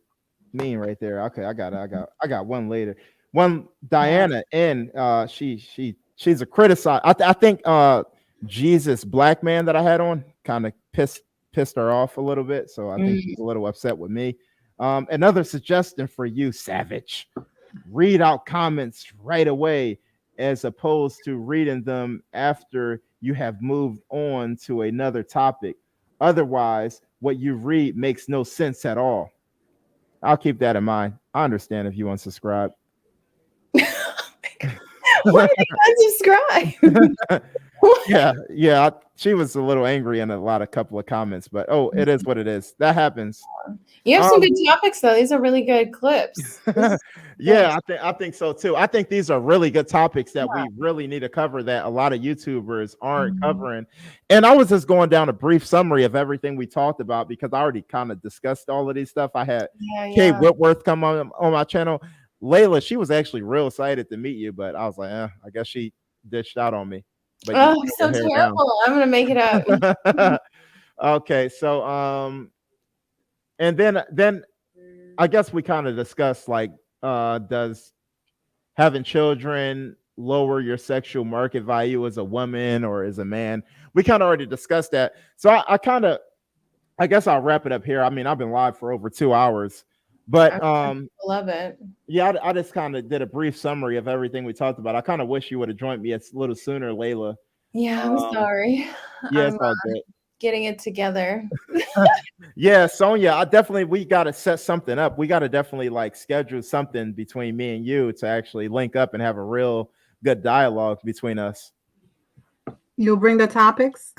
mean right there. Okay, I got one later. One Diana, and she's a criticize. I think Jesus Black Man that I had on kind of pissed her off a little bit, so I think she's a little upset with me. Another suggestion for you, Savage: read out comments right away, as opposed to reading them after you have moved on to another topic. Otherwise, what you read makes no sense at all. I'll keep that in mind. I understand if you unsubscribe. Why did you subscribe. Yeah. She was a little angry in a couple of comments, but it is what it is. That happens. You have some good topics though. These are really good clips. Yeah, I think so too. I think these are really good topics that we really need to cover that a lot of YouTubers aren't covering. And I was just going down a brief summary of everything we talked about because I already kind of discussed all of these stuff. I had Kay Whitworth come on my channel. Layla, she was actually real excited to meet you, but I was like, I guess she dished out on me. But oh, so terrible. I'm gonna make it up. Okay, so and then I guess we kind of discussed like does having children lower your sexual market value as a woman or as a man? We kind of already discussed that. So I guess I'll wrap it up here. I mean, I've been live for over 2 hours, but love it. Yeah, I just kind of did a brief summary of everything we talked about. I kind of wish you would have joined me a little sooner, Layla. Yeah, I'm sorry. Yeah, it's all good. Getting it together. Yeah, Sonia, we got to set something up. We got to definitely like schedule something between me and you to actually link up and have a real good dialogue between us. You'll bring the topics?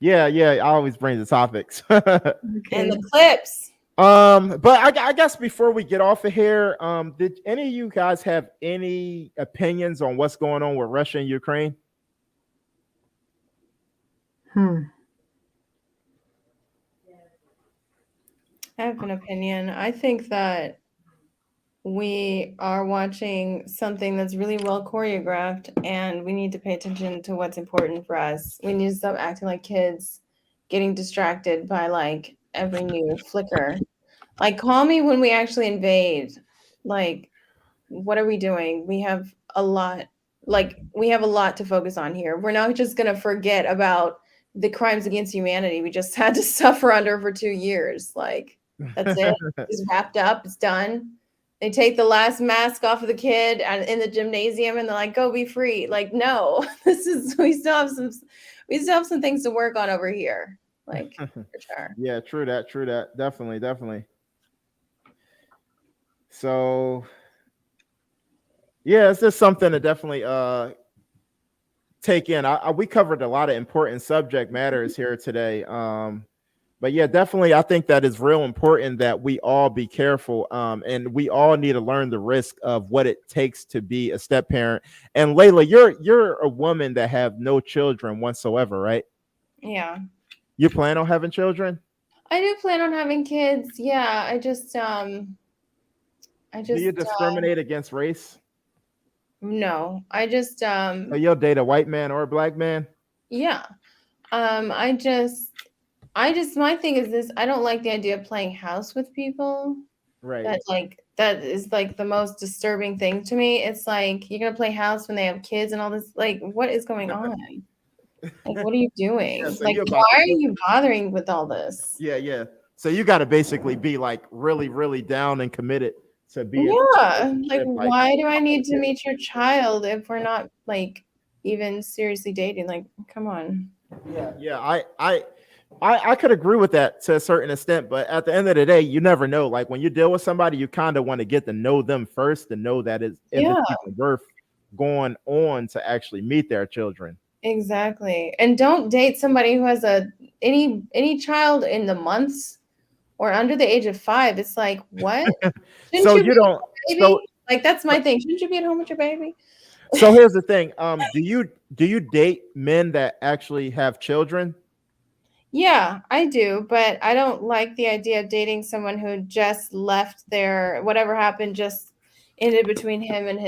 Yeah, I always bring the topics. And the clips. But I guess before we get off of here, did any of you guys have any opinions on what's going on with Russia and Ukraine? I have an opinion. I think that we are watching something that's really well choreographed, and we need to pay attention to what's important for us. We need to stop acting like kids, getting distracted by like every new flicker. Like, call me when we actually invade. Like, what are we doing? We have a lot to focus on here. We're not just going to forget about the crimes against humanity we just had to suffer under for 2 years. Like, that's it. It's wrapped up. It's done. They take the last mask off of the kid in the gymnasium and they're like, go be free. Like, no, we still have some things to work on over here. Like, for sure. Yeah, true that. Definitely. So yeah, it's just something to definitely take in. We covered a lot of important subject matters here today. But yeah, definitely, I think that is real important that we all be careful, and we all need to learn the risk of what it takes to be a step parent. And Layla, you're a woman that have no children whatsoever, right? Yeah. You plan on having children? I do plan on having kids. Yeah, I just Do you discriminate against race? No, I just So you'll date a white man or a black man? Yeah. I just my thing is this: I don't like the idea of playing house with people. Right. That is like the most disturbing thing to me. It's like, you're gonna play house when they have kids and all this. Like, what is going on? Like, what are you doing? Yeah, so like, why are you bothering with all this? Yeah. So you got to basically be like really, really down and committed to be. Yeah. Like, why do I need to meet your child if we're not like even seriously dating? Like, come on. Yeah. I could agree with that to a certain extent, but at the end of the day, you never know. Like, when you deal with somebody, you kind of want to get to know them first to know that it's worth going on to actually meet their children. Exactly. And don't date somebody who has any child in the months or under the age of 5. It's like, what? So you don't. So, like, that's my thing. Shouldn't you be at home with your baby? So here's the thing. Do you date men that actually have children? Yeah, I do, but I don't like the idea of dating someone who just left their whatever happened just ended between him and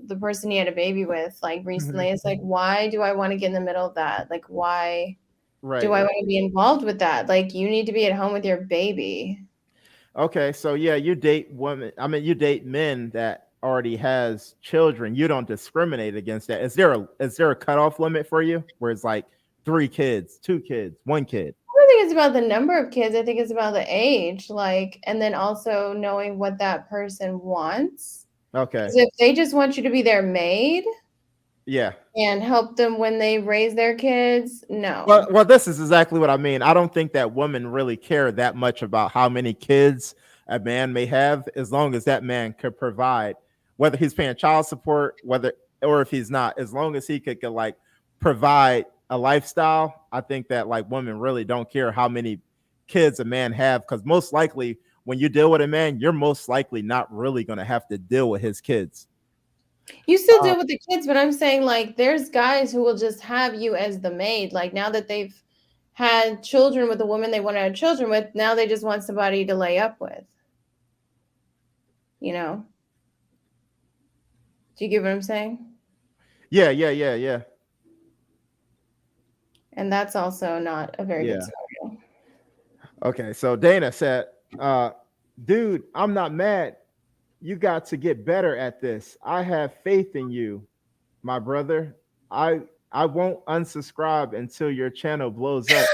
the person he had a baby with like recently. It's like, why do I want to get in the middle of that? Like, why do I want to be involved with that? Like, you need to be at home with your baby. Okay, so yeah, you date women. I mean, you date men that already has children. You don't discriminate against that. Is there a cutoff limit for you where it's like 3 kids, 2 kids, 1 kid? I don't think it's about the number of kids. I think it's about the age, like, and then also knowing what that person wants. Okay. If they just want you to be their maid, yeah, and help them when they raise their kids, no. Well, this is exactly what I mean. I don't think that women really care that much about how many kids a man may have, as long as that man could provide, whether he's paying child support, whether or if he's not, as long as he could like provide a lifestyle, I think that like women really don't care how many kids a man have, because most likely when you deal with a man, you're most likely not really going to have to deal with his kids. You still deal with the kids, but I'm saying like there's guys who will just have you as the maid. Like now that they've had children with a woman they want to have children with, now they just want somebody to lay up with. You know? Do you get what I'm saying? Yeah. And that's also not a very good Yeah. scenario. Okay, so Dana said, dude, I'm not mad. You got to get better at this. I have faith in you, my brother. I won't unsubscribe until your channel blows up.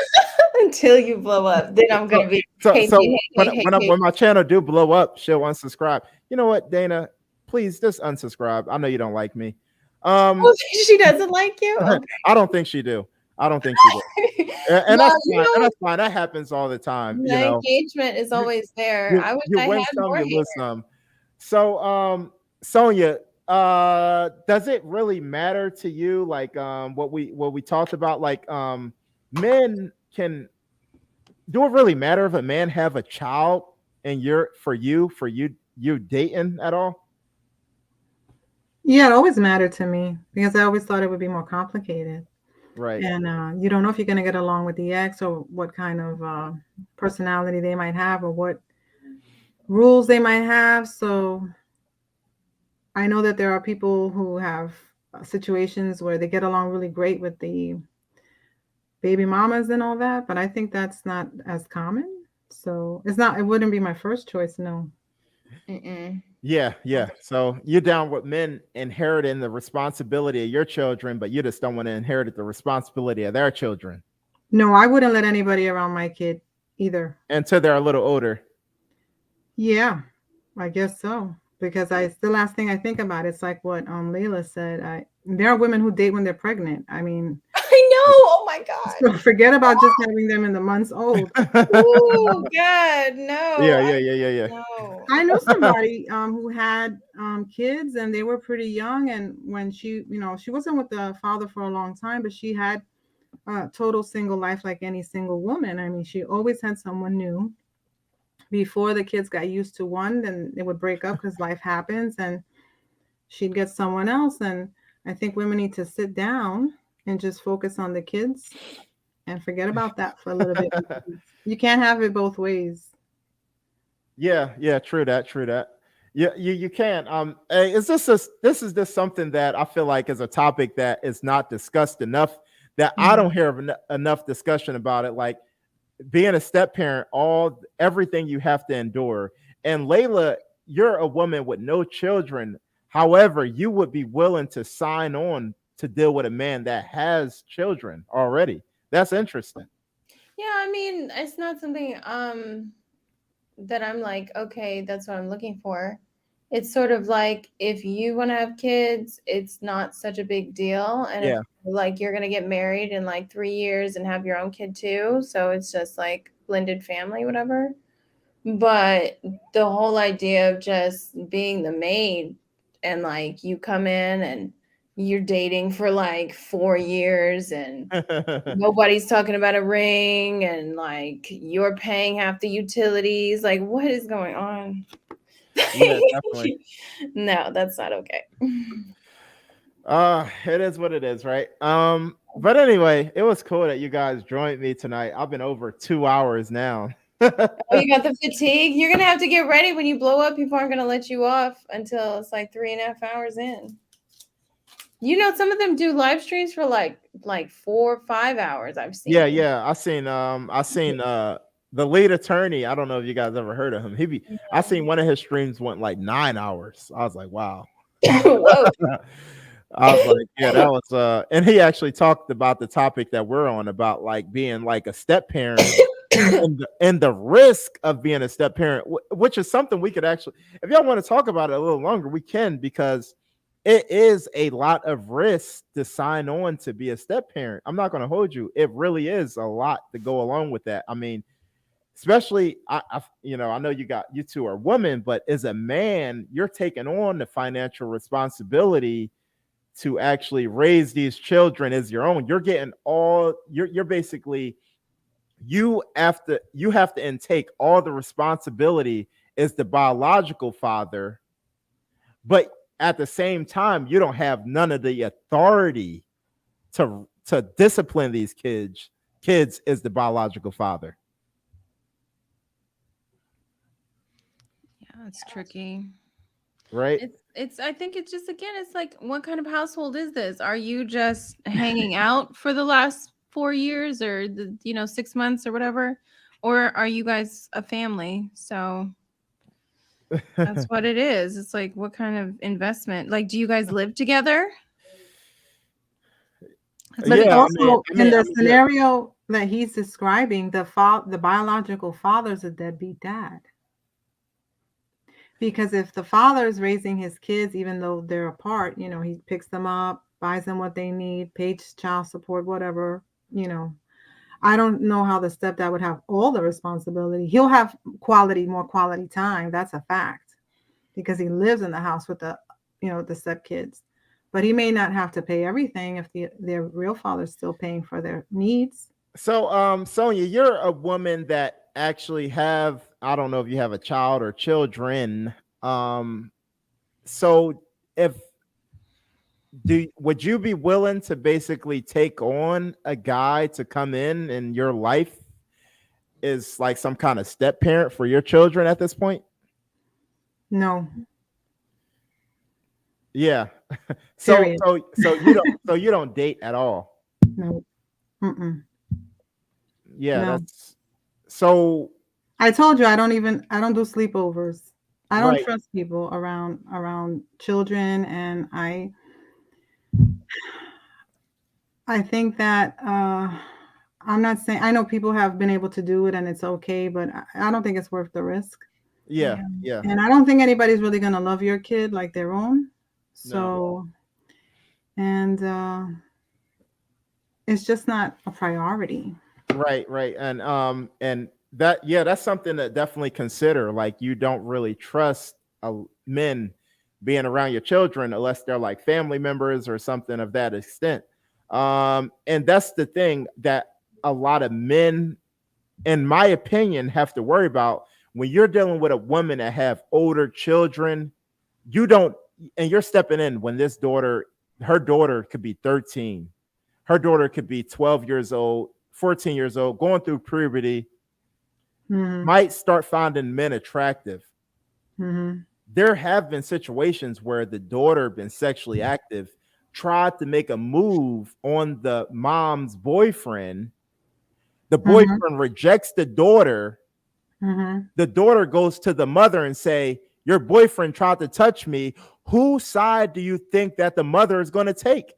Until you blow up, then I'm gonna be when my channel do blow up, she'll unsubscribe. You know what, Dana? Please just unsubscribe. I know you don't like me. She doesn't like you? Okay. I don't think she do. And that's fine. And that's fine. That happens all the time. The engagement is always there. I wish I win had some, more you here. lose some. So, Sonia, does it really matter to you, like what we talked about? Like, men can. Do it really matter if a man have a child and you're you dating at all? Yeah, it always mattered to me because I always thought it would be more complicated. Right. And you don't know if you're going to get along with the ex or what kind of personality they might have or what rules they might have. So I know that there are people who have situations where they get along really great with the baby mamas and all that, but I think that's not as common. So it wouldn't be my first choice. No. Yeah. So you're down with men inheriting the responsibility of your children, but you just don't want to inherit the responsibility of their children. No, I wouldn't let anybody around my kid either. Until they're a little older. Yeah, I guess so. Because the last thing I think about, it's like what Layla said. There are women who date when they're pregnant. I mean, I know. Oh my God. So forget about just having them in the months old. Oh God, no. Yeah. No. I know somebody who had kids and they were pretty young, and when she wasn't with the father for a long time, but she had a total single life like any single woman. I mean, she always had someone new. Before the kids got used to one, then they would break up because life happens and she'd get someone else. And I think women need to sit down and just focus on the kids and forget about that for a little bit. You can't have it both ways. Yeah, true that. Yeah, you can. This is just something that I feel like is a topic that is not discussed enough, that I don't hear enough discussion about it. Like being a step parent, everything you have to endure. And Layla, you're a woman with no children. However, you would be willing to sign on to deal with a man that has children already. That's interesting. Yeah, I mean, it's not something that I'm like, okay, that's what I'm looking for. It's sort of like if you want to have kids, it's not such a big deal. And if, like you're gonna get married in like 3 years and have your own kid too. So it's just like blended family, whatever. But the whole idea of just being the maid and like you come in and you're dating for like 4 years and nobody's talking about a ring and like you're paying half the utilities. Like, what is going on? Yeah, definitely. No, that's not okay. It is what it is, right? But anyway, it was cool that you guys joined me tonight. I've been over 2 hours now. Oh, you got the fatigue? You're gonna have to get ready when you blow up. People aren't gonna let you off until it's like 3.5 hours in. You know, some of them do live streams for like 4 or 5 hours. I've seen. Yeah. I seen the lead attorney. I don't know if you guys ever heard of him. I seen one of his streams went like 9 hours. I was like, wow. Whoa. I was like, yeah, that was and he actually talked about the topic that we're on, about like being like a step parent and the risk of being a step parent, which is something we could actually, if y'all want to talk about it a little longer, we can, because it is a lot of risk to sign on to be a step parent. I'm not going to hold you. It really is a lot to go along with that. I mean, especially, I know you two are women, but as a man, you're taking on the financial responsibility to actually raise these children as your own. You're getting all you're basically you have to intake all the responsibility as the biological father, but at the same time, you don't have none of the authority to discipline these kids as the biological father. Yeah, it's tricky. Right? It's I think it's just, again, it's like, what kind of household is this? Are you just hanging out for the last 4 years or 6 months or whatever? Or are you guys a family? So that's what it is. It's like, what kind of investment? Like, do you guys live together? But also in the scenario that he's describing, the biological father is a deadbeat dad. Because if the father is raising his kids, even though they're apart, he picks them up, buys them what they need, pays child support, whatever, I don't know how the stepdad would have all the responsibility. He'll have more quality time. That's a fact, because he lives in the house with the stepkids. But he may not have to pay everything if their real father's still paying for their needs. So, Sonia, you're a woman that actually I don't know if you have a child or children. So would you be willing to basically take on a guy to come in your life is like some kind of step parent for your children at this point? No. Yeah. So you don't date at all? No. Mm-mm. Yeah, No. that's so. I told you I don't do sleepovers. I don't Right. trust people around children, and I think that I'm not saying, I know people have been able to do it and it's okay, but I don't think it's worth the risk. Yeah. And I don't think anybody's really gonna love your kid like their own. So, and it's just not a priority. Right. And that's something to definitely consider. Like, you don't really trust men being around your children unless they're like family members or something of that extent. And that's the thing that a lot of men, in my opinion, have to worry about when you're dealing with a woman that have older children. And you're stepping in when her daughter could be 13, her daughter could be 12 years old, 14 years old, going through puberty, might start finding men attractive. There have been situations where the daughter been sexually active, tried to make a move on the mom's boyfriend. The boyfriend rejects the daughter. The daughter goes to the mother and say, your boyfriend tried to touch me. Whose side do you think that the mother is going to take?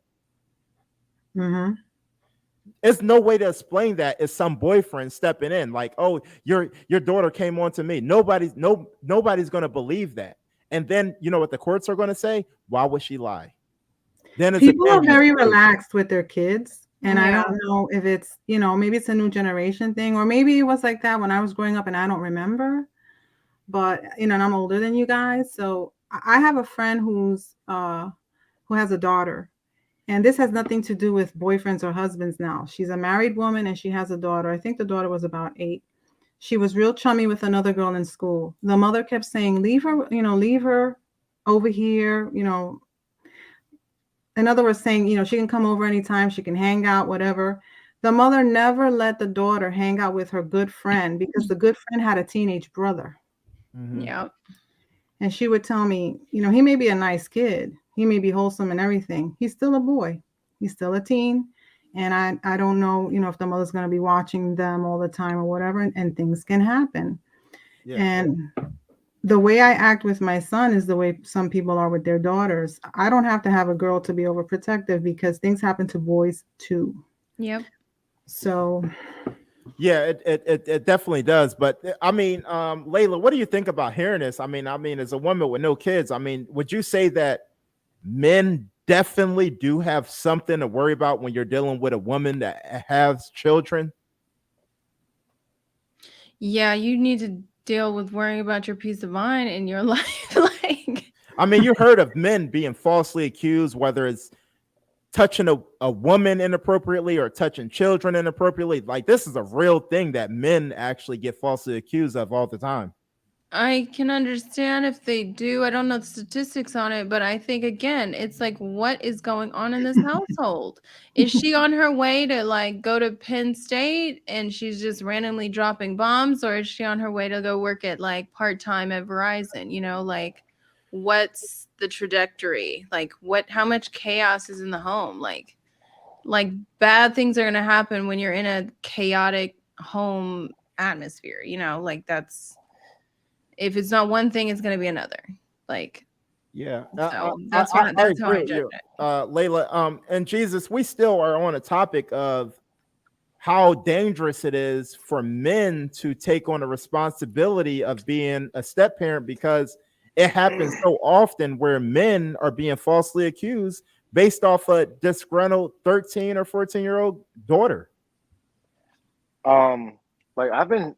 There's no way to explain that as some boyfriend stepping in like, oh, your daughter came on to me. Nobody's going to believe that. And then you know what the courts are going to say? Why would she lie? Then people are very relaxed with their kids. And I don't know if it's, maybe it's a new generation thing, or maybe it was like that when I was growing up and I don't remember. But, and I'm older than you guys. So I have a friend who has a daughter. And this has nothing to do with boyfriends or husbands now. She's a married woman and she has a daughter. I think the daughter was about 8. She was real chummy with another girl in school. The mother kept saying, leave her over here, In other words, saying, she can come over anytime, she can hang out, whatever. The mother never let the daughter hang out with her good friend because the good friend had a teenage brother. Yeah. And she would tell me, he may be a nice kid. He may be wholesome and everything. He's still a boy. He's still a teen. And I don't know, if the mother's going to be watching them all the time or whatever, and things can happen. Yeah. And the way I act with my son is the way some people are with their daughters. I don't have to have a girl to be overprotective because things happen to boys too. Yep. So. Yeah, it definitely does. But I mean, Layla, what do you think about hearing this? I mean, as a woman with no kids, would you say that men definitely do have something to worry about when you're dealing with a woman that has children? Yeah, you need to deal with worrying about your peace of mind in your life. You heard of men being falsely accused, whether it's touching a woman inappropriately or touching children inappropriately. Like, this is a real thing that men actually get falsely accused of all the time. I can understand if they do. I don't know the statistics on it, but I think again, it's like, what is going on in this household? Is she on her way to like go to Penn State and she's just randomly dropping bombs, or is she on her way to go work at like part-time at Verizon? You know, like what's the trajectory? Like how much chaos is in the home? Like bad things are going to happen when you're in a chaotic home atmosphere, you know, like if it's not one thing, it's going to be another. Like, yeah, so that's how I judge it. Layla. And Jesus, we still are on a topic of how dangerous it is for men to take on the responsibility of being a step parent, because it happens so often where men are being falsely accused based off a disgruntled 13 or 14-year-old daughter. Like I've been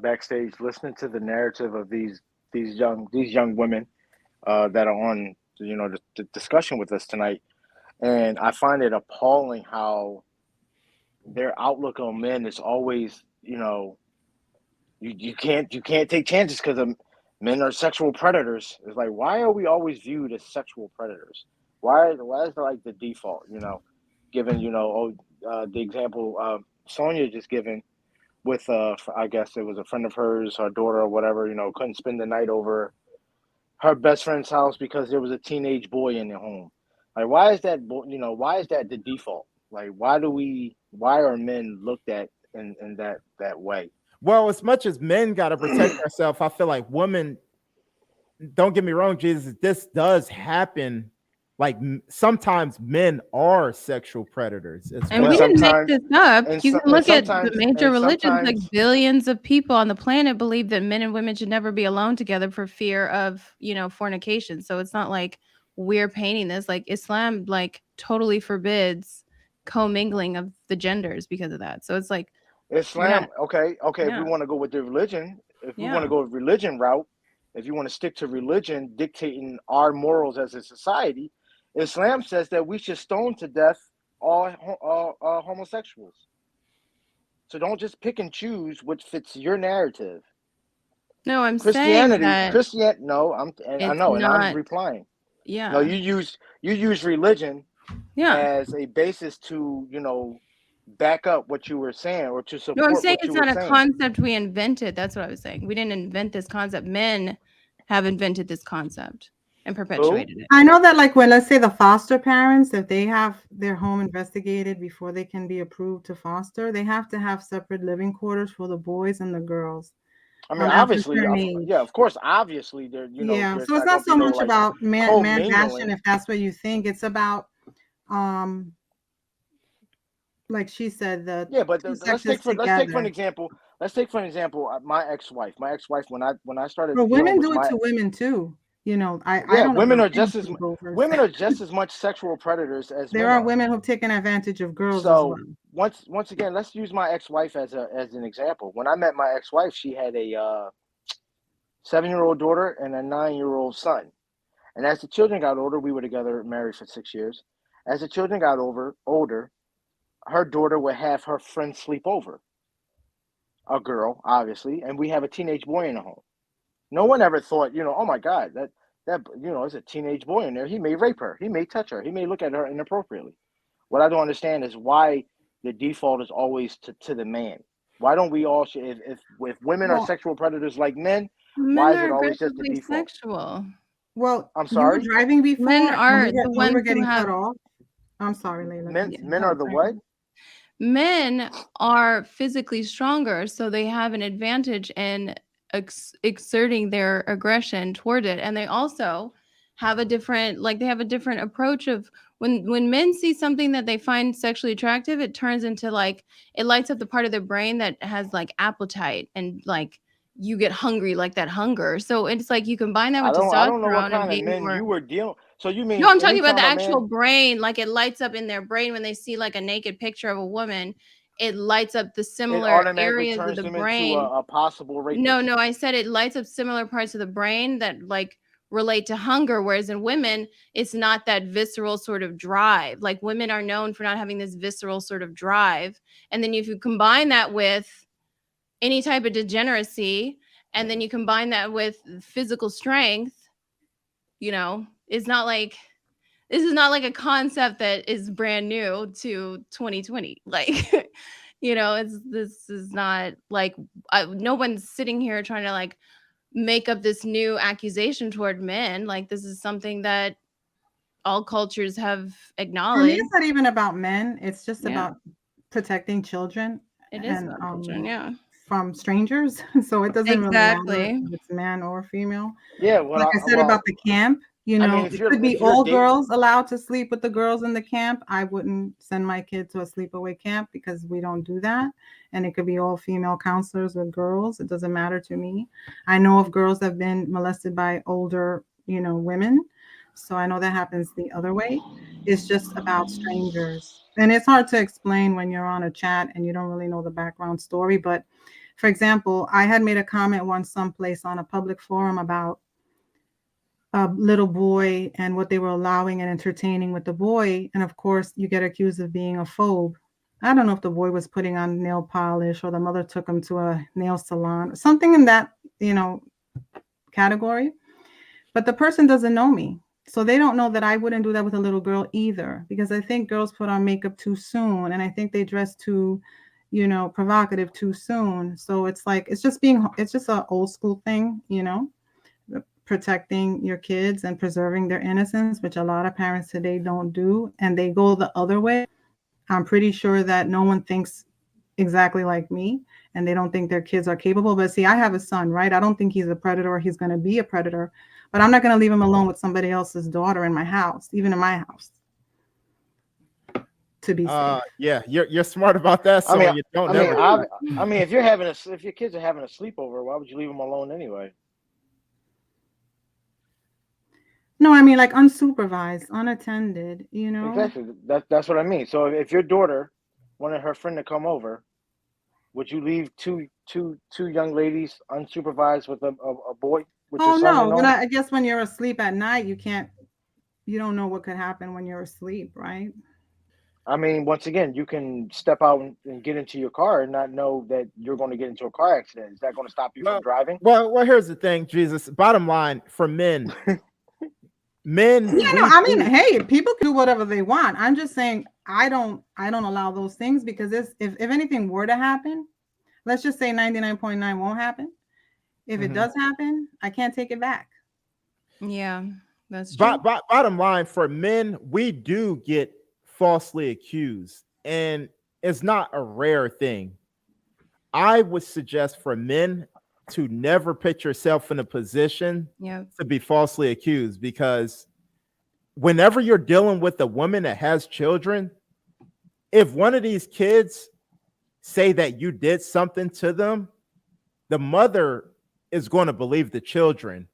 backstage listening to the narrative of these young women that are on the discussion with us tonight, and I find it appalling how their outlook on men is always, you can't take chances because men are sexual predators. It's like, why are we always viewed as sexual predators? Why is it like the default? Given the example Sonia just given. With I guess it was a friend of hers, her daughter or whatever, couldn't spend the night over her best friend's house because there was a teenage boy in the home. Like, why is that the default? Like, why are men looked at in that way? Well, as much as men got to protect ourselves, I feel like women, don't get me wrong, Jesus, this does happen. Like, sometimes men are sexual predators. And we didn't make this up. You can look at the major religions, like billions of people on the planet believe that men and women should never be alone together for fear of, fornication. So it's not like we're painting this. Like, Islam, like, totally forbids commingling of the genders because of that. So it's like Islam, okay. If we want to go with the religion, want to go with religion route, if you want to stick to religion dictating our morals as a society, Islam says that we should stone to death all homosexuals. So don't just pick and choose what fits your narrative. No, I'm saying that I'm replying. Yeah. No, you use religion yeah. as a basis to, back up what you were saying or to support. No, I'm saying what it's not a concept we invented. That's what I was saying. We didn't invent this concept. Men have invented this concept and perpetuated it. I know that, like, when, let's say, the foster parents, if they have their home investigated before they can be approved to foster, they have to have separate living quarters for the boys and the girls. I mean, obviously, of course, obviously, so it's not so much about man bashing, if that's what you think. It's about, like she said, let's take for an example. Let's take for an example my ex-wife. My ex-wife, when I started. But women do it to women too. Women are just as much sexual predators as there are women who've taken advantage of girls. So as well. once again, let's use my ex-wife as an example. When I met my ex-wife, she had a 7-year-old daughter and a 9-year-old son. And as the children got older, we were together, married for 6 years. As the children got older, her daughter would have her friends sleep over. A girl, obviously, and we have a teenage boy in the home. No one ever thought, oh my God, that is a teenage boy in there. He may rape her. He may touch her. He may look at her inappropriately. What I don't understand is why the default is always to the man. Why don't we all? If women are sexual predators like men, why is it always just the default? Sexual. Well, I'm sorry. You were driving before. Men are the ones who getting have. cut off. I'm sorry, Layla. Men are the what? Men are physically stronger, so they have an advantage in exerting their aggression toward it, and they also have a different approach of when men see something that they find sexually attractive, it turns into it lights up the part of their brain that has appetite, and you get hungry, like that hunger. So it's you combine that with testosterone. I don't know what kind of men you were dealing. So you mean? No, I'm talking about the actual brain. It lights up in their brain when they see a naked picture of a woman. It lights up the similar areas of the brain. A possible rapist. No, I said it lights up similar parts of the brain that relate to hunger, whereas in women it's not that visceral sort of drive. Like women are known for not having this visceral sort of drive, and then if you combine that with any type of degeneracy, and then you combine that with physical strength, you know, it's not like this is not like a concept that is brand new to 2020. Like, you know, this is not like no one's sitting here trying to like make up this new accusation toward men. Like this is something that all cultures have For me, acknowledged. it's not even about men. It's just Yeah. about protecting children It is and about children, yeah. from strangers. So it doesn't really matter Exactly. if it's man or female. Yeah, Like I said about the camp, you I know, mean, if it you're could be if you're all dating, girls allowed to sleep with the girls in the camp. I wouldn't send my kid to a sleepaway camp because we don't do that. And it could be all female counselors with girls. It doesn't matter to me. I know of girls that have been molested by older, you know, women. So I know that happens the other way. It's just about strangers. And it's hard to explain when you're on a chat and you don't really know the background story. But for example, I had made a comment once someplace on a public forum about a little boy and what they were allowing and entertaining with the boy. And of course, you get accused of being a phobe. I don't know if the boy was putting on nail polish or the mother took him to a nail salon, something in that, you know, category. But the person doesn't know me. So they don't know that I wouldn't do that with a little girl either, because I think girls put on makeup too soon. And I think they dress too, you know, provocative too soon. So it's like, it's just an old school thing, you know, protecting your kids and preserving their innocence, which a lot of parents today don't do. And they go the other way. I'm pretty sure that no one thinks exactly like me and they don't think their kids are capable. But see, I have a son, right? I don't think he's a predator or he's going to be a predator, but I'm not going to leave him alone with somebody else's daughter in my house, even in my house, to be safe. Yeah, you're smart about that. So you don't never. I mean, if your kids are having a sleepover, why would you leave them alone anyway? No, I mean like unsupervised, unattended, you know? Exactly. That's what I mean. So if your daughter wanted her friend to come over, would you leave two young ladies unsupervised with a boy? With Oh your son no, and all? but I guess when you're asleep at night, you don't know what could happen when you're asleep, right? I mean, once again, you can step out and get into your car and not know that you're going to get into a car accident. Is that going to stop you from driving? Well, here's the thing, Jesus. Bottom line for men. Yeah, no, I mean, hey, people can do whatever they want. I'm just saying I don't allow those things because if anything were to happen, let's just say 99.9 won't happen. If it does happen, I can't take it back. Yeah, that's true. Bottom line for men, we do get falsely accused, and it's not a rare thing. I would suggest for men to never put yourself in a position to be falsely accused, because whenever you're dealing with a woman that has children, if one of these kids say that you did something to them, the mother is going to believe the children.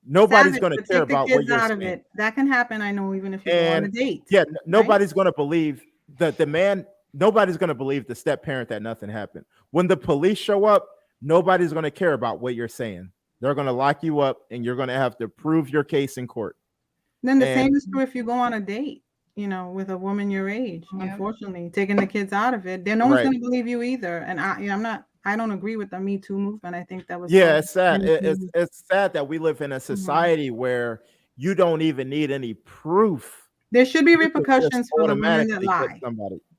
Nobody's going to care about what you're saying. That can happen, I know, even if you go on a date. Yeah, nobody's going to believe the man. Nobody's going to believe the step parent that nothing happened. When the police show up, nobody's going to care about what you're saying. They're going to lock you up and you're going to have to prove your case in court. Then the same is true if you go on a date, you know, with a woman your age. Unfortunately, taking the kids out of it, then no one's going to believe you either. And I don't agree with the Me Too movement. I think that was it's sad. It's sad that we live in a society where you don't even need any proof. There should be repercussions for the women that lie.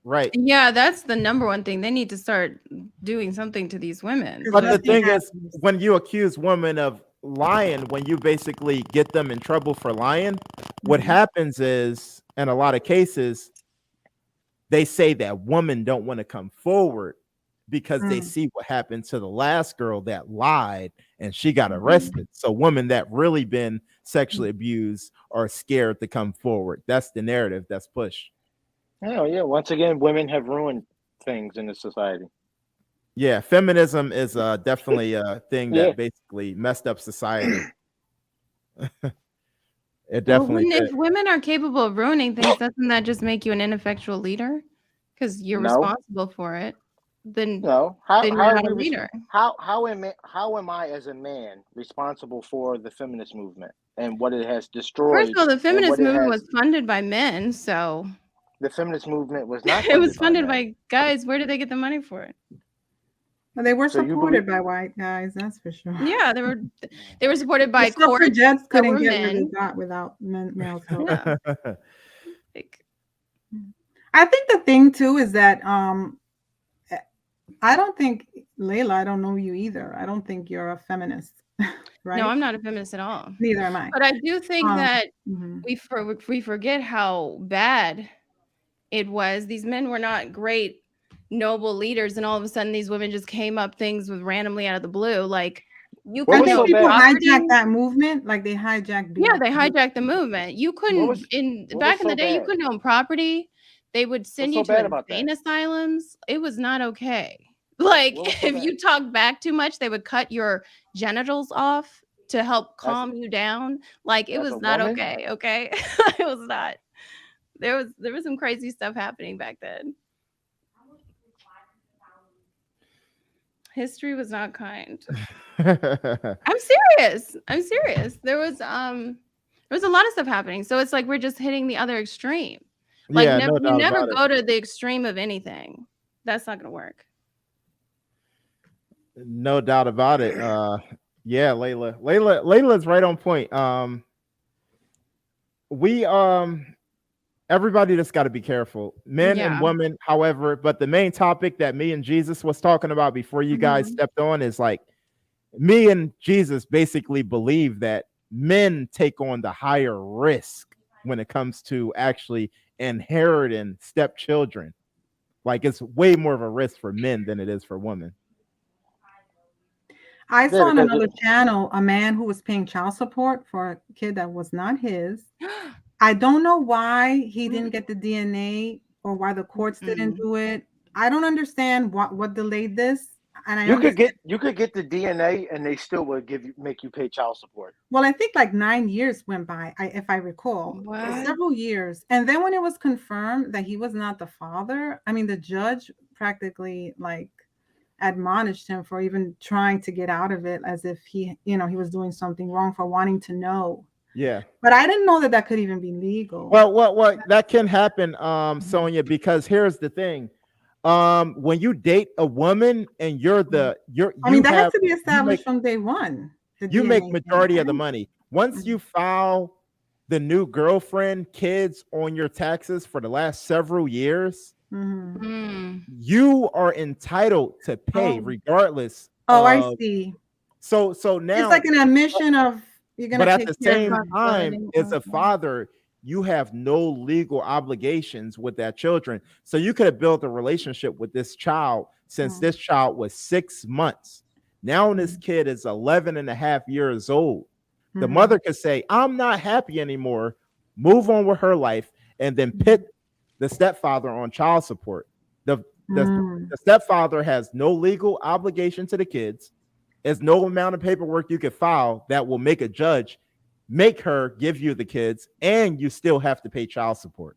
Right. Yeah, that's the number one thing. They need to start doing something to these women. But the thing is, when you accuse women of lying, when you basically get them in trouble for lying, what happens is, in a lot of cases, they say that women don't want to come forward because they see what happened to the last girl that lied and she got arrested. So women that really been sexually abused are scared to come forward. That's the narrative that's pushed. Oh, yeah. Once again, women have ruined things in this society. Yeah, feminism is definitely a thing that basically messed up society. It definitely if women are capable of ruining things, doesn't that just make you an ineffectual leader? Because you're responsible for it. Then no, you're not a leader. How am I as a man responsible for the feminist movement? and what it has First destroyed. of all, the and feminist what it movement has, was funded by men, so the feminist movement was not it was funded by funded men. by guys. Where did they get the money for it? Well, they were So you supported believe- by white guys, that's for sure. Yeah, they were supported by The courts suffragettes that couldn't were get where they men. got without male help. Yeah. Like, I think the thing too is that I don't think, Layla, I don't know you either. I don't think you're a feminist, right? no, I'm not a feminist at all. Neither am I. But I do think that mhm. we forget how bad it was. These men were not great, noble leaders, and all of a sudden these women just came up things with randomly out of the blue. Like you What I was think so people bad? hijacked that movement, like they hijacked. Yeah, they BLM. hijacked the movement. You couldn't was- what back was in the so day. You bad? couldn't own property. They would send What's you so bad to about insane that? asylums. It was not okay. Like What was so if bad? you talk back too much, they would cut your genitals off to help As- calm you down. Like it as was a not woman? okay. Okay, it was not. There was some crazy stuff happening back then. History was not kind. I'm serious. I'm serious. There was a lot of stuff happening. So it's like we're just hitting the other extreme. Like Yeah, no you doubt never about it. go to the extreme of anything. That's not gonna work. No doubt about it. Yeah, Layla's right on point. We everybody just got to be careful, men Yeah. and women. However, but the main topic that me and Jesus was talking about before you guys stepped on is like me and Jesus basically believe that men take on the higher risk when it comes to actually inheriting stepchildren. Like it's way more of a risk for men than it is for women. I saw on because another channel a man who was paying child support for a kid that was not his. I don't know why he didn't get the DNA or why the courts didn't do it. I don't understand what delayed this. And I You could understand- get the DNA and they still would make you pay child support. Well, I think like 9 years went by, if I recall. What? Several years. And then when it was confirmed that he was not the father, I mean, the judge practically like admonished him for even trying to get out of it as if he was doing something wrong for wanting to know. Yeah. But I didn't know that could even be legal. Well, that can happen, Sonia, because here's the thing. When you date a woman and I mean, that has to be established from day one. You make DNA majority thing, of the right? money. Once you file the new girlfriend, kids on your taxes for the last several years, Mhm. you are entitled to pay Oh. regardless. I of- see. So now It's like an admission of you're gonna but at take the care of same my time, son. as a father, you have no legal obligations with that children. So you could have built a relationship with this child since this child was 6 months. Now this kid is 11 and a half years old. The Mhm. mother could say, I'm not happy anymore, move on with her life, and then put the stepfather on child support. The stepfather has no legal obligation to the kids. There's no amount of paperwork you could file that will make a judge make her give you the kids, and you still have to pay child support.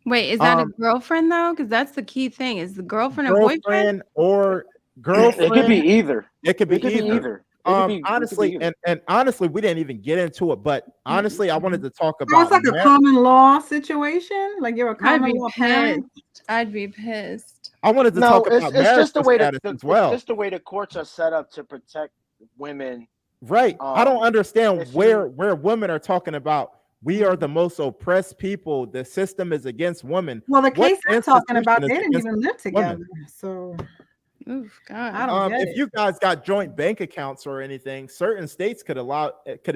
Wait, is that a girlfriend though? Because that's the key thing. Is the girlfriend a boyfriend? Girlfriend or girlfriend? It could be either. It could be It could be either. either. It could be Honestly, either. and honestly, we didn't even get into it. But honestly, I wanted to talk So about it's like a common law situation. Like you're a I'd common be law parent. pissed. I'd be pissed. I wanted to No, talk it's about just the marital way status that as well. just the way the courts are set up to protect women. Right. I don't understand if where women are talking about we are the most oppressed people. The system is against women. Well, the What case I'm talking about, institution they is didn't against even live women? together. So Oof, God. I don't get If it. you guys got joint bank accounts or anything, certain states could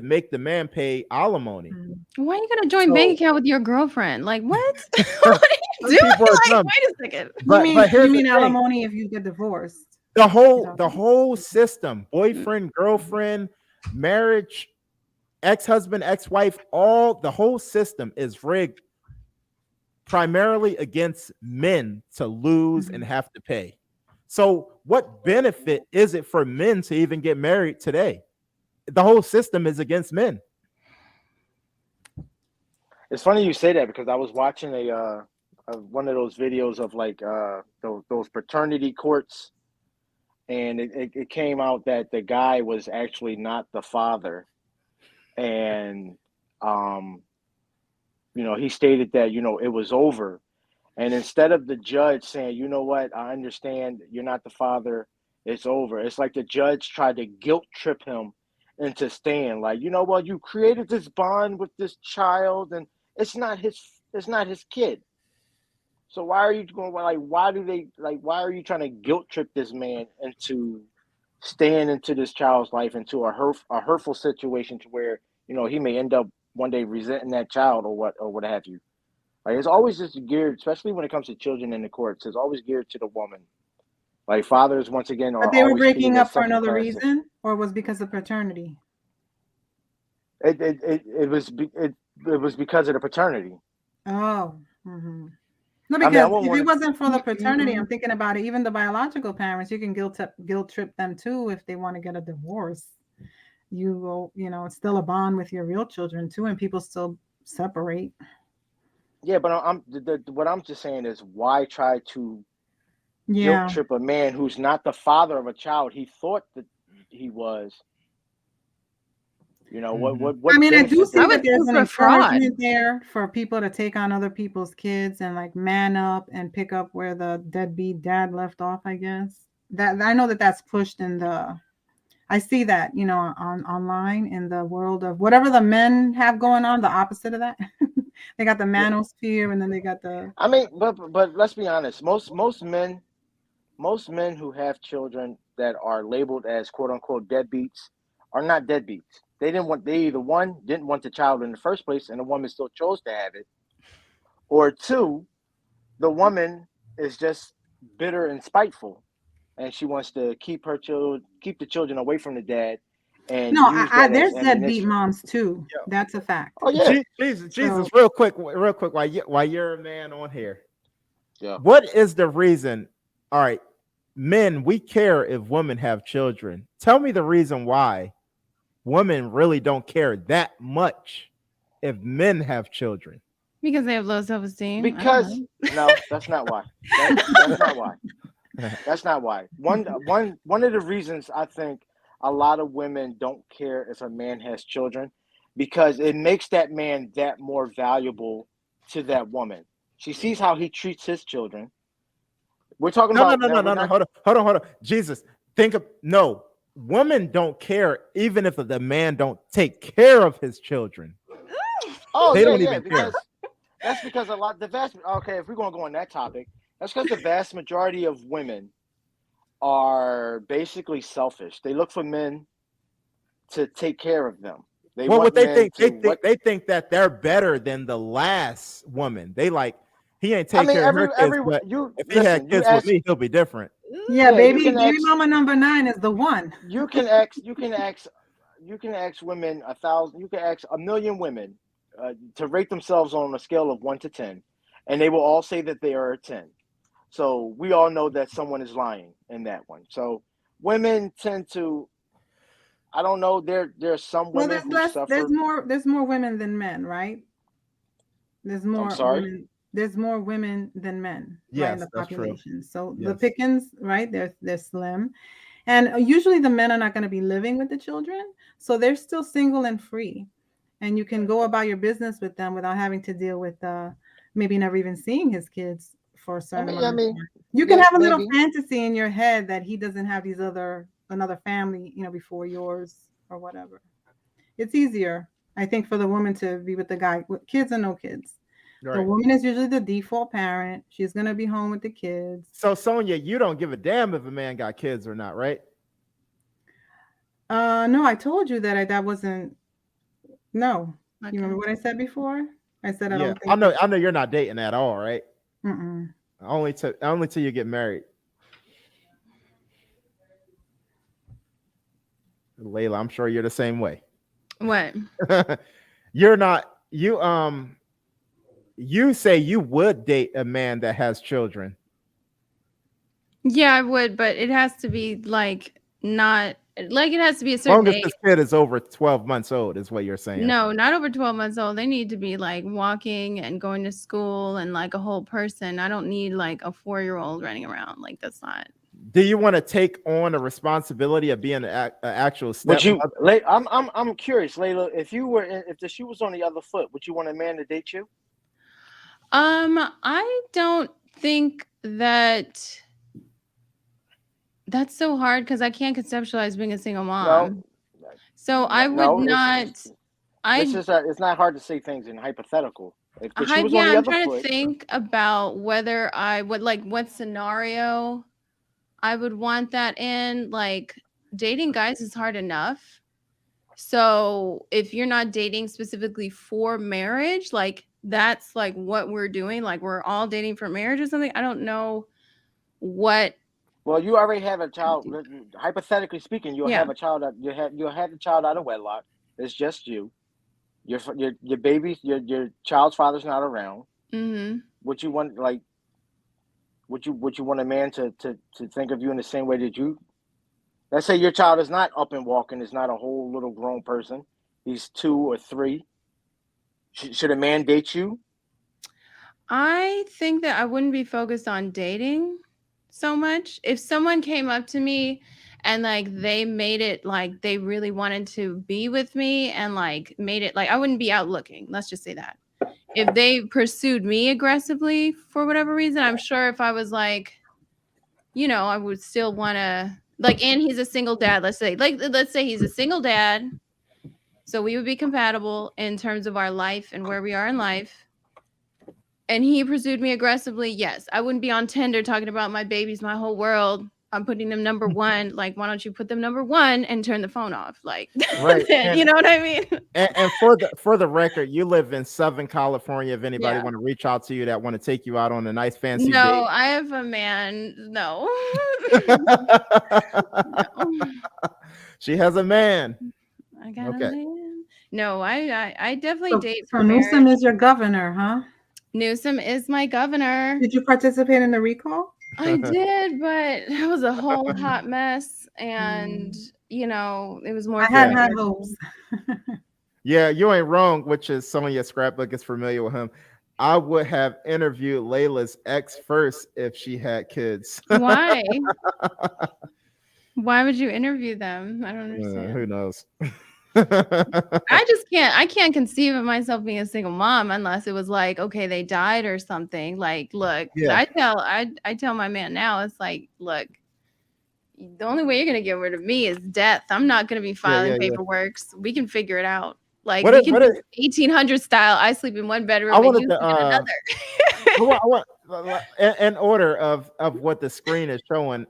make the man pay alimony. Why are you gonna join bank account with your girlfriend? Like what? what are you Some doing? people are Like, dumb. wait a second. But you here's mean the thing. alimony if you get divorced? The whole system, boyfriend, girlfriend, marriage, ex-husband, ex-wife, the whole system is rigged primarily against men to lose and have to pay. So what benefit is it for men to even get married today? The whole system is against men. It's funny you say that because I was watching one of those videos of like those paternity courts, and it came out that the guy was actually not the father, and he stated that it was over. And instead of the judge saying, you know what, I understand you're not the father, it's over. It's like the judge tried to guilt trip him into staying. Like, you know what, you created this bond with this child, and it's not his kid. So why are you going? Why are you trying to guilt trip this man into staying into this child's life, into a hurtful situation to where he may end up one day resenting that child or what have you. Like, it's always just geared, especially when it comes to children in the courts, it's always geared to the woman. Like, fathers, once again, are But they were always breaking treated up as for another second-class. reason, or was because of paternity? It was because of the paternity. Oh. Mm-hmm. No, I mean, because wouldn't if wanna- it wasn't for the paternity, I'm thinking about it. Even the biological parents, you can guilt trip them too if they want to get a divorce. You will, it's still a bond with your real children too, and people still separate. Yeah, but what I'm just saying is, why try to Yeah. guilt trip a man who's not the father of a child he thought that he was? What I mean, I do benefit see does that there's an for fraud. encouragement there for people to take on other people's kids and like man up and pick up where the deadbeat dad left off, I guess. That I know that's pushed in I see that, online in the world of whatever the men have going on, the opposite of that. They got the manosphere, and then they got the. I mean, but let's be honest. Most men who have children that are labeled as quote unquote deadbeats are not deadbeats. They either one didn't want the child in the first place, and the woman still chose to have it, or two, the woman is just bitter and spiteful, and she wants to keep the children away from the dad. And No, use that there's as deadbeat ammunition. moms too. That's a fact. Oh yeah. Jesus, So- real quick, while you're a man on here. Yeah. What is the reason? All right, men, we care if women have children. Tell me the reason why women really don't care that much if men have children. Because they have low self-esteem. I don't Because know. no, that's not why. That's not why. That's not why. One of the reasons I think a lot of women don't care if a man has children, because it makes that man that more valuable to that woman. She sees how he treats his children. We're talking No. about Hold on. Jesus, women don't care even if the man don't take care of his children. Oh, They yeah, don't yeah, even because care. that's because if we're gonna go on that topic, that's because the vast majority of women are basically selfish. They look for men to take care of them. They Well, want what they men think, to they think that they're better than the last woman. They like he ain't I taking mean, care of her kids, but if he had kids with me, he'll be different. Yeah, Yeah, baby, you can baby ask- mama number 9 is the one. You can ask women 1,000. You can ask 1,000,000 women to rate themselves on a scale of 1 to 10, and they will all say that they are a 10. So we all know that someone is lying in that one. So women tend to, I don't know. There are some Well, women who suffer. there's more women than men, right? There's more sorry? women. There's more women than men, right, in Yes, the that's true. population. So the Yes. pickings, right? They're slim, and usually the men are not going to be living with the children, so they're still single and free, and you can go about your business with them without having to deal with maybe never even seeing his kids for a certain amount of time. You can yeah, have a little maybe. fantasy in your head that he doesn't have another family, before yours or whatever. It's easier, I think, for the woman to be with the guy with kids or no kids. The Right. woman is usually the default parent. She's gonna be home with the kids. So Sonia, you don't give a damn if a man got kids or not, right? No, I told you that that wasn't. No, Okay. you remember what I said before? I said I Yeah, don't think. I know you're not dating at all, right? Mm-mm. Only till you get married. Layla, I'm sure you're the same way. What? You're not you say you would date a man that has children. Yeah, I would, but it has to be like not like it has to be a As long certain as age. this kid is over 12 months old, is what you're saying. No, not over 12 months old. They need to be like walking and going to school and like a whole person. I don't need like a 4-year-old running around. Like that's not. do you want to take on the responsibility of being an actual Would you? stepmother? I'm curious, Layla. If you were, if the shoe was on the other foot, would you want a man to date you? I don't think that's so hard because I can't conceptualize being a single mom. So I would not. It's not hard to say things in hypothetical. If the shoe was on the I'm other trying foot, to think about whether I would like what scenario I would want that in. Like dating guys is hard enough. So if you're not dating specifically for marriage, like that's like what we're doing, like we're all dating for marriage or something. I don't know what. Well, you already have a child. Hypothetically speaking, you'll Yeah. have a child. You'll have the child out of wedlock. It's just you. Your baby, your child's father's not around. Mm-hmm. Would you want would you want a man to think of you in the same way that you? Let's say your child is not up and walking, is not a whole little grown person. He's 2 or 3. Should a man date you? I think that I wouldn't be focused on dating so much. If someone came up to me and like they made it like they really wanted to be with me and like made it like I wouldn't be out looking. Let's just say that. If they pursued me aggressively for whatever reason, I'm sure if I was like, I would still want to like, and he's a single dad, let's say he's a single dad. So we would be compatible in terms of our life and where we are in life. And he pursued me aggressively. Yes, I wouldn't be on Tinder talking about my babies, my whole world. I'm putting them number one. Like, why don't you put them number one and turn the phone off? Like, Right. you know what I mean? And for the record, you live in Southern California. If anybody want to reach out to you that want to take you out on a nice fancy No, date. I have a man. No. She has a man. I got a man. No, I definitely date So for Newsom marriage. is your governor, huh? Newsom is my governor. Did you participate in the recall? I did, but it was a whole hot mess, and it was more. I had high hopes. Yeah, you ain't wrong. Which is Sonia Scrapbook is familiar with him. I would have interviewed Layla's ex first if she had kids. Why? Why would you interview them? I don't understand. Who knows? I can't conceive of myself being a single mom unless it was like, okay, they died or something. Like, look, Yeah. I tell my man now, it's like, look, the only way you're gonna get rid of me is death. I'm not gonna be filing yeah. paperwork. We can figure it out. Like What we if- can what do if- 1800 style. I sleep in one bedroom I and wanted you to, sleep in another. I want in order of what the screen is showing,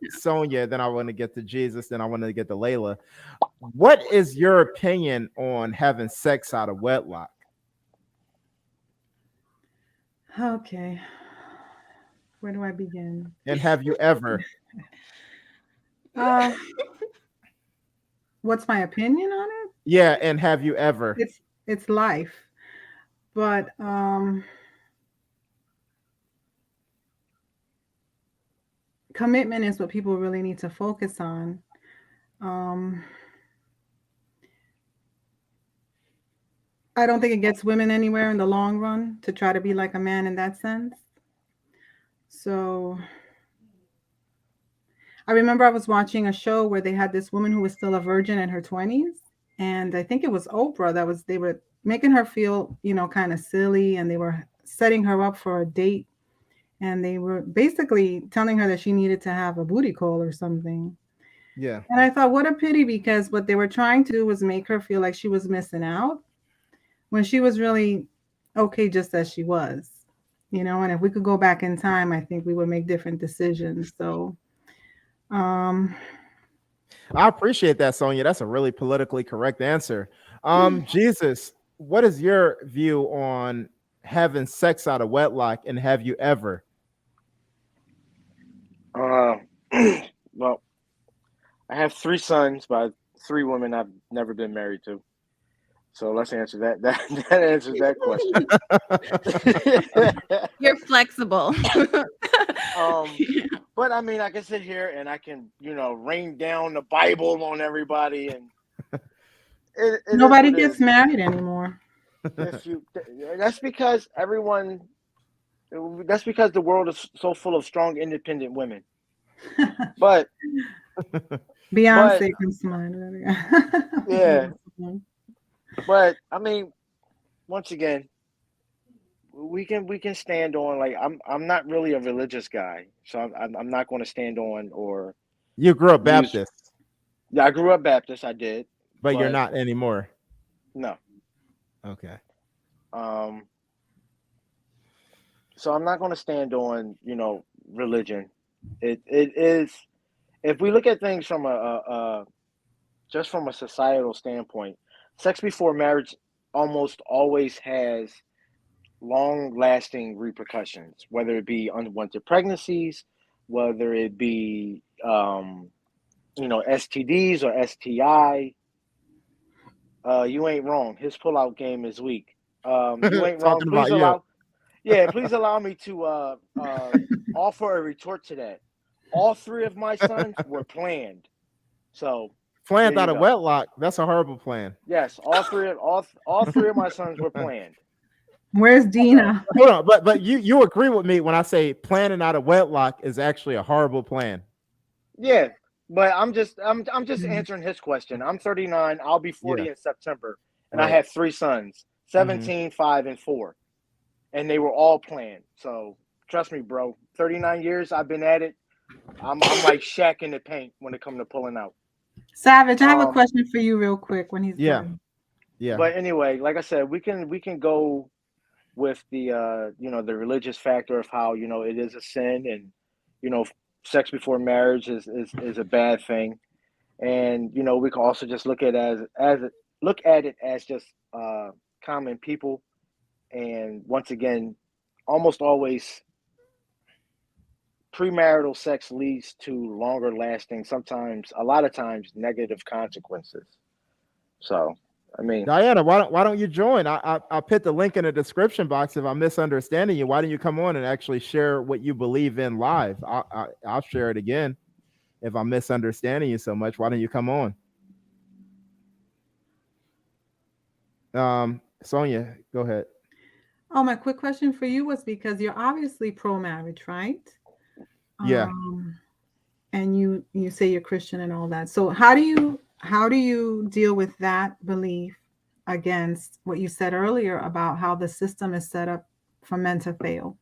Sonia, then I want to get to Jesus, then I want to get to Layla. What is your opinion on having sex out of wedlock? Okay. Where do I begin? And have you ever? What's my opinion on it? Yeah, and have you ever? It's life. But commitment is what people really need to focus on. I don't think it gets women anywhere in the long run to try to be like a man in that sense. So I remember I was watching a show where they had this woman who was still a virgin in her 20s. And I think it was Oprah they were making her feel, kind of silly, and they were setting her up for a date. And they were basically telling her that she needed to have a booty call or something. Yeah. And I thought, what a pity, because what they were trying to do was make her feel like she was missing out when she was really okay just as she was, and if we could go back in time, I think we would make different decisions. So I appreciate that, Sonia. That's a really politically correct answer. Jesus, what is your view on having sex out of wedlock, and have you ever? Well, I have 3 sons by 3 women I've never been married to. So let's answer that. That answers that question. You're flexible. But I mean, I can sit here and I can, rain down the Bible on everybody, and nobody gets married anymore. That's because the world is so full of strong, independent women. But Beyonce comes to mind. yeah, but I mean, once again, we can stand on, like, I'm not really a religious guy, so I'm not going to stand on or You grew up use. Baptist, Yeah, I grew up Baptist. I did, but you're not anymore. no. Okay. So I'm not going to stand on, religion. It is, if we look at things from just from a societal standpoint, sex before marriage almost always has long-lasting repercussions, whether it be unwanted pregnancies, whether it be STDs or STI. You ain't wrong. His pullout game is weak. You ain't wrong. Talking about Please allow me to offer a retort to that. All three of my sons were planned. So planned there out you of go. wedlock. That's a horrible plan. Yes, all three of my sons were planned. Where's Dina? Hold on, but you agree with me when I say planning out of wedlock is actually a horrible plan. Yeah, but I'm just answering his question. I'm 39. I'll be 40 in September, and I have 3 sons, 17, 5, and 4, and they were all planned. So trust me, bro. 39 years I've been at it. I'm like Shaq in the paint when it comes to pulling out. Savage, I have a question for you real quick when he's done. Yeah. But anyway, like I said, we can go with the the religious factor of how it is a sin, and sex before marriage is a bad thing, and we can also just look at it as just common people, and once again, almost always premarital sex leads to longer lasting, sometimes a lot of times negative consequences. So I mean, Diana, why don't you join? I'll put the link in the description box. If I'm misunderstanding you, why don't you come on and actually share what you believe in live? I'll share it again. If I'm misunderstanding you so much, why don't you come on? Sonia, go ahead. Oh, my quick question for you was, because you're obviously pro-marriage, right? Yeah. And you say you're Christian and all that. So how do you deal with that belief against what you said earlier about how the system is set up for men to fail,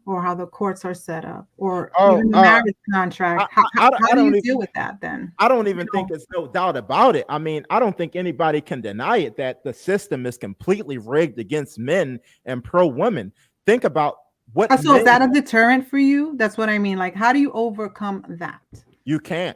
or how the courts are set up, or even the marriage contract? How do you deal with that then? I don't even think there's no doubt about it. I mean, I don't think anybody can deny it that the system is completely rigged against men and pro women. Think about what. So is that a deterrent for you? That's what I mean. Like, how do you overcome that? You can't.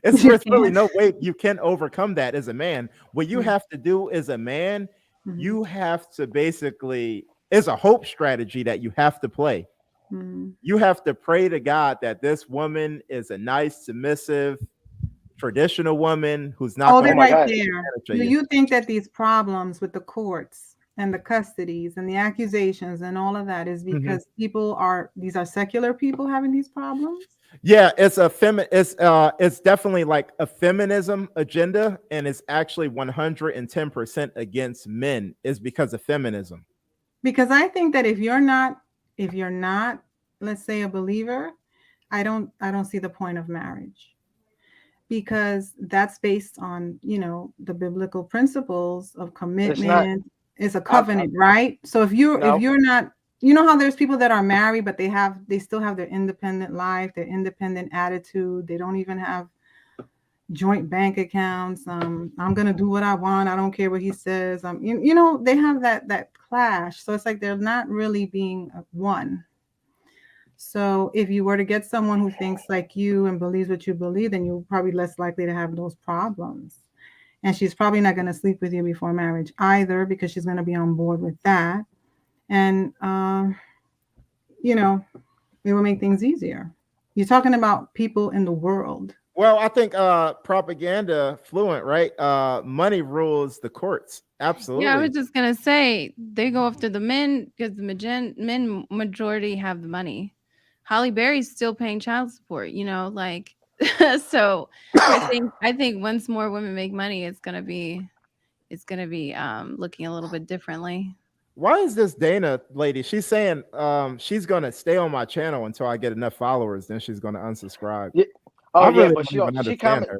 There's really no way you can overcome that as a man. What you have to do as a man, you have to basically, it's a hope strategy that you have to play. You have to pray to God that this woman is a nice, submissive, traditional woman who's not. Hold it right there. Do you think that these problems with the courts and the custodies and the accusations and all of that is because these are secular people having these problems? Yeah, it's it's definitely like a feminism agenda, and it's actually 110% against men is because of feminism. Because I think that if you're not, let's say, a believer, I don't see the point of marriage, because that's based on, the biblical principles of commitment. It's a covenant, right? So if you're not, how there's people that are married, but they still have their independent life, their independent attitude. They don't even have joint bank accounts. I'm going to do what I want. I don't care what he says. They have that clash. So it's like they're not really being one. So if you were to get someone who thinks like you and believes what you believe, then you're probably less likely to have those problems. And she's probably not going to sleep with you before marriage either, because she's going to be on board with that. And, it will make things easier. You're talking about people in the world. Well, I think propaganda fluent, right? Money rules the courts. Absolutely. Yeah, I was just going to say, they go after the men because the men majority have the money. Halle Berry's still paying child support, so I think once more women make money, it's gonna be looking a little bit differently. Why is this Dana lady? She's saying she's gonna stay on my channel until I get enough followers, then she's gonna unsubscribe. Yeah. Oh I yeah, really but don't even she understand comment, her.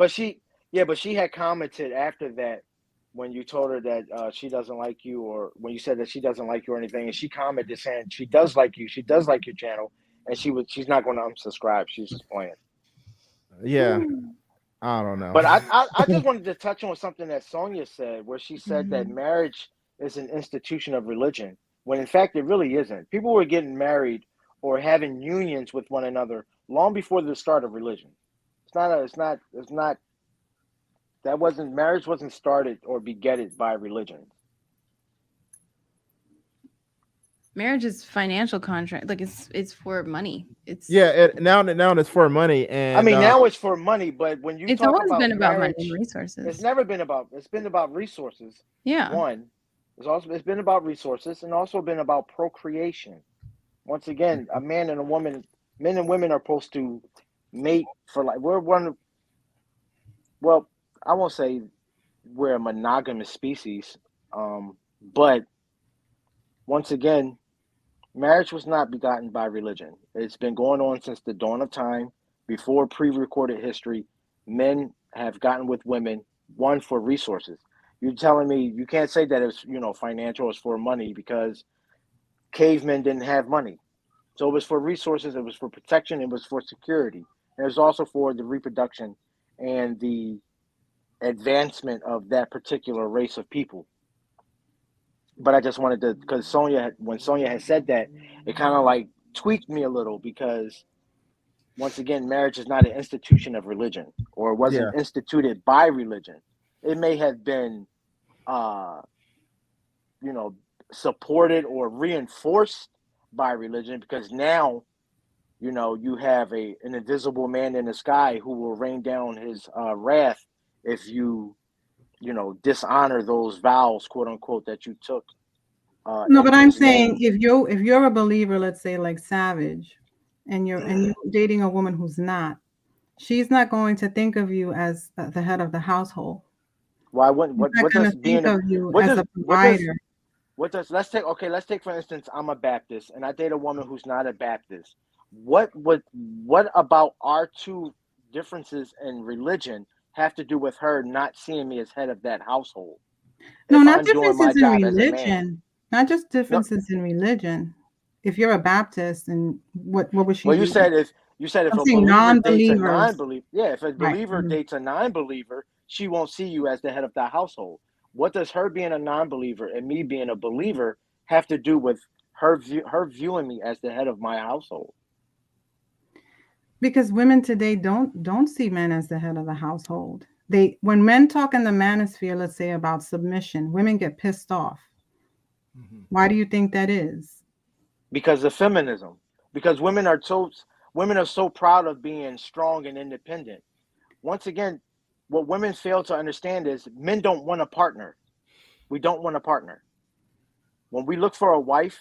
but she had commented after that when you told her that she doesn't like you, or when you said that she doesn't like you or anything, and she commented saying she does like you, she does like your channel, and she's not going to unsubscribe. She's just playing. Yeah, I don't know. But I just wanted to touch on something that Sonia said, where she said that marriage is an institution of religion, when in fact it really isn't. People were getting married or having unions with one another long before the start of religion. Marriage wasn't started or begetted by religion. Marriage is financial contract. Like it's for money. It's now it's for money, and I mean now it's for money, but when you it's talk always about been about marriage, money and resources. it's never been about. It's been about resources. Yeah. One, it's been about resources, and also been about procreation. Once again, a man and a woman, men and women are supposed to mate for like we're one. Well, I won't say we're a monogamous species, but once again, marriage was not begotten by religion. It's been going on since the dawn of time, before pre-recorded history. Men have gotten with women, one, for resources. You're telling me you can't say that it's financial, it's for money, because cavemen didn't have money. So it was for resources, it was for protection, it was for security. And it was also for the reproduction and the advancement of that particular race of people. But I just wanted to, because when Sonia had said that, it kind of like tweaked me a little, because once again, marriage is not an institution of religion, or it wasn't instituted by religion. It may have been, supported or reinforced by religion, because now, you have an invisible man in the sky who will rain down his wrath if you dishonor those vows, quote unquote, that you took. No, but I'm saying if you're a believer, let's say like Savage, and you're dating a woman who's not, she's not going to think of you as the head of the household. Why wouldn't? What does being of you as a provider? Let's take for instance, I'm a Baptist and I date a woman who's not a Baptist. What about our two differences in religion have to do with her not seeing me as head of that household? No, not differences in religion. Not just differences in religion. If you're a Baptist, and what was she? Well, you said if a believer dates a non-believer, if a believer dates a non-believer, she won't see you as the head of that household. What does her being a non-believer and me being a believer have to do with her viewing me as the head of my household? Because women today don't see men as the head of the household. When men talk in the manosphere, let's say about submission, women get pissed off. Why do you think that is? Because of feminism. Because women are so proud of being strong and independent. Once again, what women fail to understand is men don't want a partner. We don't want a partner. When we look for a wife,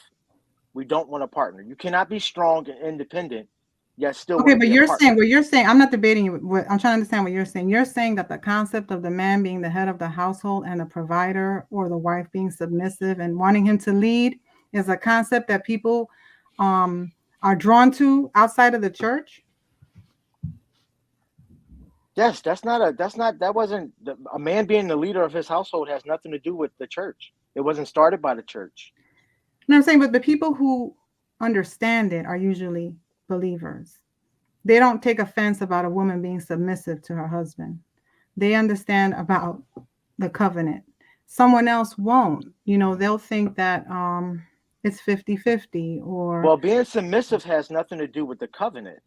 we don't want a partner. You cannot be strong and independent, yet still. Okay, but you're saying, I'm not debating you. I'm trying to understand what you're saying. You're saying that the concept of the man being the head of the household and the provider, or the wife being submissive and wanting him to lead, is a concept that people are drawn to outside of the church. Yes, a man being the leader of his household has nothing to do with the church. It wasn't started by the church. No, I'm saying, but the people who understand it are usually believers. They don't take offense about a woman being submissive to her husband. They understand about the covenant. Someone else won't. They'll think that it's 50-50 or. Well, being submissive has nothing to do with the covenant.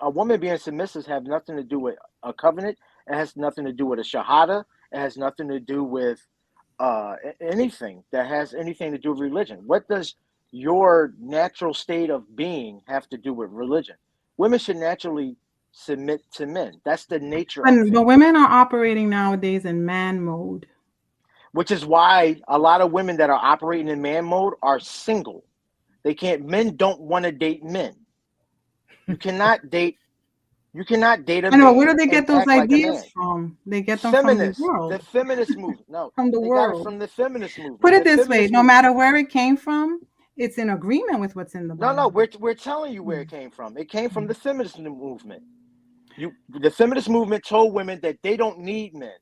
A woman being submissive has nothing to do with a covenant. It has nothing to do with a shahada. It has nothing to do with anything that has anything to do with religion. What does your natural state of being have to do with religion? Women should naturally submit to men. That's the nature of it. But women are operating nowadays in man mode. Which is why a lot of women that are operating in man mode are single. Men don't want to date men. You cannot date You cannot date a I man. know. Where do they get and those act like a ideas man. from? They get them Feminists, from the world. the feminist movement. No, From the they got it world. from the feminist movement. Put it The this way: feminist no movement. matter where it came from, it's in agreement with what's in the No, Bible. we're telling you where it came from. It came from the feminist movement. The feminist movement told women that they don't need men.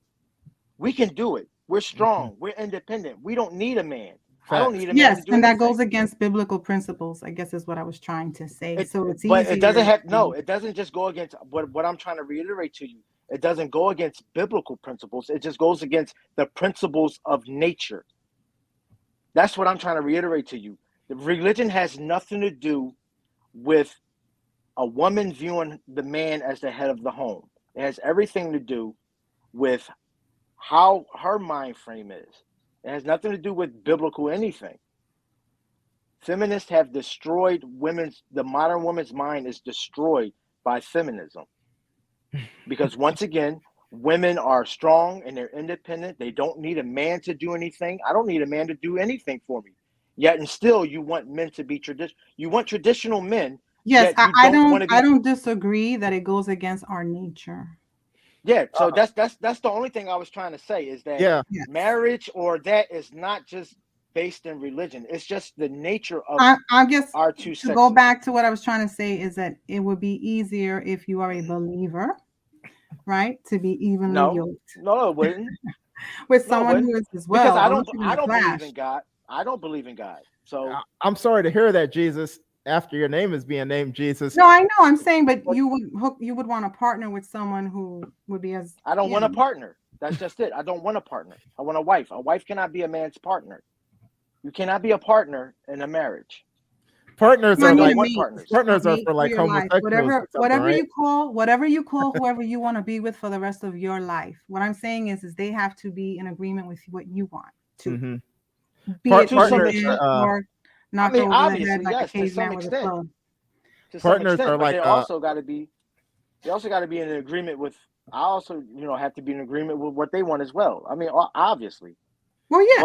We can do it. We're strong. We're independent. We don't need a man. I don't need a man Yes, to do and that anything. goes against biblical principles, I guess is what I was trying to say. So it's But easier. it doesn't have it doesn't just go against what I'm trying to reiterate to you. It doesn't go against biblical principles. It just goes against the principles of nature. That's what I'm trying to reiterate to you. The religion has nothing to do with a woman viewing the man as the head of the home. It has everything to do with how her mind frame is. It has nothing to do with biblical anything. Feminists have destroyed the modern woman's mind is destroyed by feminism. Because once again, women are strong and they're independent. They don't need a man to do anything. I don't need a man to do anything for me. Yet and still you want men to be traditional. You want traditional men. Yes, yet you I want to be. I don't disagree that it goes against our nature. Yeah, so that's the only thing I was trying to say is that Yeah. marriage or that is not just based in religion. It's just the nature of I guess our two to sexes. go back to what I was trying to say is that it would be easier if you are a believer, right? To be evenly yoked. No, it wouldn't. With No, it someone who wouldn't. is as well. Because I want you don't to believe clash. in God. I don't believe in God. So I'm sorry to hear that, Jesus. After your name is being named Jesus. No, I know. I'm saying, but you would want to partner with someone who would be as. I don't want a partner. That's just it. I don't want a partner. I want a wife. A wife cannot be a man's partner. You cannot be a partner in a marriage. Partners No, are no, like mate. partners are Mate for like your life. homosexuals. Whatever, or something, whatever right? you call whoever you want to be with for the rest of your life. What I'm saying is they have to be in agreement with what you want to. Mm-hmm. Be it Partners, or knock I mean, over the obviously, head like yes, a to some caveman with a extent. club. To some Partners extent, are but like they also got to be. They also got to be in agreement with. I also, have to be in agreement with what they want as well. I mean, obviously. Well, yes.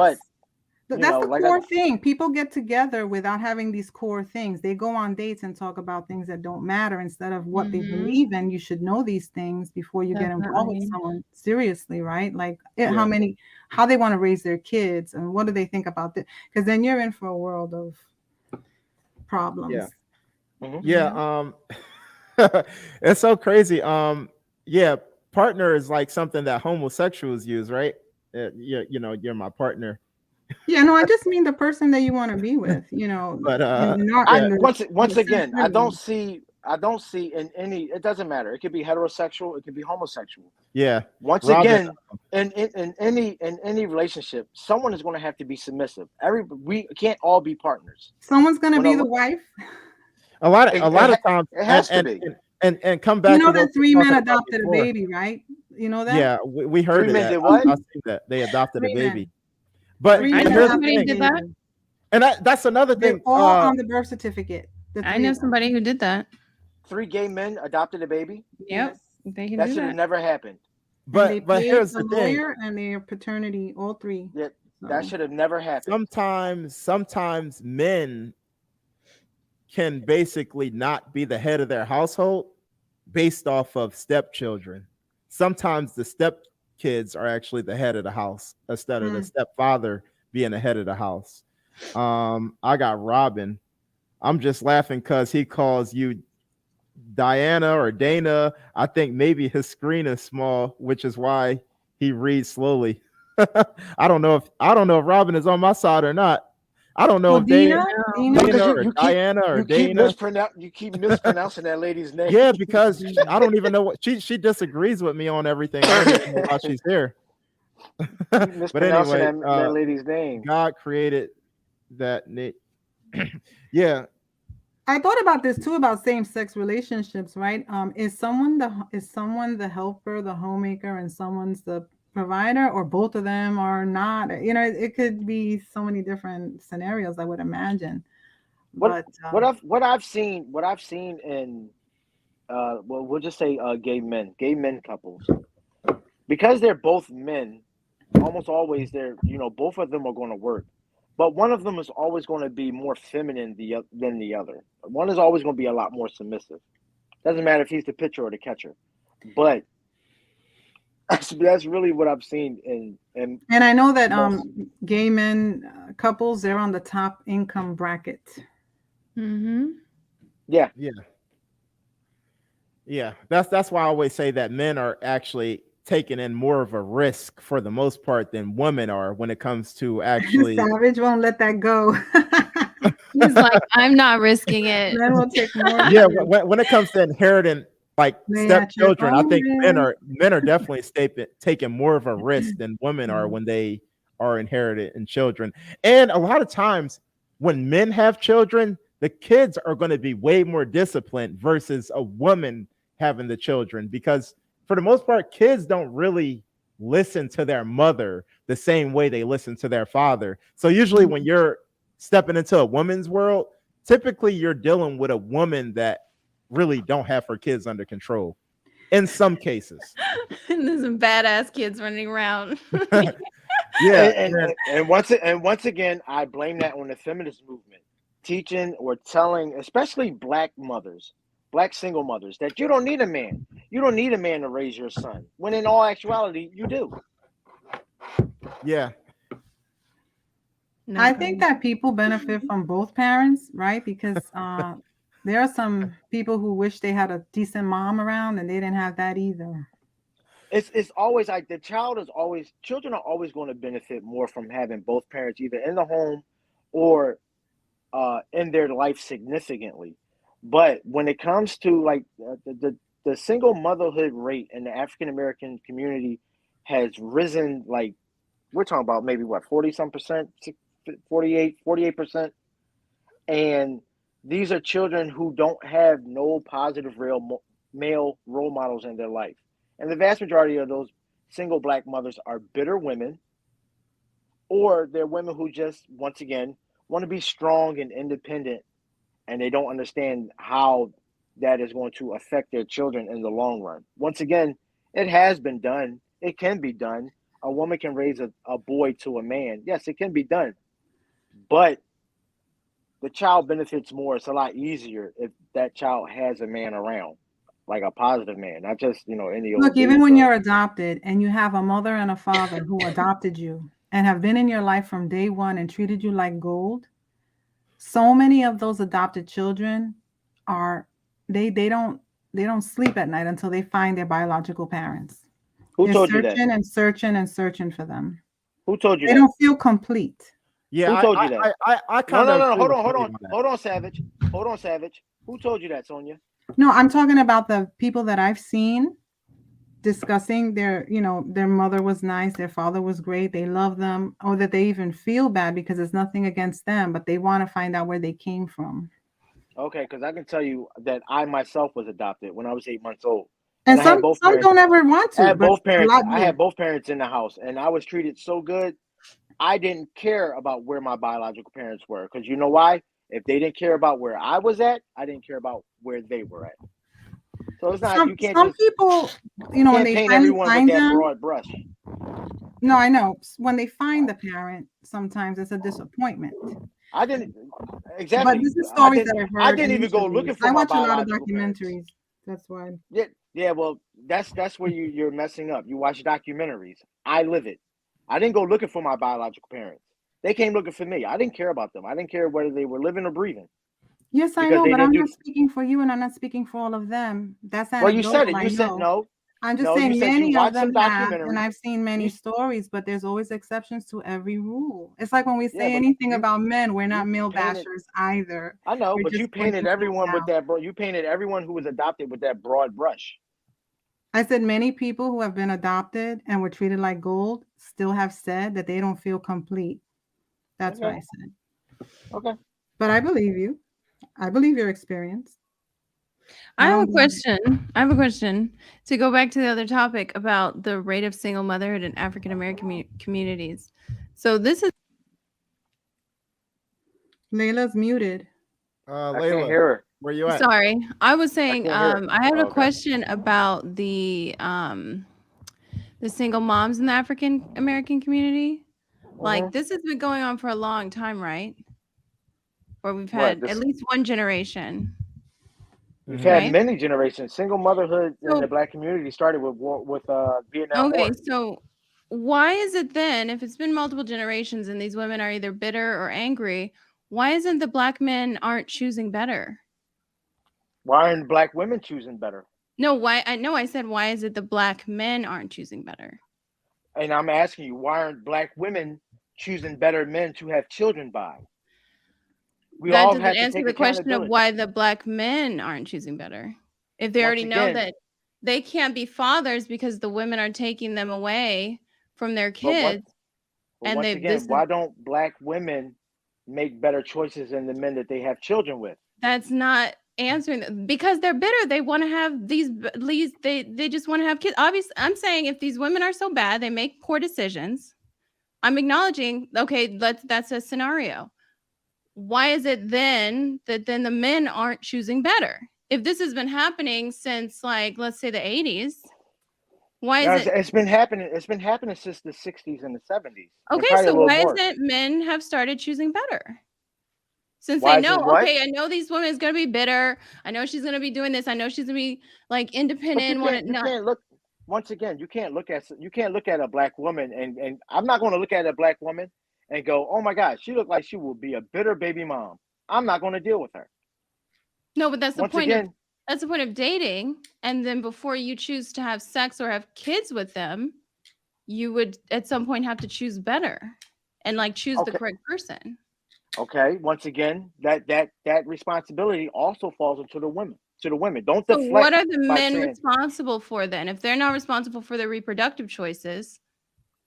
But That's the core thing. People get together without having these core things. They go on dates and talk about things that don't matter instead of what they believe in. You should know these things before you get involved with someone seriously, right? Like how they want to raise their kids and what do they think about this? Because then you're in for a world of problems. Yeah. Mm-hmm. Yeah. It's so crazy. Yeah, partner is like something that homosexuals use, right? You're my partner. Yeah, no, I just mean the person that you want to be with, But once again, I don't see in any. It doesn't matter. It could be heterosexual. It could be homosexual. Yeah. Once again, in any relationship, someone is going to have to be submissive. We can't all be partners. Someone's going to be the wife. A lot of times it has to be. And come back. That 3 men adopted a baby, right? You know that? Yeah, we heard 3 men that. did what? I seen that they adopted a 3 baby. men. But 3 I men know here's the somebody who thing. did that. And that's another They're thing. all on the birth certificate. I know somebody who did that. 3 gay men adopted a baby. Yep, they can That do should have that. never happened. But here's the thing. lawyer and their paternity, all 3. Yeah, that should have never happened. Sometimes men can basically not be the head of their household based off of stepchildren. Sometimes the stepkids are actually the head of the house instead of the stepfather being the head of the house. I got Robin. I'm just laughing because he calls you Diana or Dana. I think maybe his screen is small, which is why he reads slowly. I don't know if Robin is on my side or not. I don't know if Dana or Diana or Dana. You keep mispronouncing that lady's name. Yeah, because I don't even know what she disagrees with me on everything. I don't even know why she's here. But anyway, that lady's name. God created that. Yeah. I thought about this too about same-sex relationships, right? Is someone the helper, the homemaker, and someone's the provider, or both of them are not? It could be so many different scenarios, I would imagine. What I've seen in we'll just say gay men couples, because they're both men, almost always both of them are going to work. But one of them is always going to be more feminine than the other. One is always going to be a lot more submissive. Doesn't matter if he's the pitcher or the catcher. But that's really what I've seen in And I know that most. gay men couples, they're on the top income bracket. Mm-hmm. Yeah. Yeah, that's why I always say that men are actually taking in more of a risk for the most part than women are when it comes to actually. Savage won't let that go. He's like, I'm not risking it. Men will take more. Yeah, when it comes to inheriting like They got your stepchildren, I think own men are definitely taking more of a risk than women are when they are inherited in children. And a lot of times when men have children, the kids are going to be way more disciplined versus a woman having the children, because for the most part, kids don't really listen to their mother the same way they listen to their father. So usually when you're stepping into a woman's world, typically you're dealing with a woman that really don't have her kids under control in some cases. And there's some badass kids running around. Yeah. And once again, I blame that on the feminist movement, teaching or telling, especially black mothers, black single mothers, that you don't need a man. You don't need a man to raise your son. When in all actuality, you do. Yeah. I think that people benefit from both parents, right? Because there are some people who wish they had a decent mom around and they didn't have that either. It's always like children are always going to benefit more from having both parents either in the home or in their life significantly. But when it comes to like the single motherhood rate in the African American community has risen, like we're talking about maybe what 40% 48%, and these are children who don't have no positive real male role models in their life. And the vast majority of those single black mothers are bitter women, or they're women who just, once again, want to be strong and independent, and they don't understand how that is going to affect their children in the long run. Once again, it has been done. It can be done. A woman can raise a boy to a man. Yes, it can be done. But the child benefits more. It's a lot easier if that child has a man around, like a positive man, not just, any old Look, even dude. when So- you're adopted and you have a mother and a father who adopted you and have been in your life from day one and treated you like gold, so many of those adopted children they don't sleep at night until they find their biological parents. Who told you that? Searching and searching and searching for them. Who told you They that? don't feel complete. Yeah. Who told you that? I kind of No. Hold on, Savage. Who told you that, Sonia? No, I'm talking about the people that I've seen discussing their mother was nice, their father was great, they love them, or that they even feel bad because it's nothing against them, but they want to find out where they came from. Okay, because I can tell you that I myself was adopted when I was 8 months old. And I had some both don't parents- ever want to. I had but both a parents. lot I do. had both parents in the house, and I was treated so good. I didn't care about where my biological parents were, because you know why? If they didn't care about where I was at, I didn't care about where they were at. So it's not, you can't Some just people, you when can't they paint finally everyone with find that them, broad brush. no, I know. When they find the parent, sometimes it's a disappointment. I didn't exactly. But this is stories that I've heard. I didn't in even go interviews. looking for I my watch a lot of biological parents. documentaries. That's why. Yeah. Well, that's where you're messing up. You watch documentaries. I live it. I didn't go looking for my biological parents. They came looking for me. I didn't care about them. I didn't care whether they were living or breathing. Yes, I Because know, they but didn't I'm do- not speaking for you, and I'm not speaking for all of them. That's Well, you said it. anecdotal, You I said know. no. I'm just No, you saying said you many of watched them some have, documentaries. and I've seen many stories, but there's always exceptions to every rule. It's like when we Yeah, say but anything you- about men, we're not male painted- bashers either. I know, We're but you just painted pointing everyone things with out. that, bro. You painted everyone who was adopted with that broad brush. I said many people who have been adopted and were treated like gold still have said that they don't feel complete. That's what Okay. I said. Okay. But I believe you. I believe your experience. I have a don't- question. I have a question to go back to the other topic about the rate of single motherhood in African American communities. So this is Layla's muted. I can't Layla, hear her. where you at? sorry. I was saying can't hear it. I had Oh, a okay. question about the single moms in the African American community. Like Mhm. this has been going on for a long time, right? Or we've What, had this- at least one generation. We've Mhm. had right? many generations. Single motherhood in So the Black community started with Vietnam okay, War. so why is it then, if it's been multiple generations and these women are either bitter or angry, why isn't the Black men aren't choosing better? Why aren't Black women choosing better? No, why? I know I said why is it the Black men aren't choosing better? And I'm asking you, why aren't Black women choosing better men to have children by? We That all doesn't have to answer take the question of accountability. why the Black men aren't choosing better. If they Once already know again, that they can't be fathers because the women are taking them away from their but kids, and once they again, this is why don't Black women make better choices than the men that they have children with? that's not answering because they're bitter. They want to have these they just want to have kids. Obviously, I'm saying if these women are so bad, they make poor decisions. I'm acknowledging, okay, that's a scenario. Why is it then that then the men aren't choosing better? If this has been happening since, like, let's say the 80s, why Now, is it it's been happening. It's been happening since the 60s and the 70s, and okay? probably a So little why more. isn't men have started choosing better? Since Why they is know, it what? okay, I know these women is gonna be bitter. I know she's gonna be doing this. I know she's gonna be like But independent, want to you not. can't look. Once again, you can't look at a Black woman, and I'm not going to look at a Black woman and go, oh my God, she looked like she will be a bitter baby mom. I'm not going to deal with her. No, but Once again, that's the point of dating. And then before you choose to have sex or have kids with them, you would at some point have to choose better and like choose the okay, correct person. okay. Once again, that responsibility also falls into the women. To the women, don't So what deflect are the by men saying responsible for then? If they're not responsible for their reproductive choices,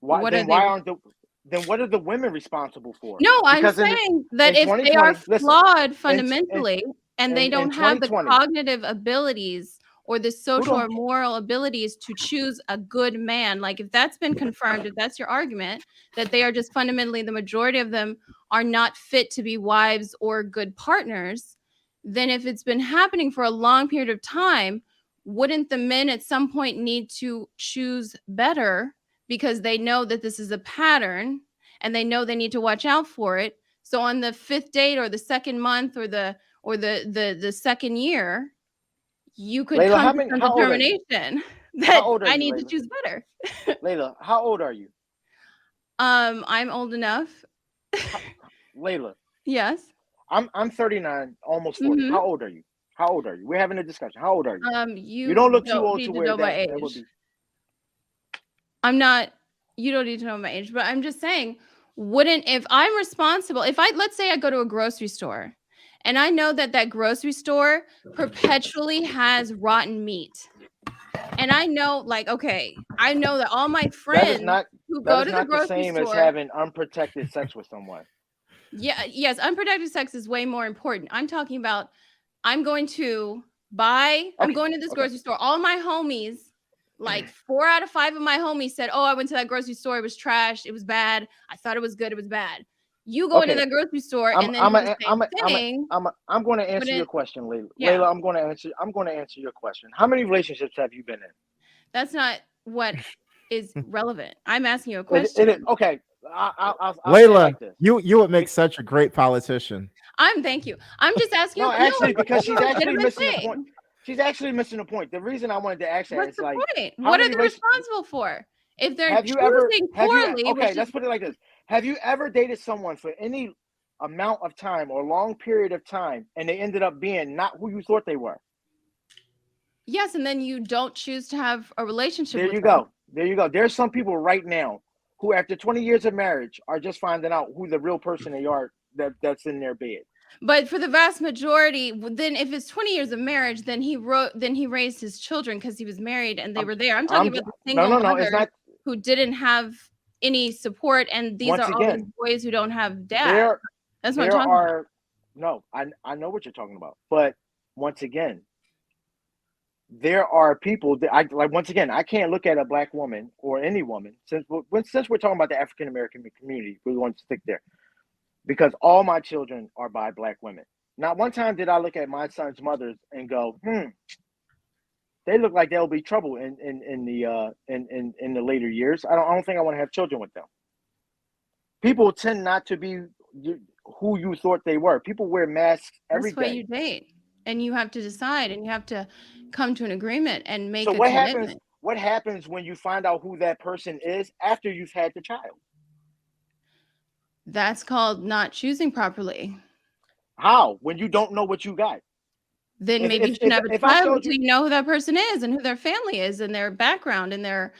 why. what are Then they? why aren't the then what are the women responsible for? No, I'm Because saying that in if they are 2020, listen, flawed in fundamentally and they in don't have the 2020, cognitive abilities or the who social or don't moral abilities to choose a good man, like if that's been confirmed, if that's your argument, that they are just fundamentally the majority of them are not fit to be wives or good partners, then if it's been happening for a long period of time, wouldn't the men at some point need to choose better because they know that this is a pattern and they know they need to watch out for it? So on the fifth date or the second month or the second year, you could Layla, come to some how old are you? determination How that old are I you, need to Layla? choose better. Layla, how old are you? I'm old enough. Layla, Yes. I'm 39, almost 40. Mm-hmm. How old are you? How old are you? We're having a discussion. How old are you? You You don't look too don't old to need to where know my that would age. be. I'm not, you don't need to know my age, but I'm just saying, wouldn't, if I'm responsible, if I, let's say I go to a grocery store and I know that that grocery store perpetually has rotten meat. And I know, like, okay, I know that all my That is friends not who that go is to the not the grocery same as store, having unprotected sex with someone. yeah, yes, unprotected sex is way more important. I'm talking about I'm going to I'm Okay, going to this okay. grocery store. All my homies, like 4 out of 5 of my homies said, "Oh, I went to that grocery store. It was trash. It was bad. I thought it was good. It was bad." You go into Okay. that grocery store I'm and then I'm do the a, same I'm a, I'm a, thing. I'm going to answer your Wouldn't, question, Layla. yeah, Layla, I'm going to answer your question. How many relationships have you been in? that's not what is relevant. I'm asking you a It question. is okay. I'll say it Layla, like this. you would make such a great politician. Thank you. I'm just asking No, you. No, actually, because it's she's a actually legitimate missing the point. thing. She's actually missing the point. The reason I wanted to ask that What's is the like, point? how What are many they relations responsible for? If they're have you ever choosing have you poorly, okay? which Let's is put it like this: have you ever dated someone for any amount of time or long period of time, and they ended up being not who you thought they were? yes, and then you don't choose to have a relationship There with you them. go. There you go. There's some people right now who, after 20 years of marriage, are just finding out who the real person they are that's in their bed. But for the vast majority, then if it's 20 years of marriage, then he raised his children because he was married and they were there. I'm talking about the single no. It's mothers not. who didn't have any support, and these Once are all these again, boys who don't have dad. That's what I'm there talking about. are no. I know what you're talking about, but once again, there are people that I like. Once again, I can't look at a Black woman or any woman since we're talking about the African American community. We want to stick there because all my children are by Black women. Not one time did I look at my son's mothers and go, they look like they'll be trouble in the later years. I don't think I want to have children with them. People tend not to be who you thought they were. People wear masks every That's why day. you date. and you have to decide, and you have to come to an agreement and make So a what commitment. happens? What happens when you find out who that person is after you've had the child? That's called not choosing properly. How? When you don't know what you got? Then If- maybe you if- shouldn't if- have a if I child showed until you- you know who that person is and who their family is and their background and their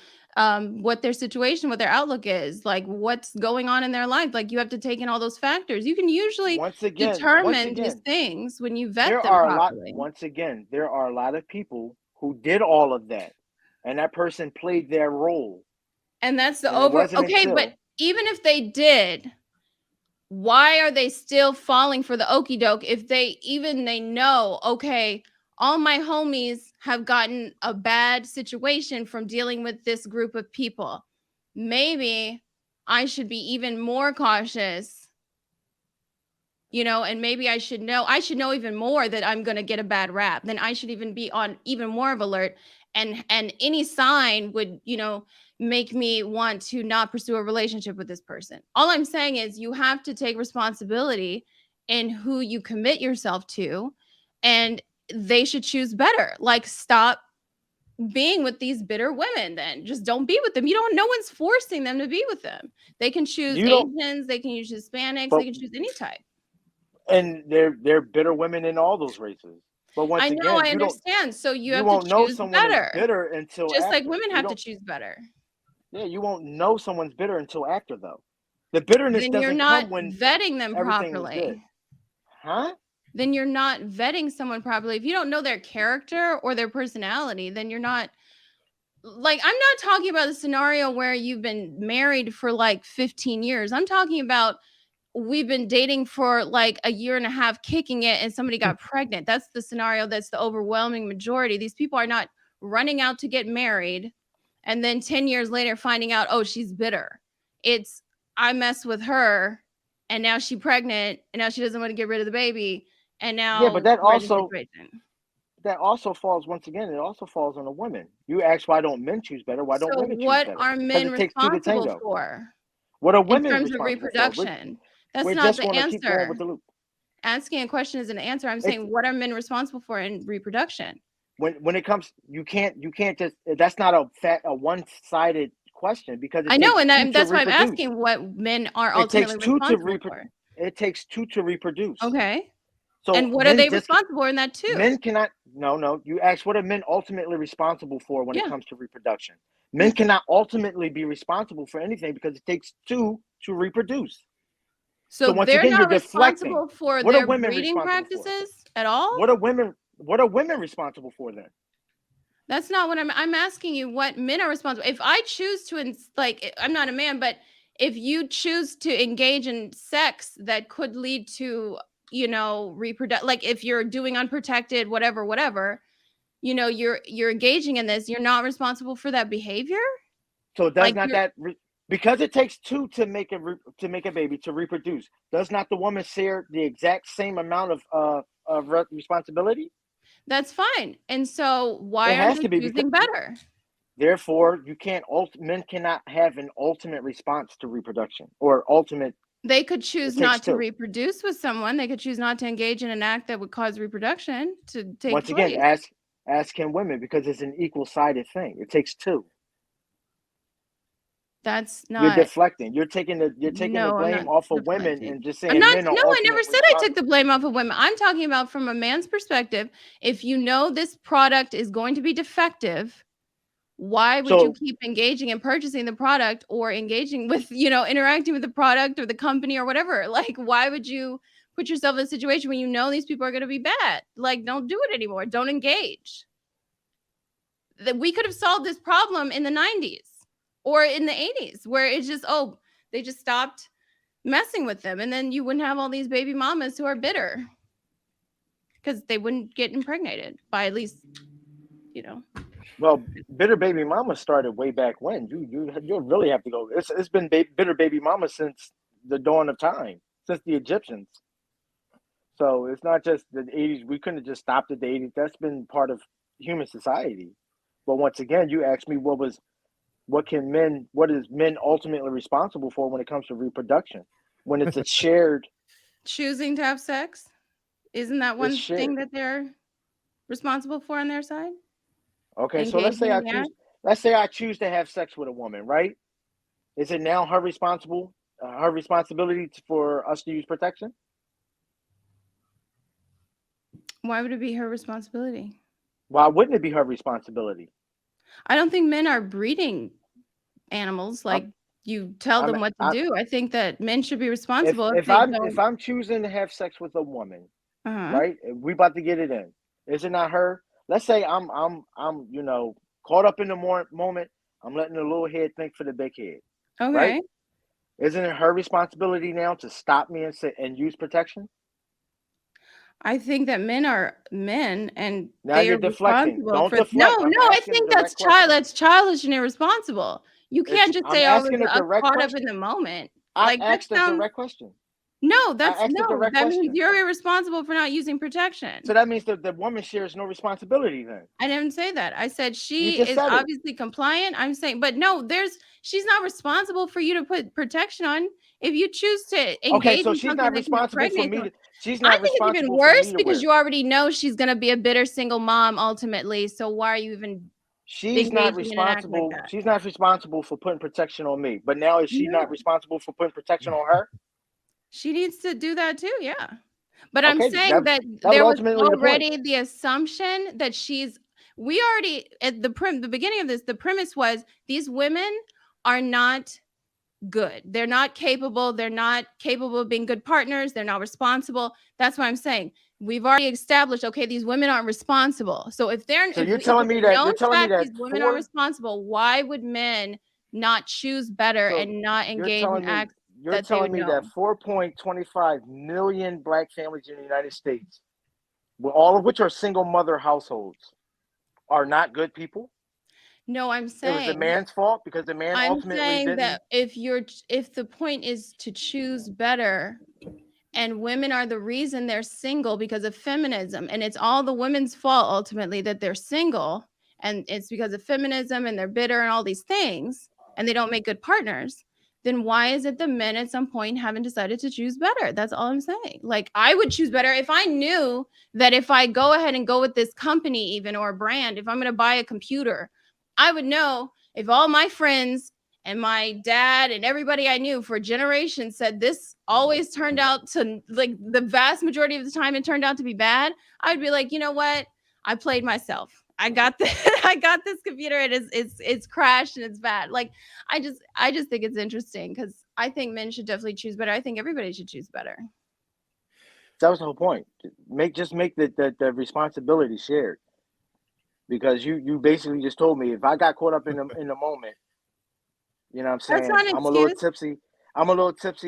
what their situation, what their outlook is, like what's going on in their life. Like you have to take in all those factors. You can usually determine these things when you vet there them are a lot. properly. Once again, there are a lot of people who did all of that, and that person played their role. And that's the And it over. wasn't Okay, until- but even if they did, why are they still falling for the okey doke if they know, okay, all my homies have gotten a bad situation from dealing with this group of people. Maybe I should be even more cautious, and maybe I should know even more that I'm going to get a bad rap. Then I should even be on even more of alert. And any sign would, make me want to not pursue a relationship with this person. All I'm saying is you have to take responsibility in who you commit yourself to, and they should choose better. Like, stop being with these bitter women. Then just don't be with them. No one's forcing them to be with them. They can choose Asians, they can choose Hispanics, they can choose any type. And they're bitter women in all those races. But once I again, know, I you don't- understand. So you you have won't to know choose someone is better. bitter until just like after. women You have to don't- choose better. Yeah, you won't know someone's bitter until after, though. The bitterness Then doesn't you're not come when vetting them everything was good. properly. Huh? Then you're not vetting someone properly. If you don't know their character or their personality, then you're not, like, I'm not talking about the scenario where you've been married for like 15 years. I'm talking about we've been dating for like a year and a half, kicking it, and somebody got pregnant. That's the scenario that's the overwhelming majority. These people are not running out to get married and then 10 years later finding out, oh, she's bitter. It's, I messed with her and now she's pregnant and now she doesn't want to get rid of the baby. And now Yeah, but that we're in this also situation. that also falls once again. It also falls on the women. You ask why don't men choose better? Why don't So women choose what better? are 'Cause men it takes two to responsible tango. for What are in women terms of responsible for? reproduction? That's We're not just the going to keep going answer. with the loop. Asking a question is an answer. I'm It's- saying, what are men responsible for in reproduction? When it comes, you can't just. That's not a one-sided question because it I know, takes and two to that's why I'm reproduce. asking what men are It takes ultimately two to responsible reproduce. for. It takes two to reproduce. Okay. So And what are men they just- responsible for in that too? Men cannot. No. You ask what are men ultimately responsible for when it Yeah. comes to reproduction. Men cannot ultimately be responsible for anything because it takes two to reproduce. So once they're again, not you're deflecting. responsible for What are their women breeding responsible for? practices at all? What are women responsible for then? That's not what I'm asking you. What men are responsible? If I choose to, I'm not a man, but if you choose to engage in sex that could lead to, reproduce, like if you're doing unprotected, whatever, you're engaging in this, you're not responsible for that behavior. So does Like not you're- that because it takes two to make a baby to reproduce? Does not the woman share the exact same amount of responsibility? That's fine. And so why It has aren't to they be choosing because- better? Therefore, you can't. Men cannot have an ultimate response to reproduction or ultimate. They could choose takes not to two. reproduce with someone. They could choose not to engage in an act that would cause reproduction to take Once place. again, asking women because it's an equal-sided thing. It takes two. That's You're not. deflecting. You're taking the No, I'm blame not off of women deflecting. and just saying I'm not. men No, are I never ultimately said I took the blame off of women. I'm talking about from a man's perspective. If you know this product is going to be defective, why would you So- keep engaging in purchasing the product or engaging with, interacting with the product or the company or whatever? Like, why would you put yourself in a situation when you know these people are going to be bad? Like, don't do it anymore. Don't engage. That we could have solved this problem in the 90s or in the 80s where it's just, they just stopped messing with them. And then you wouldn't have all these baby mamas who are bitter because they wouldn't get impregnated by at least, Well, bitter baby mama started way back when. You really have to go. It's been bitter baby mama since the dawn of time, since the Egyptians. So it's not just the 80s. We couldn't have just stopped at the 80s. That's been part of human society. But once again, you asked me what is men ultimately responsible for when it comes to reproduction? When it's a shared choosing to have sex. Isn't that one shared. thing that they're responsible for on their side? Okay, so let's say I choose to have sex with a woman, right? Is it now her responsibility for us to use protection? Why would it be her responsibility? Why wouldn't it be her responsibility? I don't think men are breeding animals like you tell them what to do. I think that men should be responsible. If I'm choosing to have sex with a woman, right? We about to get it in. Is it not her? Let's say I'm caught up in the moment. I'm letting the little head think for the big head. Okay. Right? Isn't it her responsibility now to stop me and use protection? I think that men are men, and now they you're are deflecting. responsible Don't for. deflect. No, I think that's childish and irresponsible. You can't just say, "Oh, I'm caught up in the moment." I asked a direct question. No, that means you're irresponsible for not using protection. So that means that the woman shares no responsibility then. I didn't say that. I said she is obviously compliant. I'm saying, but no, she's not responsible for you to put protection on. If you choose to engage so in she's not responsible for me. She's not I think it's even worse because you already know she's going to be a bitter single mom ultimately. So why are you even? She's not responsible. She's not responsible for putting protection on me. But now is she not responsible for putting protection on her? She needs to do that too, yeah. But I'm saying that there was already the assumption that we already at the beginning of this, the premise was these women are not good. They're not capable. They're not capable of being good partners. They're not responsible. That's what I'm saying. We've already established, okay, these women aren't responsible. So if you're telling me that these women are responsible, why would men not choose better and not engage in acts? You're telling me that 4.25 million Black families in the United States, all of which are single mother households, are not good people? No, I'm saying it was the man's fault because the man ultimately didn't. That if the point is to choose better, and women are the reason they're single because of feminism, and it's all the women's fault ultimately that they're single, and it's because of feminism and they're bitter and all these things, and they don't make good partners. Then why is it the men at some point haven't decided to choose better? That's all I'm saying. Like, I would choose better if I knew that if I go ahead and go with this company even or brand, if I'm going to buy a computer, I would know if all my friends and my dad and everybody I knew for generations said this always turned out to, like, the vast majority of the time it turned out to be bad, I'd be like, you know what? I played myself. I got this computer and it's crashed and it's bad. Like, I just think it's interesting because I think men should definitely choose better. I think everybody should choose better. That was the whole point. Just make the responsibility shared. Because you basically just told me if I got caught up in the moment, you know what I'm saying? That's not an I'm a little tipsy.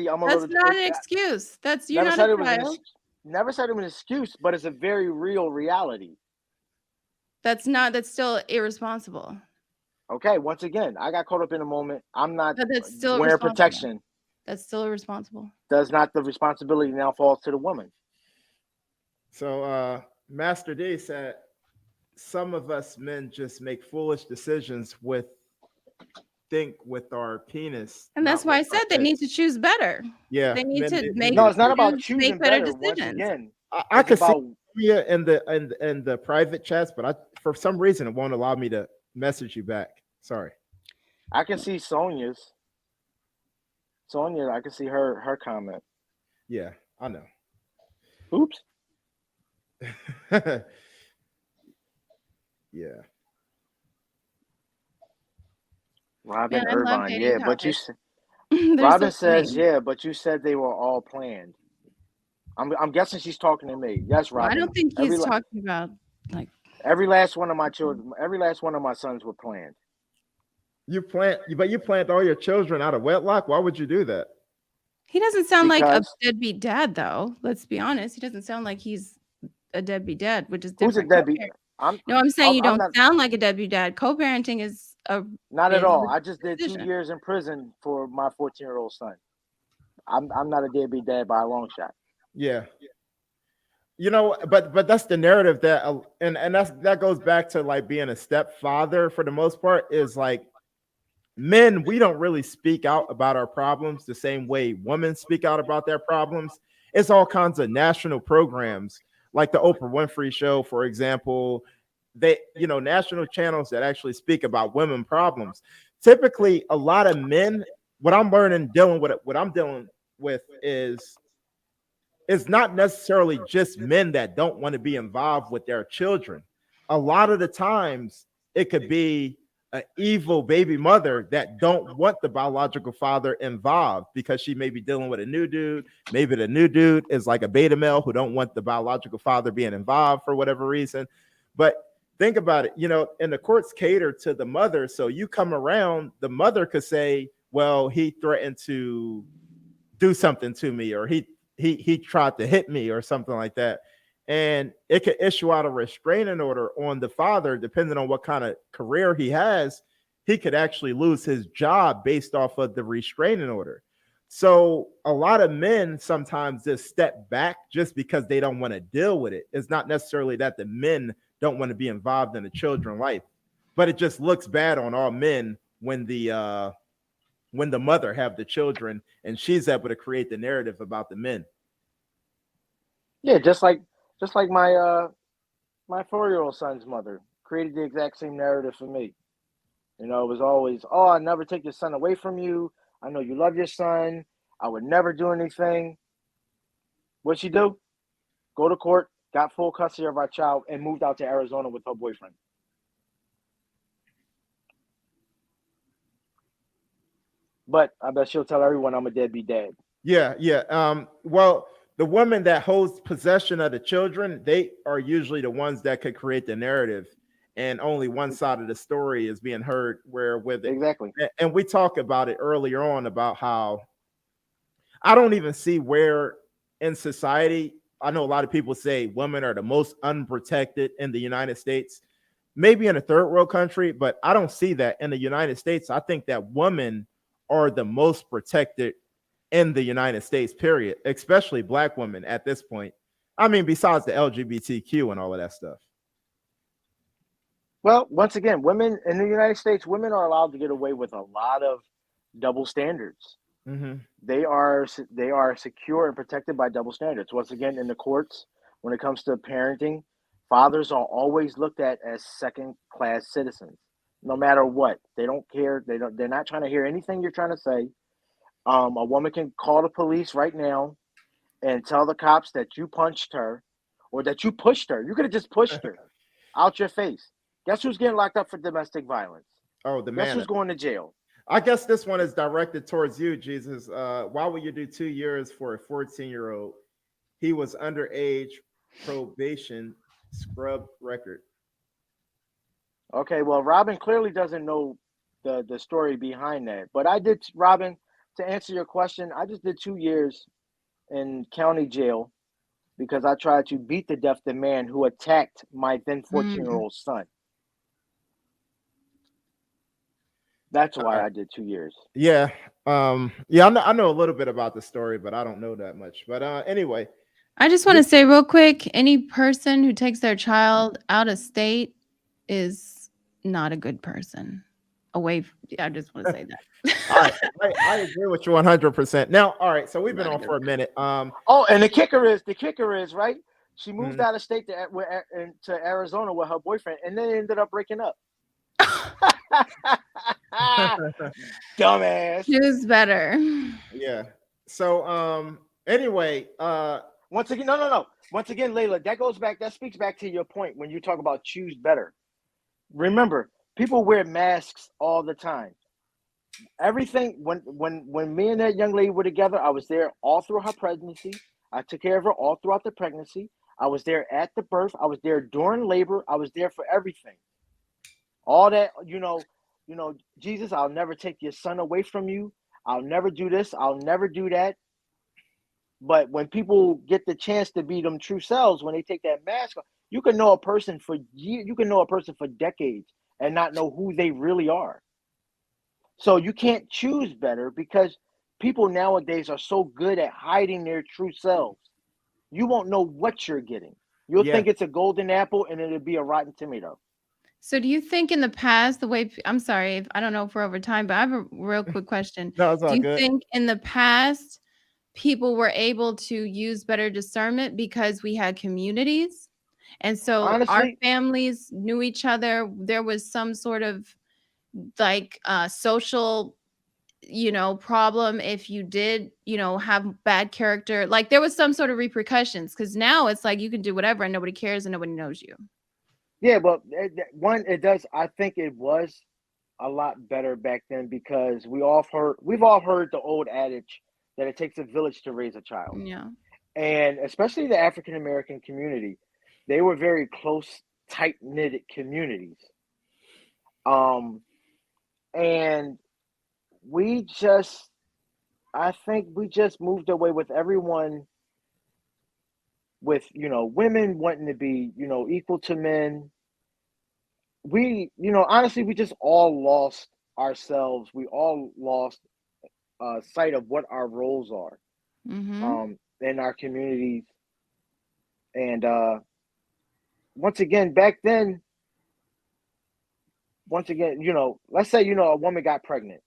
That's not an excuse. You're not a child. Never said it was an excuse, but it's a very real reality. That's still irresponsible. Okay, once again, I got caught up in the moment. I'm not still wearing protection. That's still irresponsible. Does not the responsibility now falls to the woman? So Master D said some of us men just make foolish decisions with our penis. And that's why I said they need to choose better. Yeah. They need to make it's not about choosing better decisions. Once again, I could see in the private chats, but for some reason it won't allow me to message you back. Sorry. I can see Sonia's. I can see her comment. Yeah, I know. Oops. Yeah. Robin Irvine, yeah, but you said Robin says, yeah, but you said they were all planned. I'm guessing she's talking to me. Yes, Robin. I don't think he's talking about like every last one of my children, every last one of my sons were planned. You planned all your children out of wedlock? Why would you do that? He doesn't sound like a deadbeat dad, though. Let's be honest. He doesn't sound like he's a deadbeat dad, which is different. Who's a deadbeat? I'm saying you don't sound like a deadbeat dad. Co-parenting is not at all. I just did 2 years in prison for my 14-year-old son. I'm not a deadbeat dad by a long shot. Yeah. You know, but that's the narrative that and that goes back to like being a stepfather for the most part, is like men, we don't really speak out about our problems the same way women speak out about their problems. It's all kinds of national programs like the Oprah Winfrey Show, for example. They, national channels that actually speak about women problems. Typically, a lot of men, what I'm learning what I'm dealing with is it's not necessarily just men that don't want to be involved with their children. A lot of the times it could be an evil baby mother that don't want the biological father involved because she may be dealing with a new dude. Maybe the new dude is like a beta male who don't want the biological father being involved for whatever reason. But think about it, and the courts cater to the mother. So you come around, the mother could say, well, he threatened to do something to me, or he tried to hit me or something like that. And it could issue out a restraining order on the father, depending on what kind of career he has. He could actually lose his job based off of the restraining order. So a lot of men sometimes just step back just because they don't want to deal with it. It's not necessarily that the men don't want to be involved in the children's life, but it just looks bad on all men when the mother have the children and she's able to create the narrative about the men. Yeah, just like my my 4-year-old son's mother created the exact same narrative for me. It was always, oh, I never take your son away from you. I know you love your son. I would never do anything. What'd she do? Go to court, got full custody of our child, and moved out to Arizona with her boyfriend. But I bet she'll tell everyone I'm a deadbeat dad. Yeah. Well, the woman that holds possession of the children, they are usually the ones that could create the narrative, and only one side of the story is being heard. Where with it, exactly. And we talked about it earlier on about how I don't even see where in society. I know a lot of people say women are the most unprotected in the United States, maybe in a third world country, but I don't see that in the United States. I think that women are the most protected in the United States, period, especially Black women at this point. I mean, besides the LGBTQ and all of that stuff. Well, once again, women in the United States, women are allowed to get away with a lot of double standards. Mm-hmm. They are secure and protected by double standards. Once again, in the courts, when it comes to parenting, fathers are always looked at as second-class citizens, no matter what. They don't care. They're not trying to hear anything you're trying to say. A woman can call the police right now and tell the cops that you punched her or that you pushed her. You could have just pushed her out your face. Guess who's getting locked up for domestic violence? Oh, the man. Guess who's going to jail? I guess this one is directed towards you, Jesus. Why would you do 2 years for a 14-year-old? He was underage, probation, scrub record. Okay, well, Robin clearly doesn't know the story behind that. But I did, Robin, to answer your question, I just did 2 years in county jail because I tried to beat to death the man who attacked my then 14-year-old son. That's why I did 2 years. Yeah. I know a little bit about the story, but I don't know that much. But anyway. I just want to say real quick, any person who takes their child out of state is not a good person. I just want to say that. All right, I agree with you 100%. Now, all right, so we've been on for a minute. Oh, and the kicker is right. She moved out of state to Arizona with her boyfriend, and then ended up breaking up. Dumbass. Choose better. Yeah. So anyway, once again, no. Once again, Layla, that speaks back to your point when you talk about choose better. Remember, people wear masks all the time. Everything when me and that young lady were together, I was there all through her pregnancy. I took care of her all throughout the pregnancy. I was there at the birth. I was there during labor. I was there for everything. All that, Jesus, I'll never take your son away from you. I'll never do this. I'll never do that. But when people get the chance to be them true selves, when they take that mask off, you can know a person for years, you can know a person for decades and not know who they really are. So you can't choose better because people nowadays are so good at hiding their true selves. You won't know what you're getting. You'll think it's a golden apple and it'll be a rotten tomato. So do you think in the past, I'm sorry, I don't know if we're over time, but I have a real quick question. No, it's all do you good. think in the past, people were able to use better discernment because we had communities. And so our Honestly, families knew each other. There was some sort of like social, problem if you did, have bad character. Like there was some sort of repercussions, because now it's like you can do whatever and nobody cares and nobody knows you. yeah, but it does. I think it was a lot better back then because we've all heard the old adage that it takes a village to raise a child. Yeah. And especially the African American community, they were very close, tight knit communities. And I think we just moved away with everyone, with women wanting to be equal to men. We honestly, we just all lost ourselves. We all lost sight of what our roles are in our communities. And once again, back then, let's say a woman got pregnant.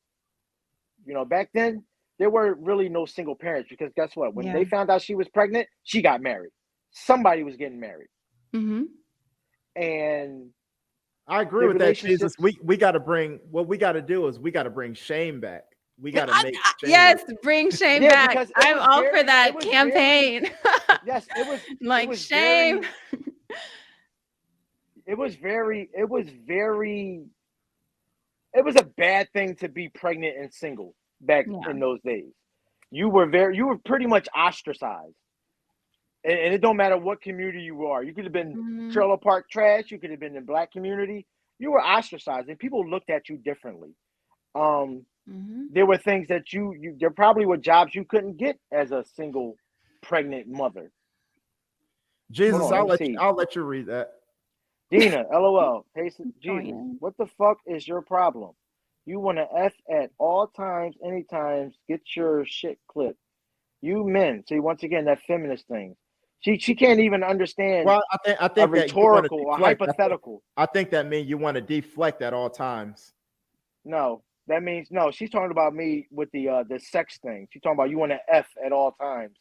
Back then there were really no single parents, because guess what? When they found out she was pregnant, she got married. Somebody was getting married. And I agree with that, Jesus. We got to bring, what we got to do is we got to bring shame back. We got to make shame. Yes, bring shame back. I'm all for that campaign. Yes, it was like shame. It was a bad thing to be pregnant and single back in those days. You were pretty much ostracized. And it don't matter what community you are. You could have been trailer park trash. You could have been in black community. You were ostracized, and people looked at you differently. There were things that there probably were jobs you couldn't get as a single pregnant mother. Jesus, I'll let you read that. Dina, LOL. Hey, Jesus, what the fuck is your problem? You want to F at all times, anytime, get your shit clipped. You men, see, once again, that feminist thing. She can't even understand. Well, I think a rhetorical or hypothetical. I think that means you want to deflect at all times. No, that means no. She's talking about me with the sex thing. She's talking about you want to F at all times.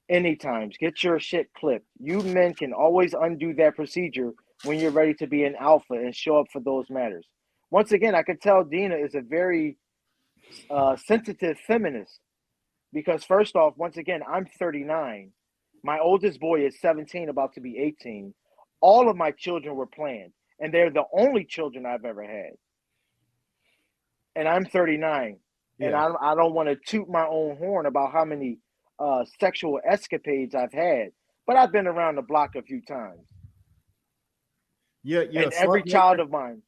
Anytime, get your shit clipped. You men can always undo that procedure when you're ready to be an alpha and show up for those matters. Once again, I could tell Dina is a very sensitive feminist, because first off, once again, I'm 39. My oldest boy is 17, about to be 18. All of my children were planned, and they're the only children I've ever had. And I'm 39, and I don't want to toot my own horn about how many sexual escapades I've had, but I've been around the block a few times. And every child of mine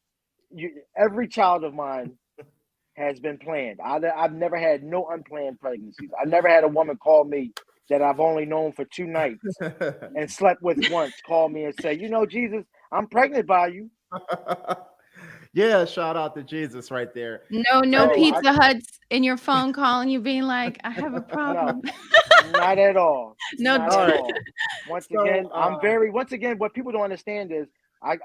has been planned. I've never had no unplanned pregnancies. I've never had a woman call me that I've only known for 2 nights and slept with once call me and say, Jesus, I'm pregnant by you. Yeah, shout out to Jesus right there. No Pizza Huts in your phone calling you being like, I have a problem. No, not at all. No. Not at all. Once again, what people don't understand is I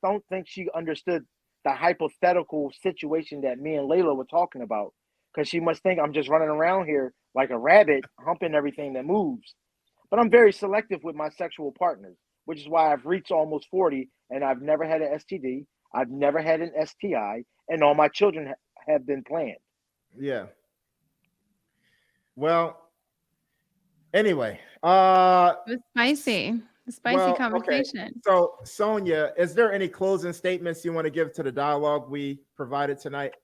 don't think she understood the hypothetical situation that me and Layla were talking about, because she must think I'm just running around here like a rabbit humping everything that moves. But I'm very selective with my sexual partners, which is why I've reached almost 40 and I've never had an STD. I've never had an STI, and all my children have been planned. Yeah. Well, anyway, it was spicy. Conversation. Okay. So, Sonia, is there any closing statements you want to give to the dialogue we provided tonight?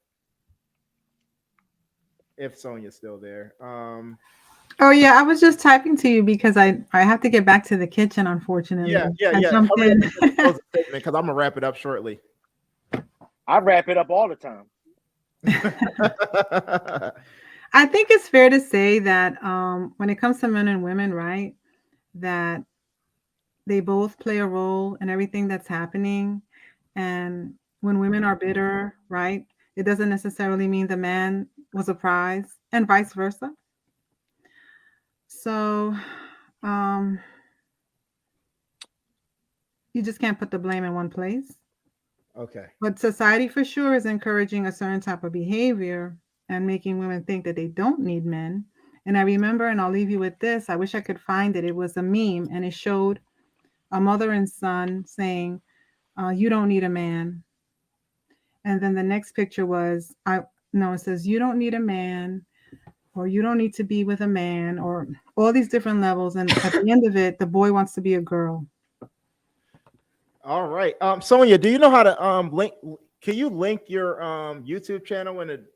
If Sonia's still there. Oh yeah, I was just typing to you because I have to get back to the kitchen, unfortunately. Yeah. Because I'm gonna wrap it up shortly. I wrap it up all the time. I think it's fair to say that when it comes to men and women, right, that they both play a role in everything that's happening. And when women are bitter, right, it doesn't necessarily mean the man was a prize, and vice versa. So you just can't put the blame in one place. Okay. But society for sure is encouraging a certain type of behavior, and making women think that they don't need men. And I remember, and I'll leave you with this, I wish I could find it. It was a meme, and it showed a mother and son saying, you don't need a man. And then the next picture was, it says, you don't need a man, or you don't need to be with a man, or all these different levels. And at the end of it, the boy wants to be a girl. All right. Sonia, do you know how to link? Can you link your YouTube channel in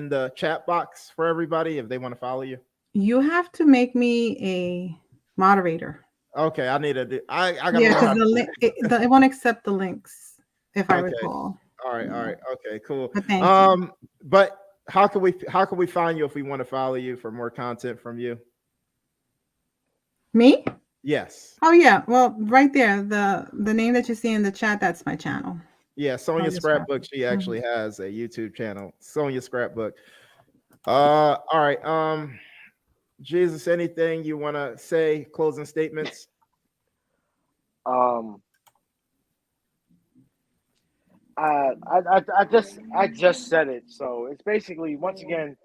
the chat box for everybody if they want to follow you? You have to make me a moderator. Okay, I need to. I got. Yeah, because the link it won't accept the links, if I recall. All right. Okay, cool. But thank you. But how can we find you if we want to follow you for more content from you? Me? Yes. Oh yeah. Well, right there, the name that you see in the chat, that's my channel. Yeah, Sonia Sonia Scrapbook. She actually has a YouTube channel, Sonia Scrapbook. All right. Jesus, anything you want to say? Closing statements. I just said it. So it's basically, once again,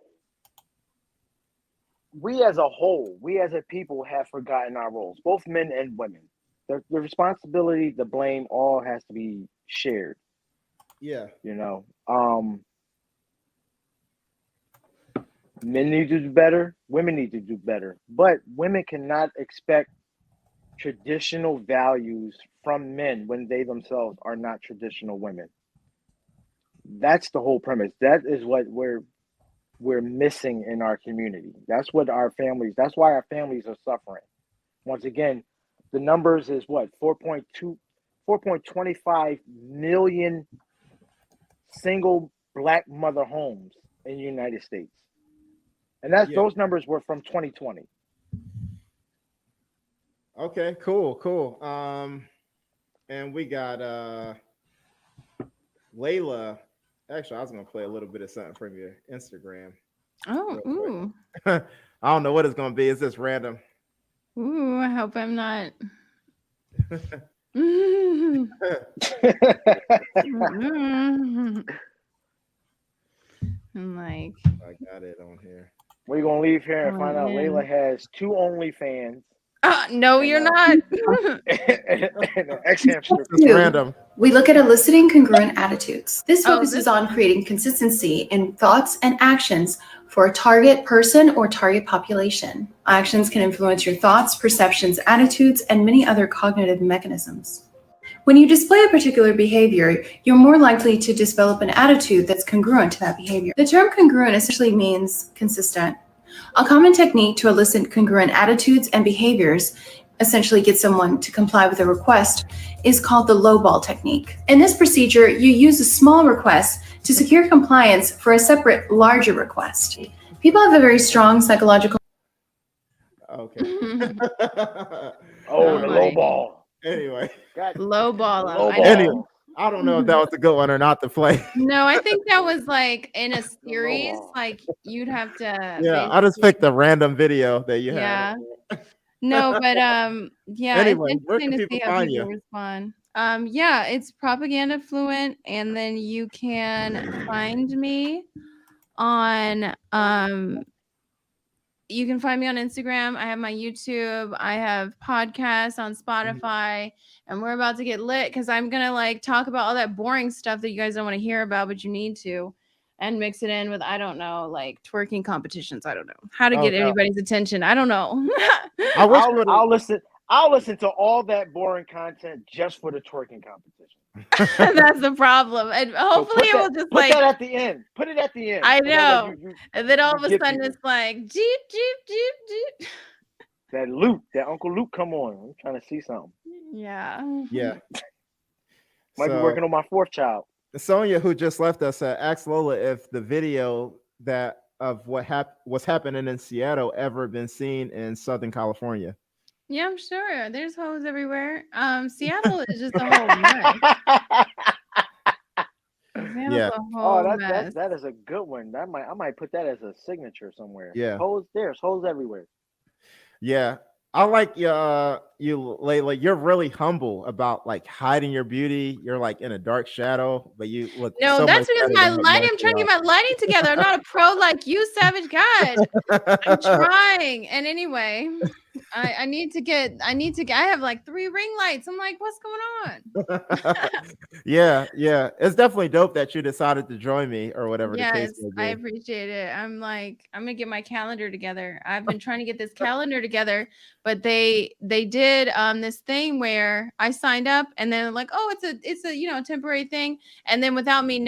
we as a whole, we as a people have forgotten our roles, both men and women. The responsibility, the blame, all has to be shared. Yeah. You know, men need to do better. Women need to do better. But women cannot expect traditional values from men when they themselves are not traditional women. That's the whole premise. That is what we're missing in our community. That's what our families, that's why our families are suffering. Once again, the numbers is what? 4.25 million single Black mother homes in the United States. And those numbers were from 2020. Okay, cool. And we got Layla. Actually, I was gonna play a little bit of something from your Instagram. Oh, ooh. I don't know what it's gonna be. It's just random. Ooh, I hope I'm not. I'm like, I got it on here. We're gonna leave here and find out Layla has 2 OnlyFans. no, you're not. and an ex-hamster. Random. We look at eliciting congruent attitudes. This focuses on creating consistency in thoughts and actions for a target person or target population. Actions can influence your thoughts, perceptions, attitudes, and many other cognitive mechanisms. When you display a particular behavior, you're more likely to develop an attitude that's congruent to that behavior. The term congruent essentially means consistent. A common technique to elicit congruent attitudes and behaviors, essentially get someone to comply with a request, is called the lowball technique. In this procedure, you use a small request to secure compliance for a separate, larger request. People have a very strong psychological. Okay. The lowball. Anyway. Lowball. Anyway, I don't know if that was a good one or not to play. No, I think that was like in a series. Like you'd have to. Yeah, I just picked a random video that you Yeah. had. No, but yeah, Anyway, it's where interesting can to people see how find people you? respond. Yeah, it's Propaganda Fluent, and then you can find me on you can find me on Instagram. I have my YouTube. I have podcasts on Spotify, and we're about to get lit because I'm gonna like talk about all that boring stuff that you guys don't want to hear about, but you need to, and mix it in with, I don't know, like twerking competitions. I don't know how to get everybody's attention. I don't know. I'll listen to all that boring content just for the twerking competition. That's the problem. And hopefully it will just put like that at the end. Put it at the end. I So that know. way you And then all of a get sudden people. it's like jeep, jeep, jeep, jeep. That Luke, that Uncle Luke, come on. I'm trying to see something. Yeah. Yeah. Might be working on my 4th child. Sonia, who just left us, asked Lola if the video of what's happening in Seattle ever been seen in Southern California. Yeah, I'm sure. There's hoes everywhere. Seattle is just a whole mess. Yeah. That is a good one. I might put that as a signature somewhere. Yeah. There's hoes everywhere. Yeah. I like you, Layla. You're really humble about like hiding your beauty. You're like in a dark shadow, but you look No, so that's much because better my than what lighting, most I'm trying to get people my lighting together. I'm not a pro like you, Savage God. I'm trying. And anyway, I need to get, I have like 3 ring lights. I'm like, what's going on? Yeah, yeah. It's definitely dope that you decided to join me or whatever the case Yes, may I be. appreciate it. I'm like, I'm gonna get my calendar together. I've been trying to get this calendar together, but they did this thing where I signed up and then like, oh, it's a temporary thing, and then without me knowing.